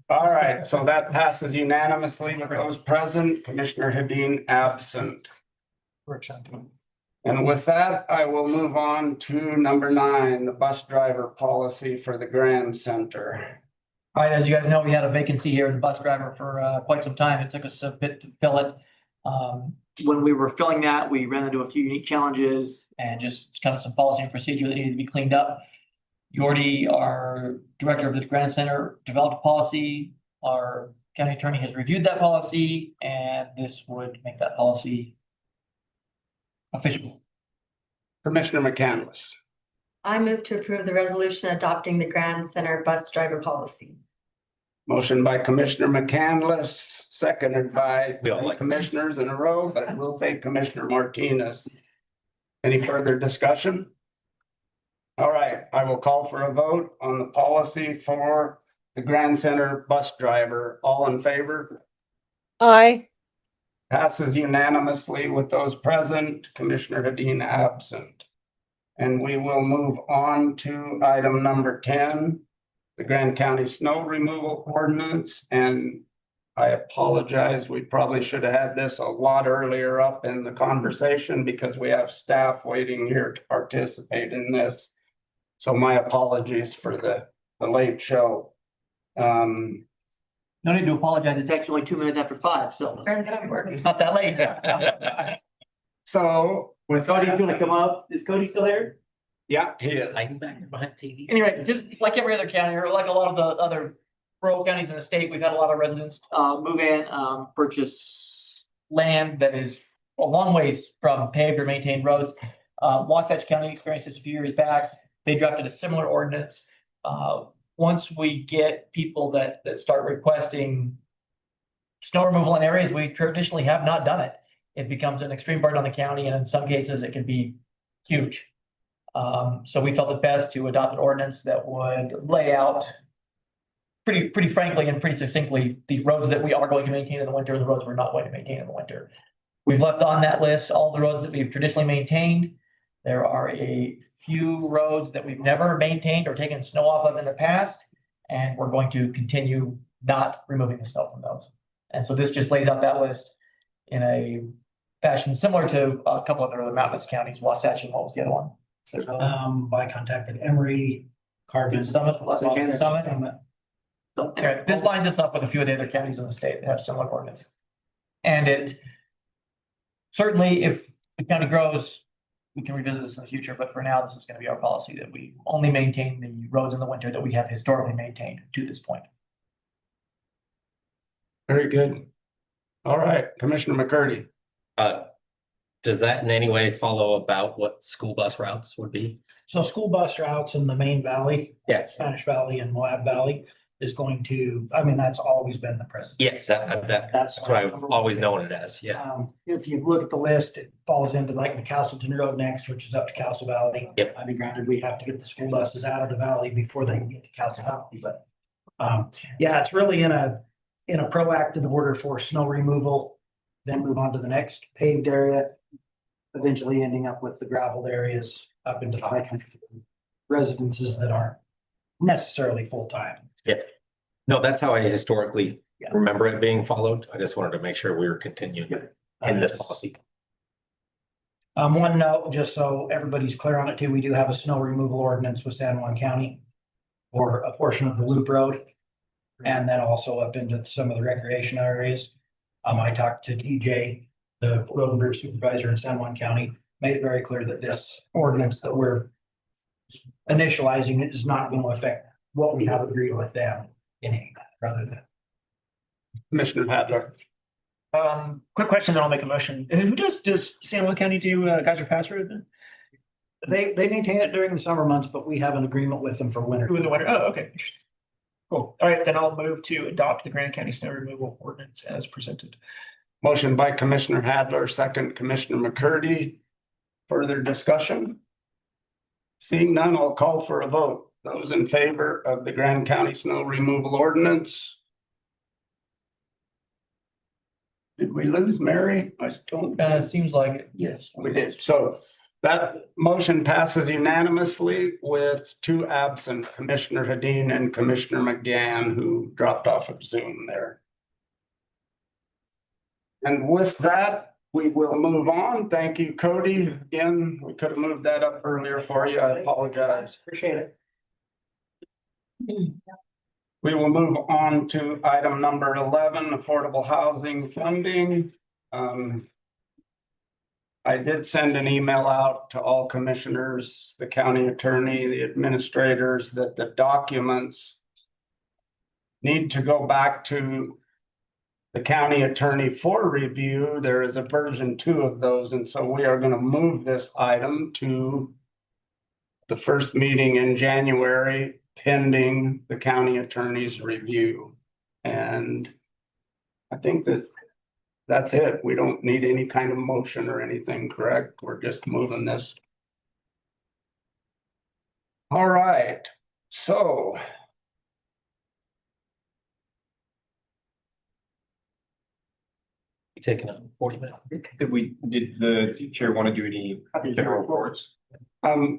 All right, so that passes unanimously with those present, Commissioner Hedin absent. And with that, I will move on to number 9, the bus driver policy for the Grand Center. All right, as you guys know, we had a vacancy here in the bus driver for quite some time. It took us a bit to fill it. When we were filling that, we ran into a few unique challenges and just kind of some policy and procedure that needed to be cleaned up. Yordi, our director of the Grand Center, developed a policy. Our county attorney has reviewed that policy, and this would make that policy official. Commissioner McCandless. I move to approve the resolution adopting the Grand Center bus driver policy. Motion by Commissioner McCandless, seconded by We all like it. commissioners in a row, but we'll take Commissioner Martinez. Any further discussion? All right, I will call for a vote on the policy for the Grand Center bus driver. All in favor? aye. Passes unanimously with those present, Commissioner Hedin absent. And we will move on to item number 10, the Grand County Snow Removal Ordinance. And I apologize, we probably should have had this a lot earlier up in the conversation because we have staff waiting here to participate in this. So my apologies for the late show. No need to apologize. It's actually only 2 minutes after 5, so it's not that late. So with Cody's gonna come up. Is Cody still there? yeah, he is. Hiding back behind TV. Anyway, just like every other county, or like a lot of the other rural counties in the state, we've had a lot of residents move in, purchase land that is a long ways from paved or maintained roads. Wasatch County experienced this a few years back. They drafted a similar ordinance. Once we get people that start requesting snow removal in areas we traditionally have not done it, it becomes an extreme burden on the county, and in some cases it can be huge. So we felt it best to adopt an ordinance that would lay out pretty frankly and pretty succinctly the roads that we are going to maintain in the winter and the roads we're not going to maintain in the winter. We've left on that list all the roads that we've traditionally maintained. There are a few roads that we've never maintained or taken snow off of in the past, and we're going to continue not removing the snow from those. And so this just lays out that list in a fashion similar to a couple of other mountainous counties, Wasatch, and what was the other one? I contacted Emory, Carbon Summit, Wasatch and Summit. So anyway, this lines us up with a few of the other counties in the state that have similar ordinances. And it certainly, if the county grows, we can revisit this in the future, but for now, this is going to be our policy that we only maintain the roads in the winter that we have historically maintained to this point. Very good. All right, Commissioner McCurdy. Does that in any way follow about what school bus routes would be? So school bus routes in the main valley, Yeah. Spanish Valley and Moab Valley, is going to, I mean, that's always been the precedent. Yes, that's what I've always known it as, yeah. If you look at the list, it falls into like the Castleton Road next, which is up to Castle Valley. Yep. I mean, granted, we have to get the school buses out of the valley before they can get to Castle Valley, but yeah, it's really in a proactive order for snow removal, then move on to the next paved area, eventually ending up with the gravelled areas up into the high country residences that aren't necessarily full-time. Yep. No, that's how I historically remember it being followed. I just wanted to make sure we were continuing in this policy. One note, just so everybody's clear on it too, we do have a snow removal ordinance with San Juan County for a portion of the loop road. And then also up into some of the recreation areas. I talked to TJ, the road and bridge supervisor in San Juan County, made it very clear that this ordinance that we're initializing is not going to affect what we have agreed with them in any rather than. Commissioner Hadler. Quick question, then I'll make a motion. Who does San Juan County do Geyser Pass Road then? They maintain it during the summer months, but we have an agreement with them for winter. In the winter, oh, okay. Cool. All right, then I'll move to adopt the Grand County Snow Removal Ordinance as presented. Motion by Commissioner Hadler, second Commissioner McCurdy. Further discussion? Seeing none, I'll call for a vote. Those in favor of the Grand County Snow Removal Ordinance? Did we lose Mary? I still. It seems like it. Yes, we did. So that motion passes unanimously with 2 absent, Commissioner Hedin and Commissioner McGann, who dropped off of Zoom there. And with that, we will move on. Thank you, Cody. Again, we could have moved that up earlier for you. I apologize. Appreciate it. We will move on to item number 11, affordable housing funding. I did send an email out to all commissioners, the county attorney, the administrators, that the documents need to go back to the county attorney for review. There is a version 2 of those, and so we are going to move this item to the first meeting in January, pending the county attorney's review. And I think that's it. We don't need any kind of motion or anything, correct? We're just moving this. All right, so. Taking up 40 minutes. Did the chair want to do any general reports?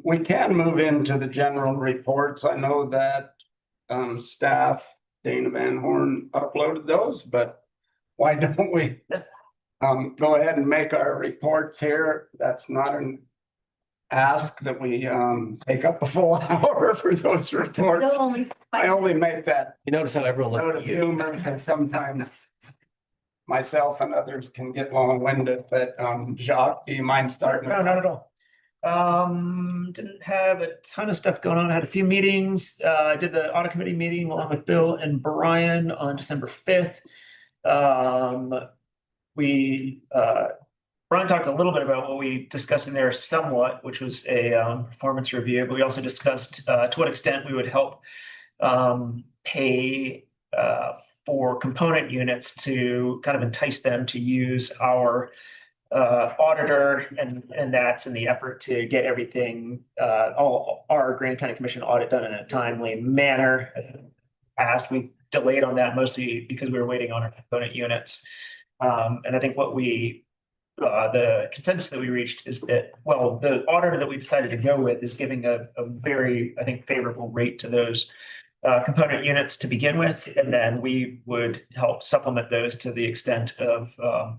We can move into the general reports. I know that staff, Dana Van Horn, uploaded those, but why don't we go ahead and make our reports here? That's not an ask that we take up a full hour for those reports. I only make that. You notice how everyone note of humor, because sometimes myself and others can get long-winded, but Jacques, do you mind starting? No, not at all. Didn't have a ton of stuff going on. I had a few meetings. I did the audit committee meeting along with Bill and Brian on December 5th. Brian talked a little bit about what we discussed in there somewhat, which was a performance review, but we also discussed to what extent we would help pay for component units to kind of entice them to use our auditor, and that's in the effort to get everything, all our Grand County Commission audit done in a timely manner. We delayed on that mostly because we were waiting on our component units. And I think what the consensus that we reached is that, well, the auditor that we decided to go with is giving a very, I think, favorable rate to those component units to begin with, and then we would help supplement those to the extent of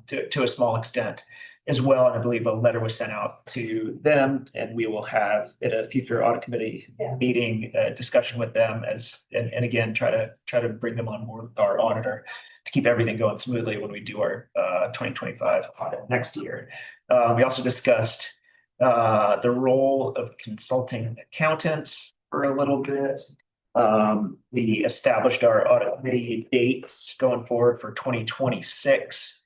to a small extent as well. And I believe a letter was sent out to them, and we will have at a future audit committee meeting discussion with them and again try to bring them on board with our auditor to keep everything going smoothly when we do our 2025 audit next year. We also discussed the role of consulting accountants for a little bit. We established our audit committee dates going forward for 2026.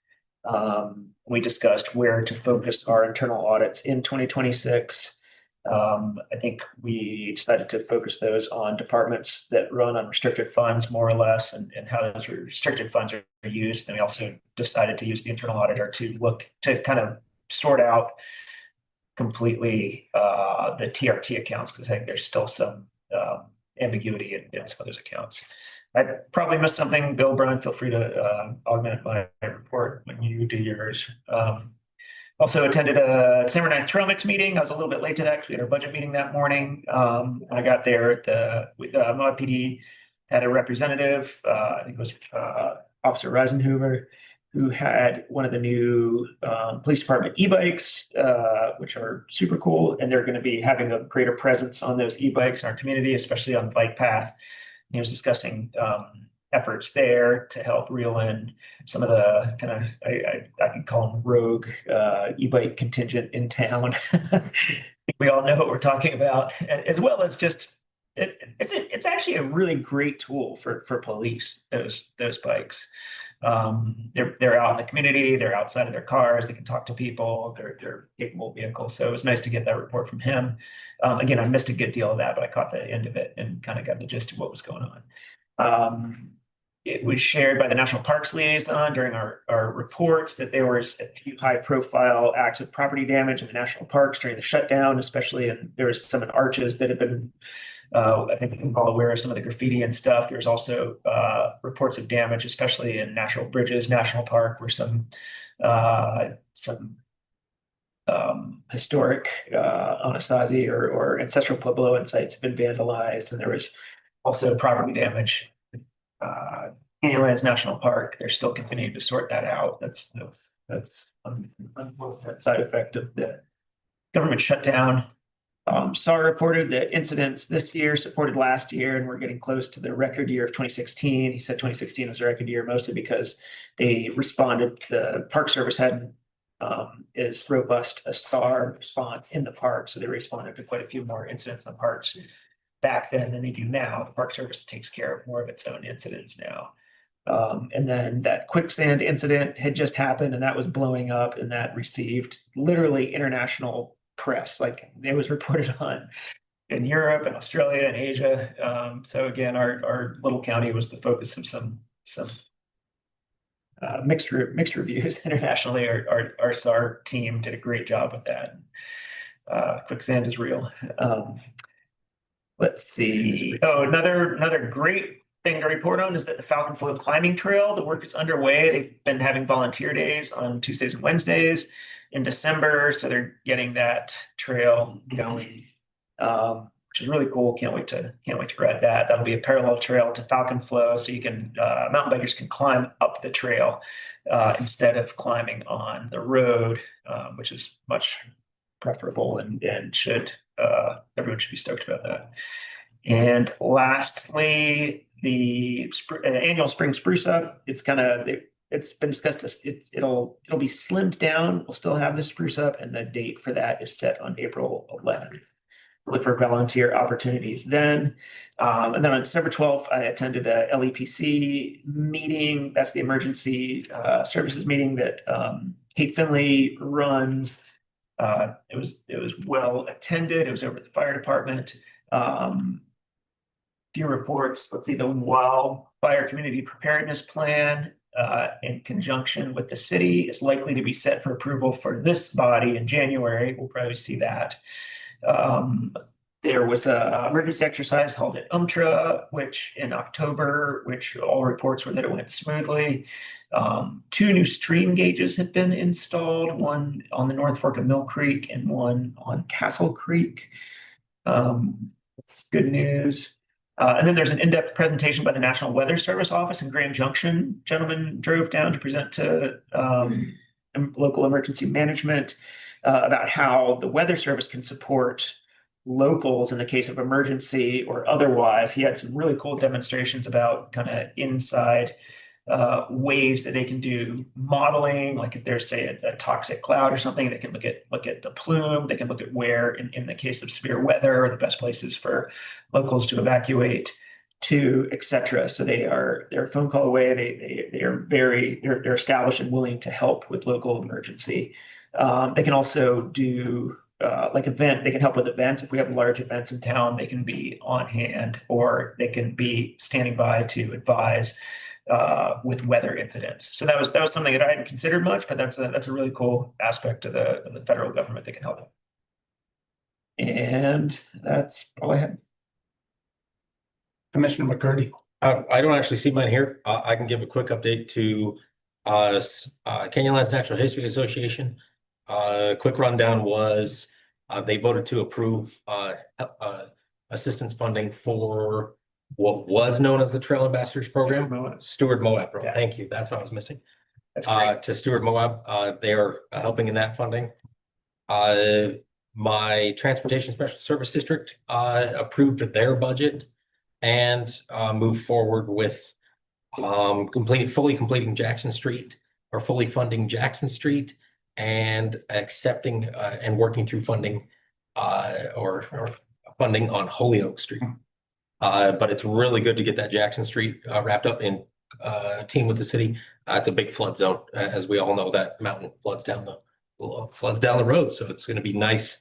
We discussed where to focus our internal audits in 2026. I think we decided to focus those on departments that run on restricted funds more or less and how those restricted funds are used. And we also decided to use the internal auditor to look to kind of sort out completely the TRT accounts because I think there's still some ambiguity in some of those accounts. I probably missed something. Bill, Brian, feel free to augment my report when you do yours. Also attended a December 9th trail mix meeting. I was a little bit late to that because we had our budget meeting that morning. I got there at the Moab PD had a representative, I think it was Officer Reisenhuber, who had one of the new police department e-bikes, which are super cool. And they're going to be having a greater presence on those e-bikes in our community, especially on the bike path. And he was discussing efforts there to help reel in some of the kind of, I can call them rogue e-bike contingent in town. We all know what we're talking about, as well as just, it's actually a really great tool for police, those bikes. They're out in the community, they're outside of their cars, they can talk to people, they're capable vehicles. So it was nice to get that report from him. Again, I missed a good deal of that, but I caught the end of it and kind of got the gist of what was going on. It was shared by the National Parks Liaison during our reports that there was a few high profile acts of property damage in the national parks during the shutdown, especially, and there was some arches that have been I think we're all aware of some of the graffiti and stuff. There's also reports of damage, especially in Natural Bridges National Park, where some historic Anasazi or ancestral Puebloan sites have been vandalized, and there was also property damage. Canyonlands National Park, they're still continuing to sort that out. That's an unfortunate side effect of the government shutdown. SAR reported that incidents this year supported last year, and we're getting close to the record year of 2016. He said 2016 was a record year mostly because they responded, the Park Service had as robust a SAR response in the park. So they responded to quite a few more incidents in the parks back then than they do now. The Park Service takes care of more of its own incidents now. And then that quicksand incident had just happened, and that was blowing up, and that received literally international press. Like it was reported on in Europe and Australia and Asia. So again, our little county was the focus of some mixed reviews internationally. Our SAR team did a great job with that. Quicksand is real. Let's see. Oh, another great thing to report on is that the Falcon Flow climbing trail, the work is underway. They've been having volunteer days on Tuesdays and Wednesdays in December. So they're getting that trail going, which is really cool. Can't wait to ride that. That'll be a parallel trail to Falcon Flow. So you can, mountain bikers can climb up the trail instead of climbing on the road, which is much preferable and everyone should be stoked about that. And lastly, the annual spring spruce up. It's been discussed. It'll be slimmed down. We'll still have the spruce up, and the date for that is set on April 11th. Look for volunteer opportunities then. And then on December 12th, I attended a LEPC meeting. That's the emergency services meeting that Kate Finley runs. It was well attended. It was over at the fire department. Few reports. Let's see, the wildfire community preparedness plan in conjunction with the city is likely to be set for approval for this body in January. We'll probably see that. There was an emergency exercise held at which in October, which all reports were that it went smoothly. 2 new stream gauges have been installed, one on the North Fork of Mill Creek and one on Castle Creek. That's good news. And then there's an in-depth presentation by the National Weather Service office in Grand Junction. Gentlemen drove down to present to local emergency management about how the Weather Service can support locals in the case of emergency or otherwise. He had some really cool demonstrations about kind of inside ways that they can do modeling, like if there's, say, a toxic cloud or something, they can look at the plume, they can look at where, in the case of severe weather, are the best places for locals to evacuate to, et cetera. So they're a phone call away. They're established and willing to help with local emergency. They can also do event, they can help with events. If we have large events in town, they can be on hand or they can be standing by to advise with weather incidents. So that was something that I hadn't considered much, but that's a really cool aspect of the federal government that can help. And that's all I had. Commissioner McCurdy. I don't actually see mine here. I can give a quick update to Canyonlands Natural History Association. Quick rundown was they voted to approve assistance funding for what was known as the Trail Ambassadors Program. Steward Moab Program. Thank you. That's what I was missing. That's great. To Steward Moab, they are helping in that funding. My Transportation Special Service District approved their budget and moved forward with fully completing Jackson Street, or fully funding Jackson Street, and accepting and working through funding or funding on Holyoke Street. But it's really good to get that Jackson Street wrapped up in team with the city. It's a big flood zone, as we all know. That mountain floods down the road, so it's going to be nice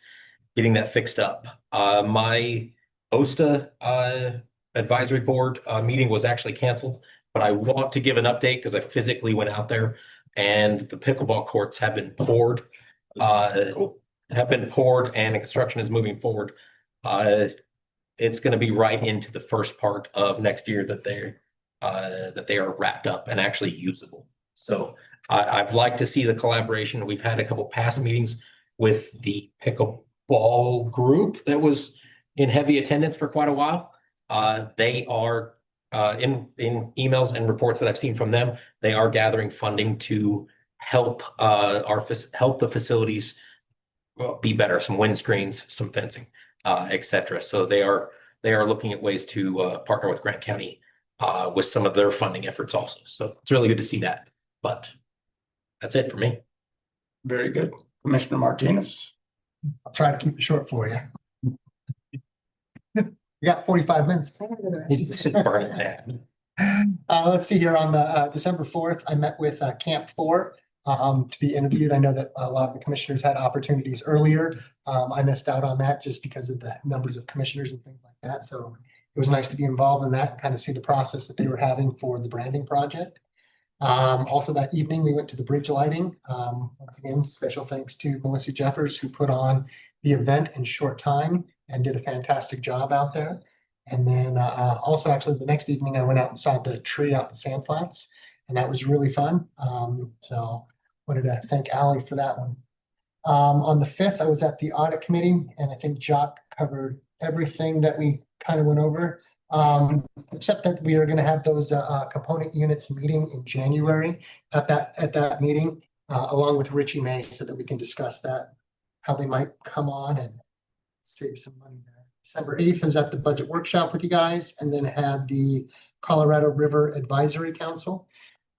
getting that fixed up. My OSTA advisory board meeting was actually canceled, but I want to give an update because I physically went out there and the pickleball courts have been poured. And the construction is moving forward. It's going to be right into the first part of next year that they are wrapped up and actually usable. So I've liked to see the collaboration. We've had a couple past meetings with the pickleball group that was in heavy attendance for quite a while. They are in emails and reports that I've seen from them, they are gathering funding to help help the facilities be better, some windscreens, some fencing, etc. So they are looking at ways to partner with Grant County with some of their funding efforts also. So it's really good to see that. But that's it for me. Very good. Commissioner Martinez. I'll try to keep it short for you. We got 45 minutes. Let's see here on the December 4th, I met with Camp 4 to be interviewed. I know that a lot of the commissioners had opportunities earlier. I missed out on that just because of the numbers of commissioners and things like that. So it was nice to be involved in that and kind of see the process that they were having for the branding project. Also that evening, we went to the bridge lighting. Once again, special thanks to Melissa Jeffers, who put on the event in short time and did a fantastic job out there. And then also actually the next evening, I went out and saw the tree out in Sand Flats, and that was really fun. So wanted to thank Allie for that one. On the 5th, I was at the audit committee, and I think Jock covered everything that we kind of went over. Except that we are going to have those component units meeting in January at that meeting, along with Richie May, so that we can discuss that, how they might come on and save some money there. December 8th, I was at the budget workshop with you guys, and then had the Colorado River Advisory Council.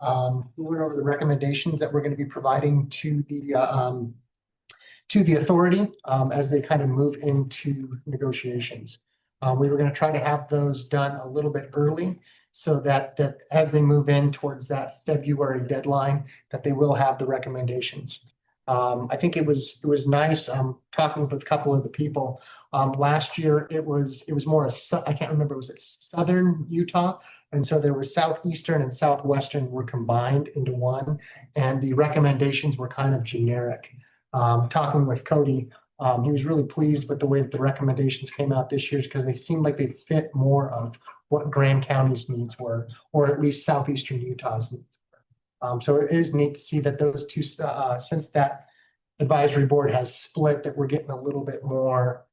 We went over the recommendations that we're going to be providing to the authority as they kind of move into negotiations. We were going to try to have those done a little bit early so that as they move in towards that February deadline, that they will have the recommendations. I think it was nice talking with a couple of the people. Last year, it was more I can't remember, was it southern Utah? And so there was southeastern and southwestern were combined into one, and the recommendations were kind of generic. Talking with Cody, he was really pleased with the way that the recommendations came out this year because they seemed like they fit more of what Grand County's needs were, or at least southeastern Utah's needs were. So it is neat to see that those two, since that advisory board has split, that we're getting a little bit more,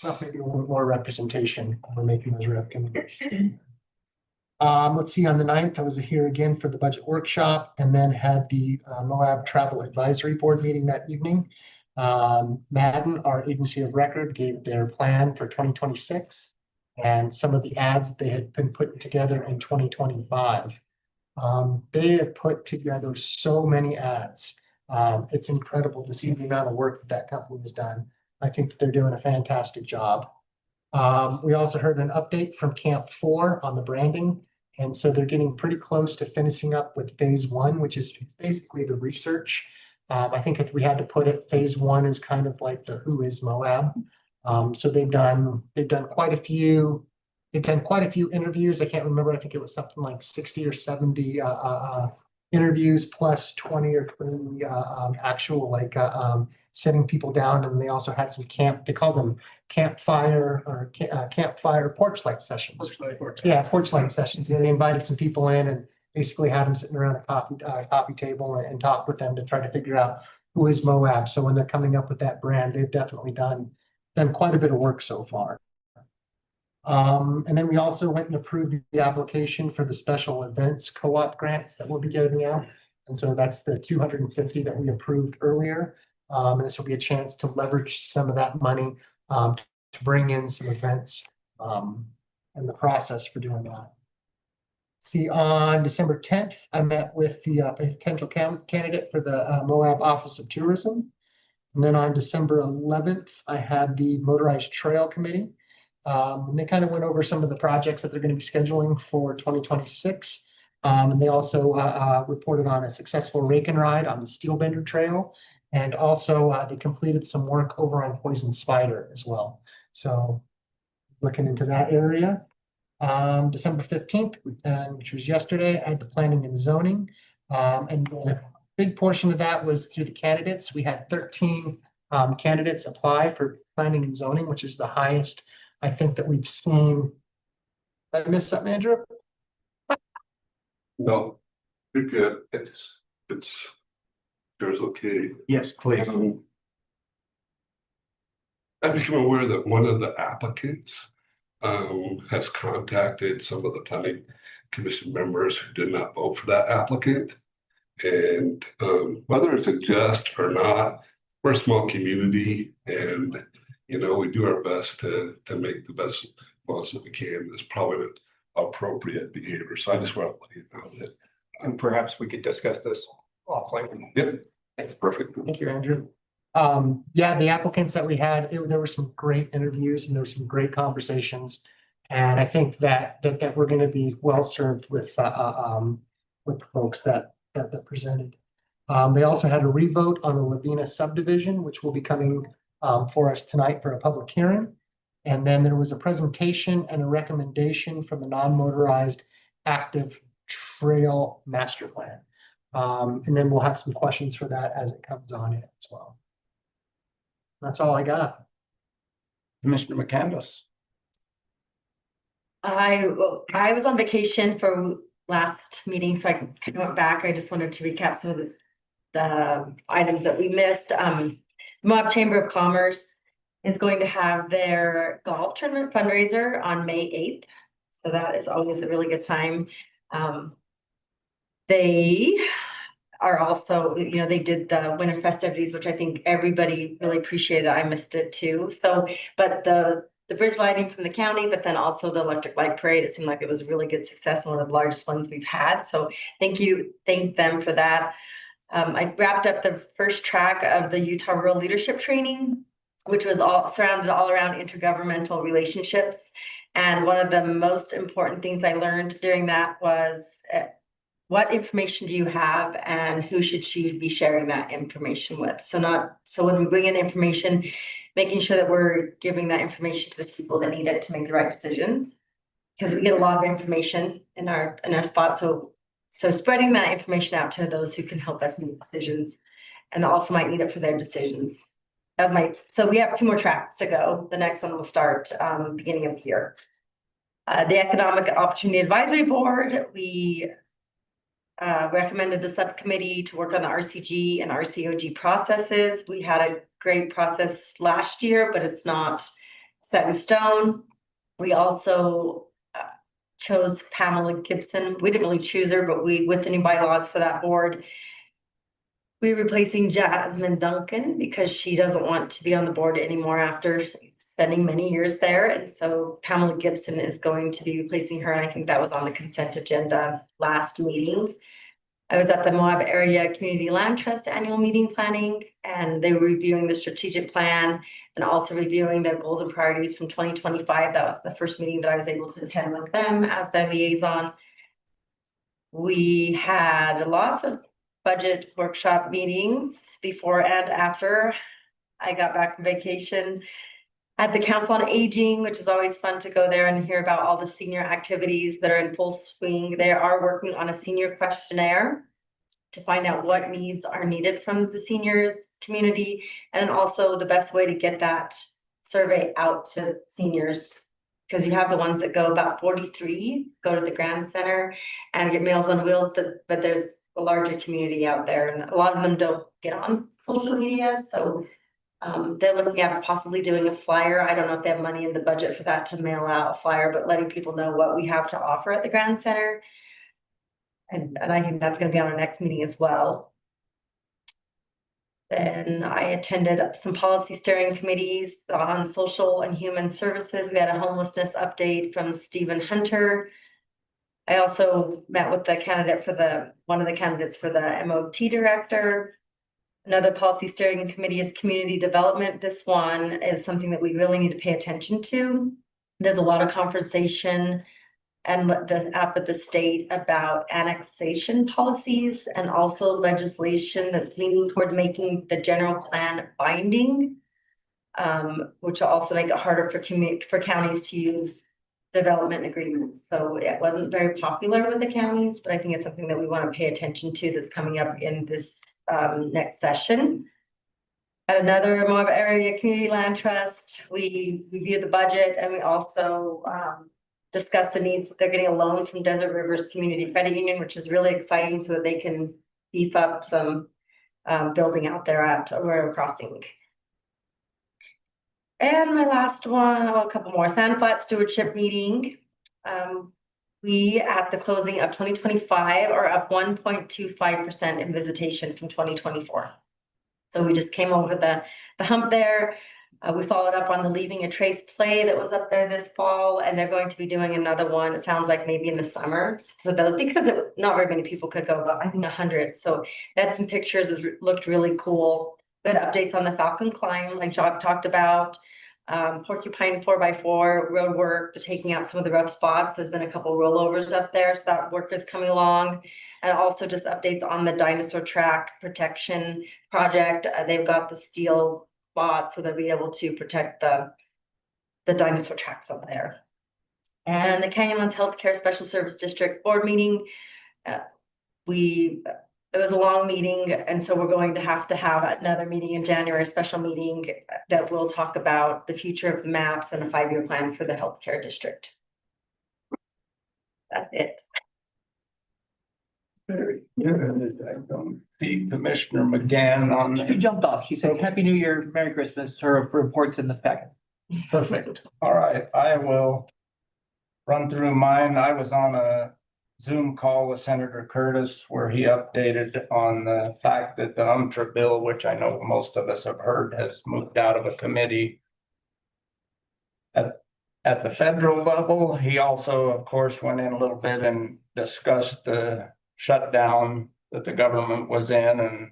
well, maybe a little more representation when we're making those recommendations. Let's see, on the 9th, I was here again for the budget workshop, and then had the Moab Travel Advisory Board meeting that evening. Madden, our agency of record, gave their plan for 2026 and some of the ads that they had been putting together in 2025. They have put together so many ads. It's incredible to see the amount of work that company has done. I think that they're doing a fantastic job. We also heard an update from Camp 4 on the branding. And so they're getting pretty close to finishing up with phase 1, which is basically the research I think if we had to put it, phase one is kind of like the Who is Moab. So they've done quite a few interviews. I can't remember. I think it was something like 60 or 70 interviews plus 20 or 30 actual sitting people down. And they also had some they call them campfire porch light sessions. Yeah, porch light sessions. Yeah, they invited some people in and basically had them sitting around a coffee table and talk with them to try to figure out who is Moab. So when they're coming up with that brand, they've definitely done quite a bit of work so far. And then we also went and approved the application for the special events co-op grants that we'll be giving out. And so that's the 250 that we approved earlier. And this will be a chance to leverage some of that money to bring in some events and the process for doing that. See, on December 10th, I met with the potential candidate for the Moab Office of Tourism. And then on December 11th, I had the Motorized Trail Committee. And they kind of went over some of the projects that they're going to be scheduling for 2026. And they also reported on a successful rake and ride on the Steelbender Trail. And also they completed some work over on Poison Spider as well. So looking into that area. December 15th, which was yesterday, I had the planning and zoning. And the big portion of that was through the candidates. We had 13 candidates apply for planning and zoning, which is the highest I think that we've seen. Did I miss something, Andrew? No, you're good. It's sure it's okay. Yes, please. I became aware that one of the applicants has contacted some of the planning commission members who did not vote for that applicant. And whether it's a just or not, we're a small community, and we do our best to make the best votes that we can. It's probably an appropriate behavior. So I just want to let you know that. And perhaps we could discuss this offline. Yep, that's perfect. Thank you, Andrew. Yeah, the applicants that we had, there were some great interviews and there were some great conversations. And I think that we're going to be well served with the folks that presented. They also had a revote on the Lavina subdivision, which will be coming for us tonight for a public hearing. And then there was a presentation and a recommendation from the non-motorized active trail master plan. And then we'll have some questions for that as it comes on in as well. That's all I got. Commissioner McCandless. I was on vacation for last meeting, so I kind of went back. I just wanted to recap some of the items that we missed. Moab Chamber of Commerce is going to have their golf tournament fundraiser on May 8th. So that is always a really good time. They are also, they did the winter festivities, which I think everybody really appreciated. I missed it too. So, but the bridge lighting from the county, but then also the electric light parade, it seemed like it was a really good success, one of the largest ones we've had. So thank them for that. I wrapped up the first track of the Utah Rural Leadership Training, which was surrounded all around intergovernmental relationships. And one of the most important things I learned during that was what information do you have and who should you be sharing that information with? So when we bring in information, making sure that we're giving that information to the people that need it to make the right decisions. Because we get a lot of information in our spot. So spreading that information out to those who can help us make decisions and also might need it for their decisions. So we have 2 more tracks to go. The next one will start beginning of the year. The Economic Opportunity Advisory Board, we recommended a subcommittee to work on the RCG and RCOG processes. We had a great process last year, but it's not set in stone. We also chose Pamela Gibson. We didn't really choose her, but with the new bylaws for that board, we're replacing Jasmine Duncan because she doesn't want to be on the board anymore after spending many years there. And so Pamela Gibson is going to be replacing her. And I think that was on the consent agenda last meeting. I was at the Moab Area Community Land Trust annual meeting planning, and they were reviewing the strategic plan and also reviewing their goals and priorities from 2025. That was the first meeting that I was able to attend with them as their liaison. We had lots of budget workshop meetings before and after I got back from vacation. At the Council on Aging, which is always fun to go there and hear about all the senior activities that are in full swing. They are working on a senior questionnaire to find out what needs are needed from the seniors community, and then also the best way to get that survey out to seniors. Because you have the ones that go, about 43 go to the Grand Center and get Meals on Wheels, but there's a larger community out there, and a lot of them don't get on social media, so they're looking at possibly doing a flyer. I don't know if they have money in the budget for that, to mail out a flyer, but letting people know what we have to offer at the Grand Center. And I think that's gonna be on our next meeting as well. Then I attended some policy steering committees on social and human services. We had a homelessness update from Stephen Hunter. I also met with the candidate for one of the candidates for the MOT director. Another policy steering committee is community development. This one is something that we really need to pay attention to. There's a lot of conversation and at the state about annexation policies, and also legislation that's leaning toward making the general plan binding, which will also make it harder for counties to use development agreements. So it wasn't very popular with the counties, but I think it's something that we want to pay attention to that's coming up in this next session. At another more area community land trust, we reviewed the budget, and we also discuss the needs. They're getting a loan from Desert Rivers Community Credit Union, which is really exciting, so that they can beef up some building out there at Arroyo Crossing. And my last one, a couple more, Sand Flat Stewardship Meeting. We, at the closing of 2025, are up 1.25% in visitation from 2024. So we just came over the hump there. We followed up on the Leaving a Trace play that was up there this fall, and they're going to be doing another one. It sounds like maybe in the summer for those, because not very many people could go, but I think 100. So that's some pictures. It looked really cool. Good updates on the Falcon Climb, like Jock talked about. Porcupine 4x4 road work, to taking out some of the rough spots. There's been a couple rollovers up there, so that work is coming along. And also just updates on the dinosaur track protection project. They've got the steel spots, so they'll be able to protect the dinosaur tracks up there. And the Canyonlands Healthcare Special Service District Board meeting. It was a long meeting, and so we're going to have another meeting in January, a special meeting that will talk about the future of the maps and a 5-year plan for the healthcare district. That's it. Very good. I don't see Commissioner McGann on She jumped off. She said, "Happy New Year, Merry Christmas." Her report's in the packet. Perfect. All right, I will run through mine. I was on a Zoom call with Senator Curtis where he updated on the fact that the UMTRA bill, which I know most of us have heard, has moved out of a committee. At the federal level, he also, of course, went in a little bit and discussed the shutdown that the government was in, and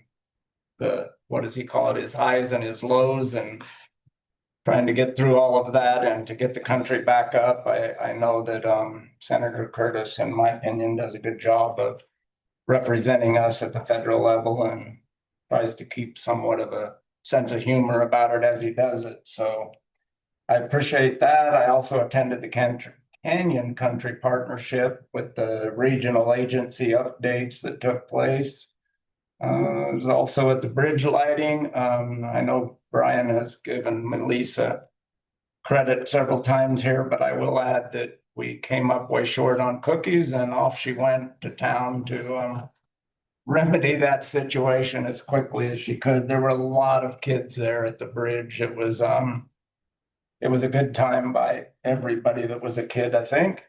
what does he call it, his highs and his lows, and trying to get through all of that and to get the country back up. I know that Senator Curtis, in my opinion, does a good job of representing us at the federal level and tries to keep somewhat of a sense of humor about it as he does it. So I appreciate that. I also attended the Canyon Country Partnership with the regional agency updates that took place. I was also at the bridge lighting. I know Brian has given Melissa credit several times here, but I will add that we came up way short on cookies, and off she went to town to remedy that situation as quickly as she could. There were a lot of kids there at the bridge. It was a good time by everybody that was a kid, I think.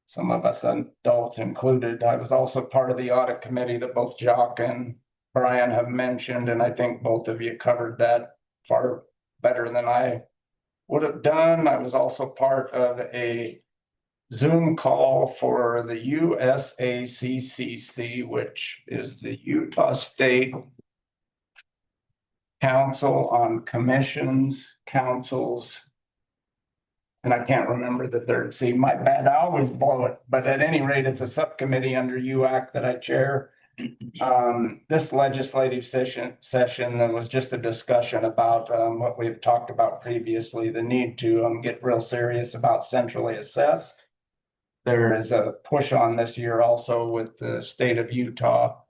Some of us adults included. I was also part of the audit committee that both Jock and Brian have mentioned, and I think both of you covered that far better than I would have done. I was also part of a Zoom call for the USACCC, which is the Utah State Council on Commissions, Councils, and I can't remember the third C. My bad, I always blow it. But at any rate, it's a subcommittee under UAC that I chair. This legislative session, there was just a discussion about, what we've talked about previously, the need to, get real serious about centrally assessed. There is a push on this year also with the state of Utah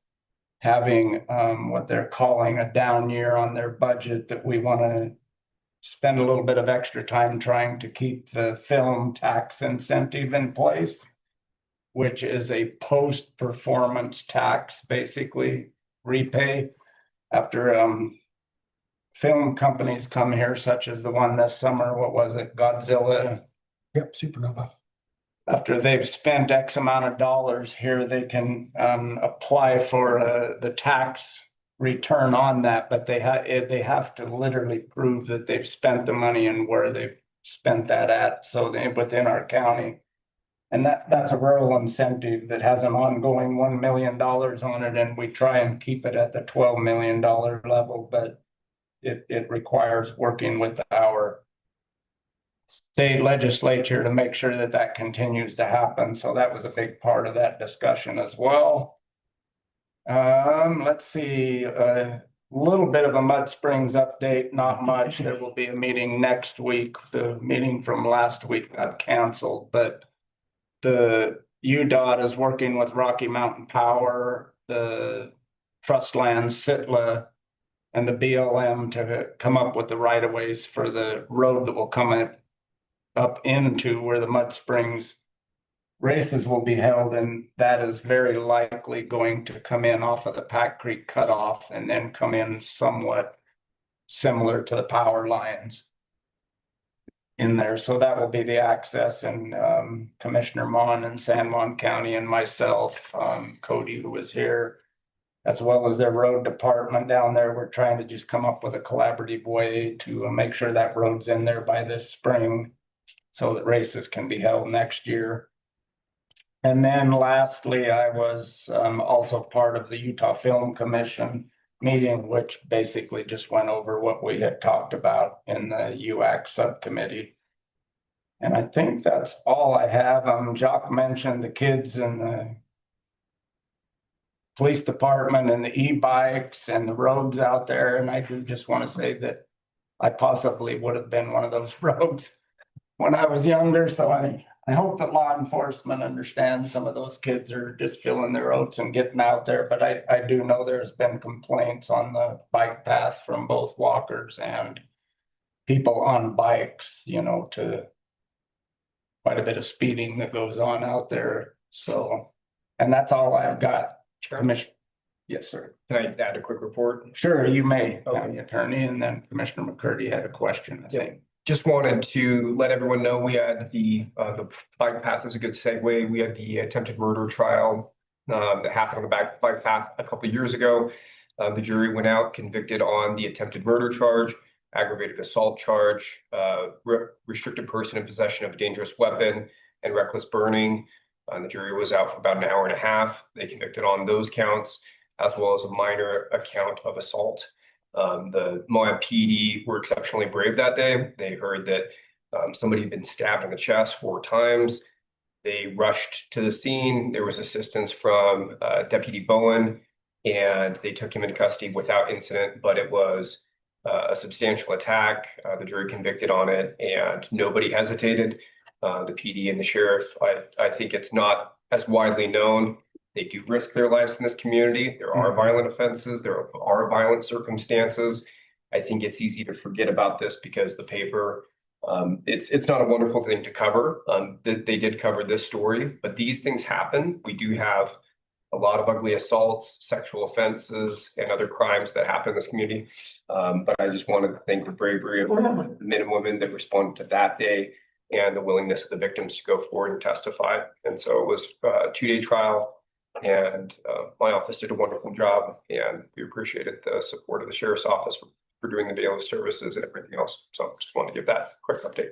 having, what they're calling a down year on their budget, that we want to spend a little bit of extra time trying to keep the film tax incentive in place, which is a post-performance tax, basically repay after film companies come here, such as the one this summer. What was it, Godzilla? Yep, Supernova. After they've spent X amount of dollars here, they can apply for the tax return on that, but they have to literally prove that they've spent the money and where they've spent that at, so within our county. And that's a rural incentive that has an ongoing $1 million on it, and we try and keep it at the $12 million level, but it requires working with our state legislature to make sure that that continues to happen. So that was a big part of that discussion as well. Let's see, a little bit of a Mud Springs update, not much. There will be a meeting next week. The meeting from last week got canceled, but the UDOT is working with Rocky Mountain Power, the Trust Lands, Sitla, and the BLM to come up with the right-of-ways for the road that will come up into where the Mud Springs races will be held, and that is very likely going to come in off of the Pack Creek cutoff and then come in somewhat similar to the power lines in there. So that will be the access, and Commissioner Mon in San Juan County and myself, Cody, who was here, as well as their road department down there. We're trying to just come up with a collaborative way to make sure that road's in there by this spring so that races can be held next year. And then lastly, I was also part of the Utah Film Commission meeting, which basically just went over what we had talked about in the UAC subcommittee. And I think that's all I have. Jock mentioned the kids in the police department and the e-bikes and the rogues out there. And I do just want to say that I possibly would have been one of those rogues when I was younger. So I hope that law enforcement understands some of those kids are just filling their oats and getting out there. But I do know there's been complaints on the bike path from both walkers and people on bikes, to quite a bit of speeding that goes on out there. So, and that's all I've got. Commissioner. Yes, sir. Can I add a quick report? Sure, you may, County Attorney, and then Commissioner McCurdy had a question, I think. Just wanted to let everyone know we had the bike path is a good segue. We had the attempted murder trial that happened on the bike path a couple of years ago. The jury went out, convicted on the attempted murder charge, aggravated assault charge, restricted person in possession of a dangerous weapon, and reckless burning. The jury was out for about an hour and a half. They convicted on those counts, as well as a minor account of assault. The Moab PD were exceptionally brave that day. They heard that somebody had been stabbed in the chest 4 times. They rushed to the scene. There was assistance from Deputy Bowen, and they took him into custody without incident, but it was a substantial attack. The jury convicted on it, and nobody hesitated. The PD and the sheriff, I think it's not as widely known. They do risk their lives in this community. There are violent offenses. There are violent circumstances. I think it's easy to forget about this because the paper, it's not a wonderful thing to cover. They did cover this story, but these things happen. We do have a lot of ugly assaults, sexual offenses, and other crimes that happen in this community. But I just wanted to thank the bravery of the men and women that responded to that day and the willingness of the victims to go forward and testify. And so it was a 2-day trial, and my office did a wonderful job, and we appreciated the support of the sheriff's office for doing the bailiff services and everything else. So just wanted to give that quick update.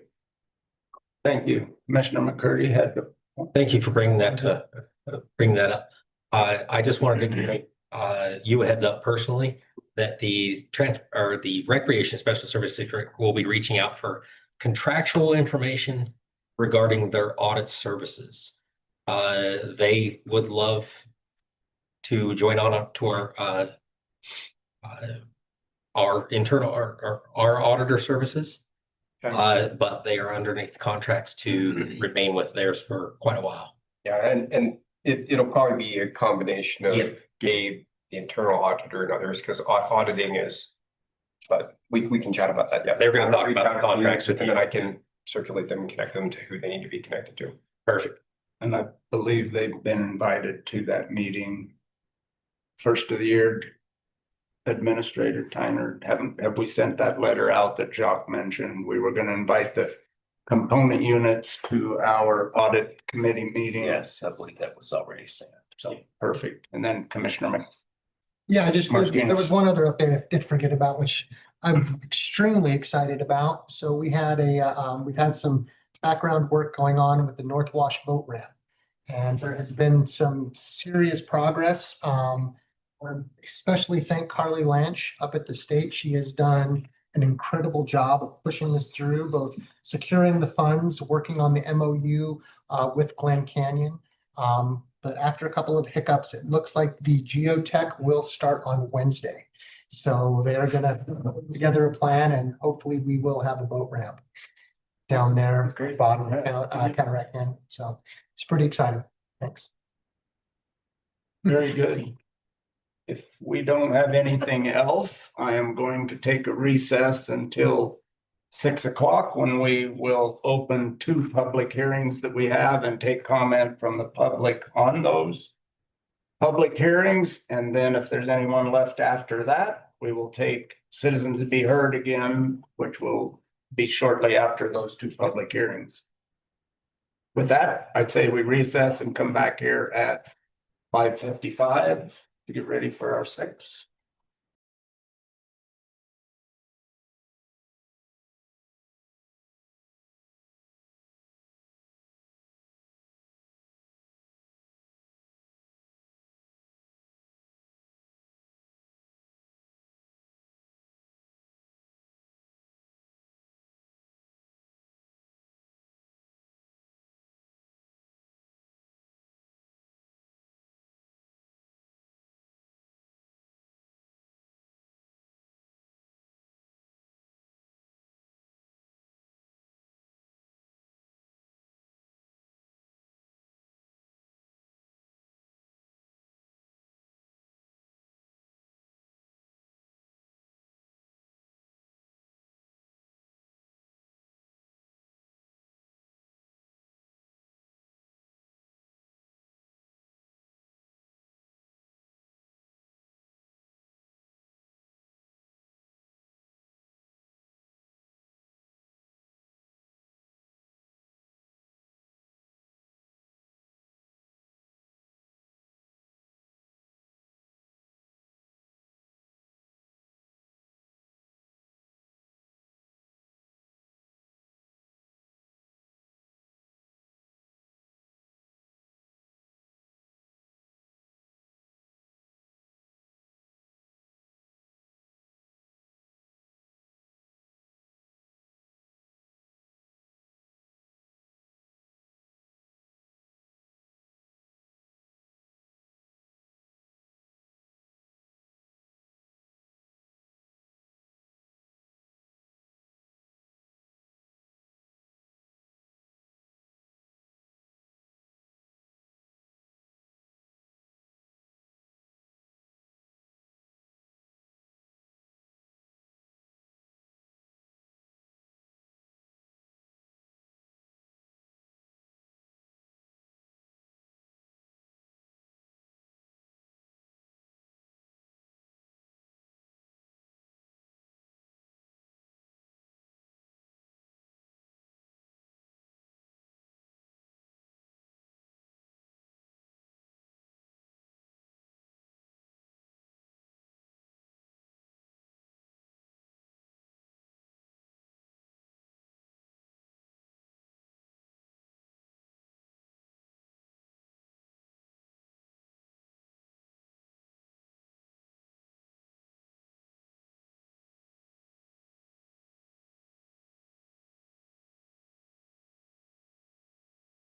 Thank you. Commissioner McCurdy had to. Thank you for bringing that up. I just wanted to give you a heads up personally that the Recreation Special Service District will be reaching out for contractual information regarding their audit services. They would love to join on to our internal, our auditor services. But they are underneath contracts to remain with theirs for quite a while. Yeah, and it'll probably be a combination Yeah. of Gabe, the internal auditor and others, because auditing is, but we can chat about that, yeah. They're gonna talk about the contracts with And you. then I can circulate them and connect them to who they need to be connected to. Perfect. And I believe they've been invited to that meeting. First of the year. Administrator Tyner, have we sent that letter out that Jacques mentioned? We were gonna invite the component units to our audit committee meeting. Yes, I believe that was already sent. So Perfect. And then Commissioner Yeah, there was Martinez. one other update I did forget about, which I'm extremely excited about. So we had we've had some background work going on with the North Wash boat ramp. And there has been some serious progress. I especially thank Carly Lanch up at the state. She has done an incredible job of pushing this through, both securing the funds, working on the MOU with Glen Canyon. But after a couple of hiccups, it looks like the geotech will start on Wednesday. So they're gonna put together a plan and hopefully we will have a boat ramp down there, bottom, Cataract Canyon. So it's pretty exciting. Thanks. Very good. If we don't have anything else, I am going to take a recess until 6 o'clock when we will open 2 public hearings that we have and take comment from the public on those public hearings. And then if there's anyone left after that, we will take citizens to be heard again, which will be shortly after those 2 public hearings. With that, I'd say we recess and come back here at 5:55 to get ready for our 6.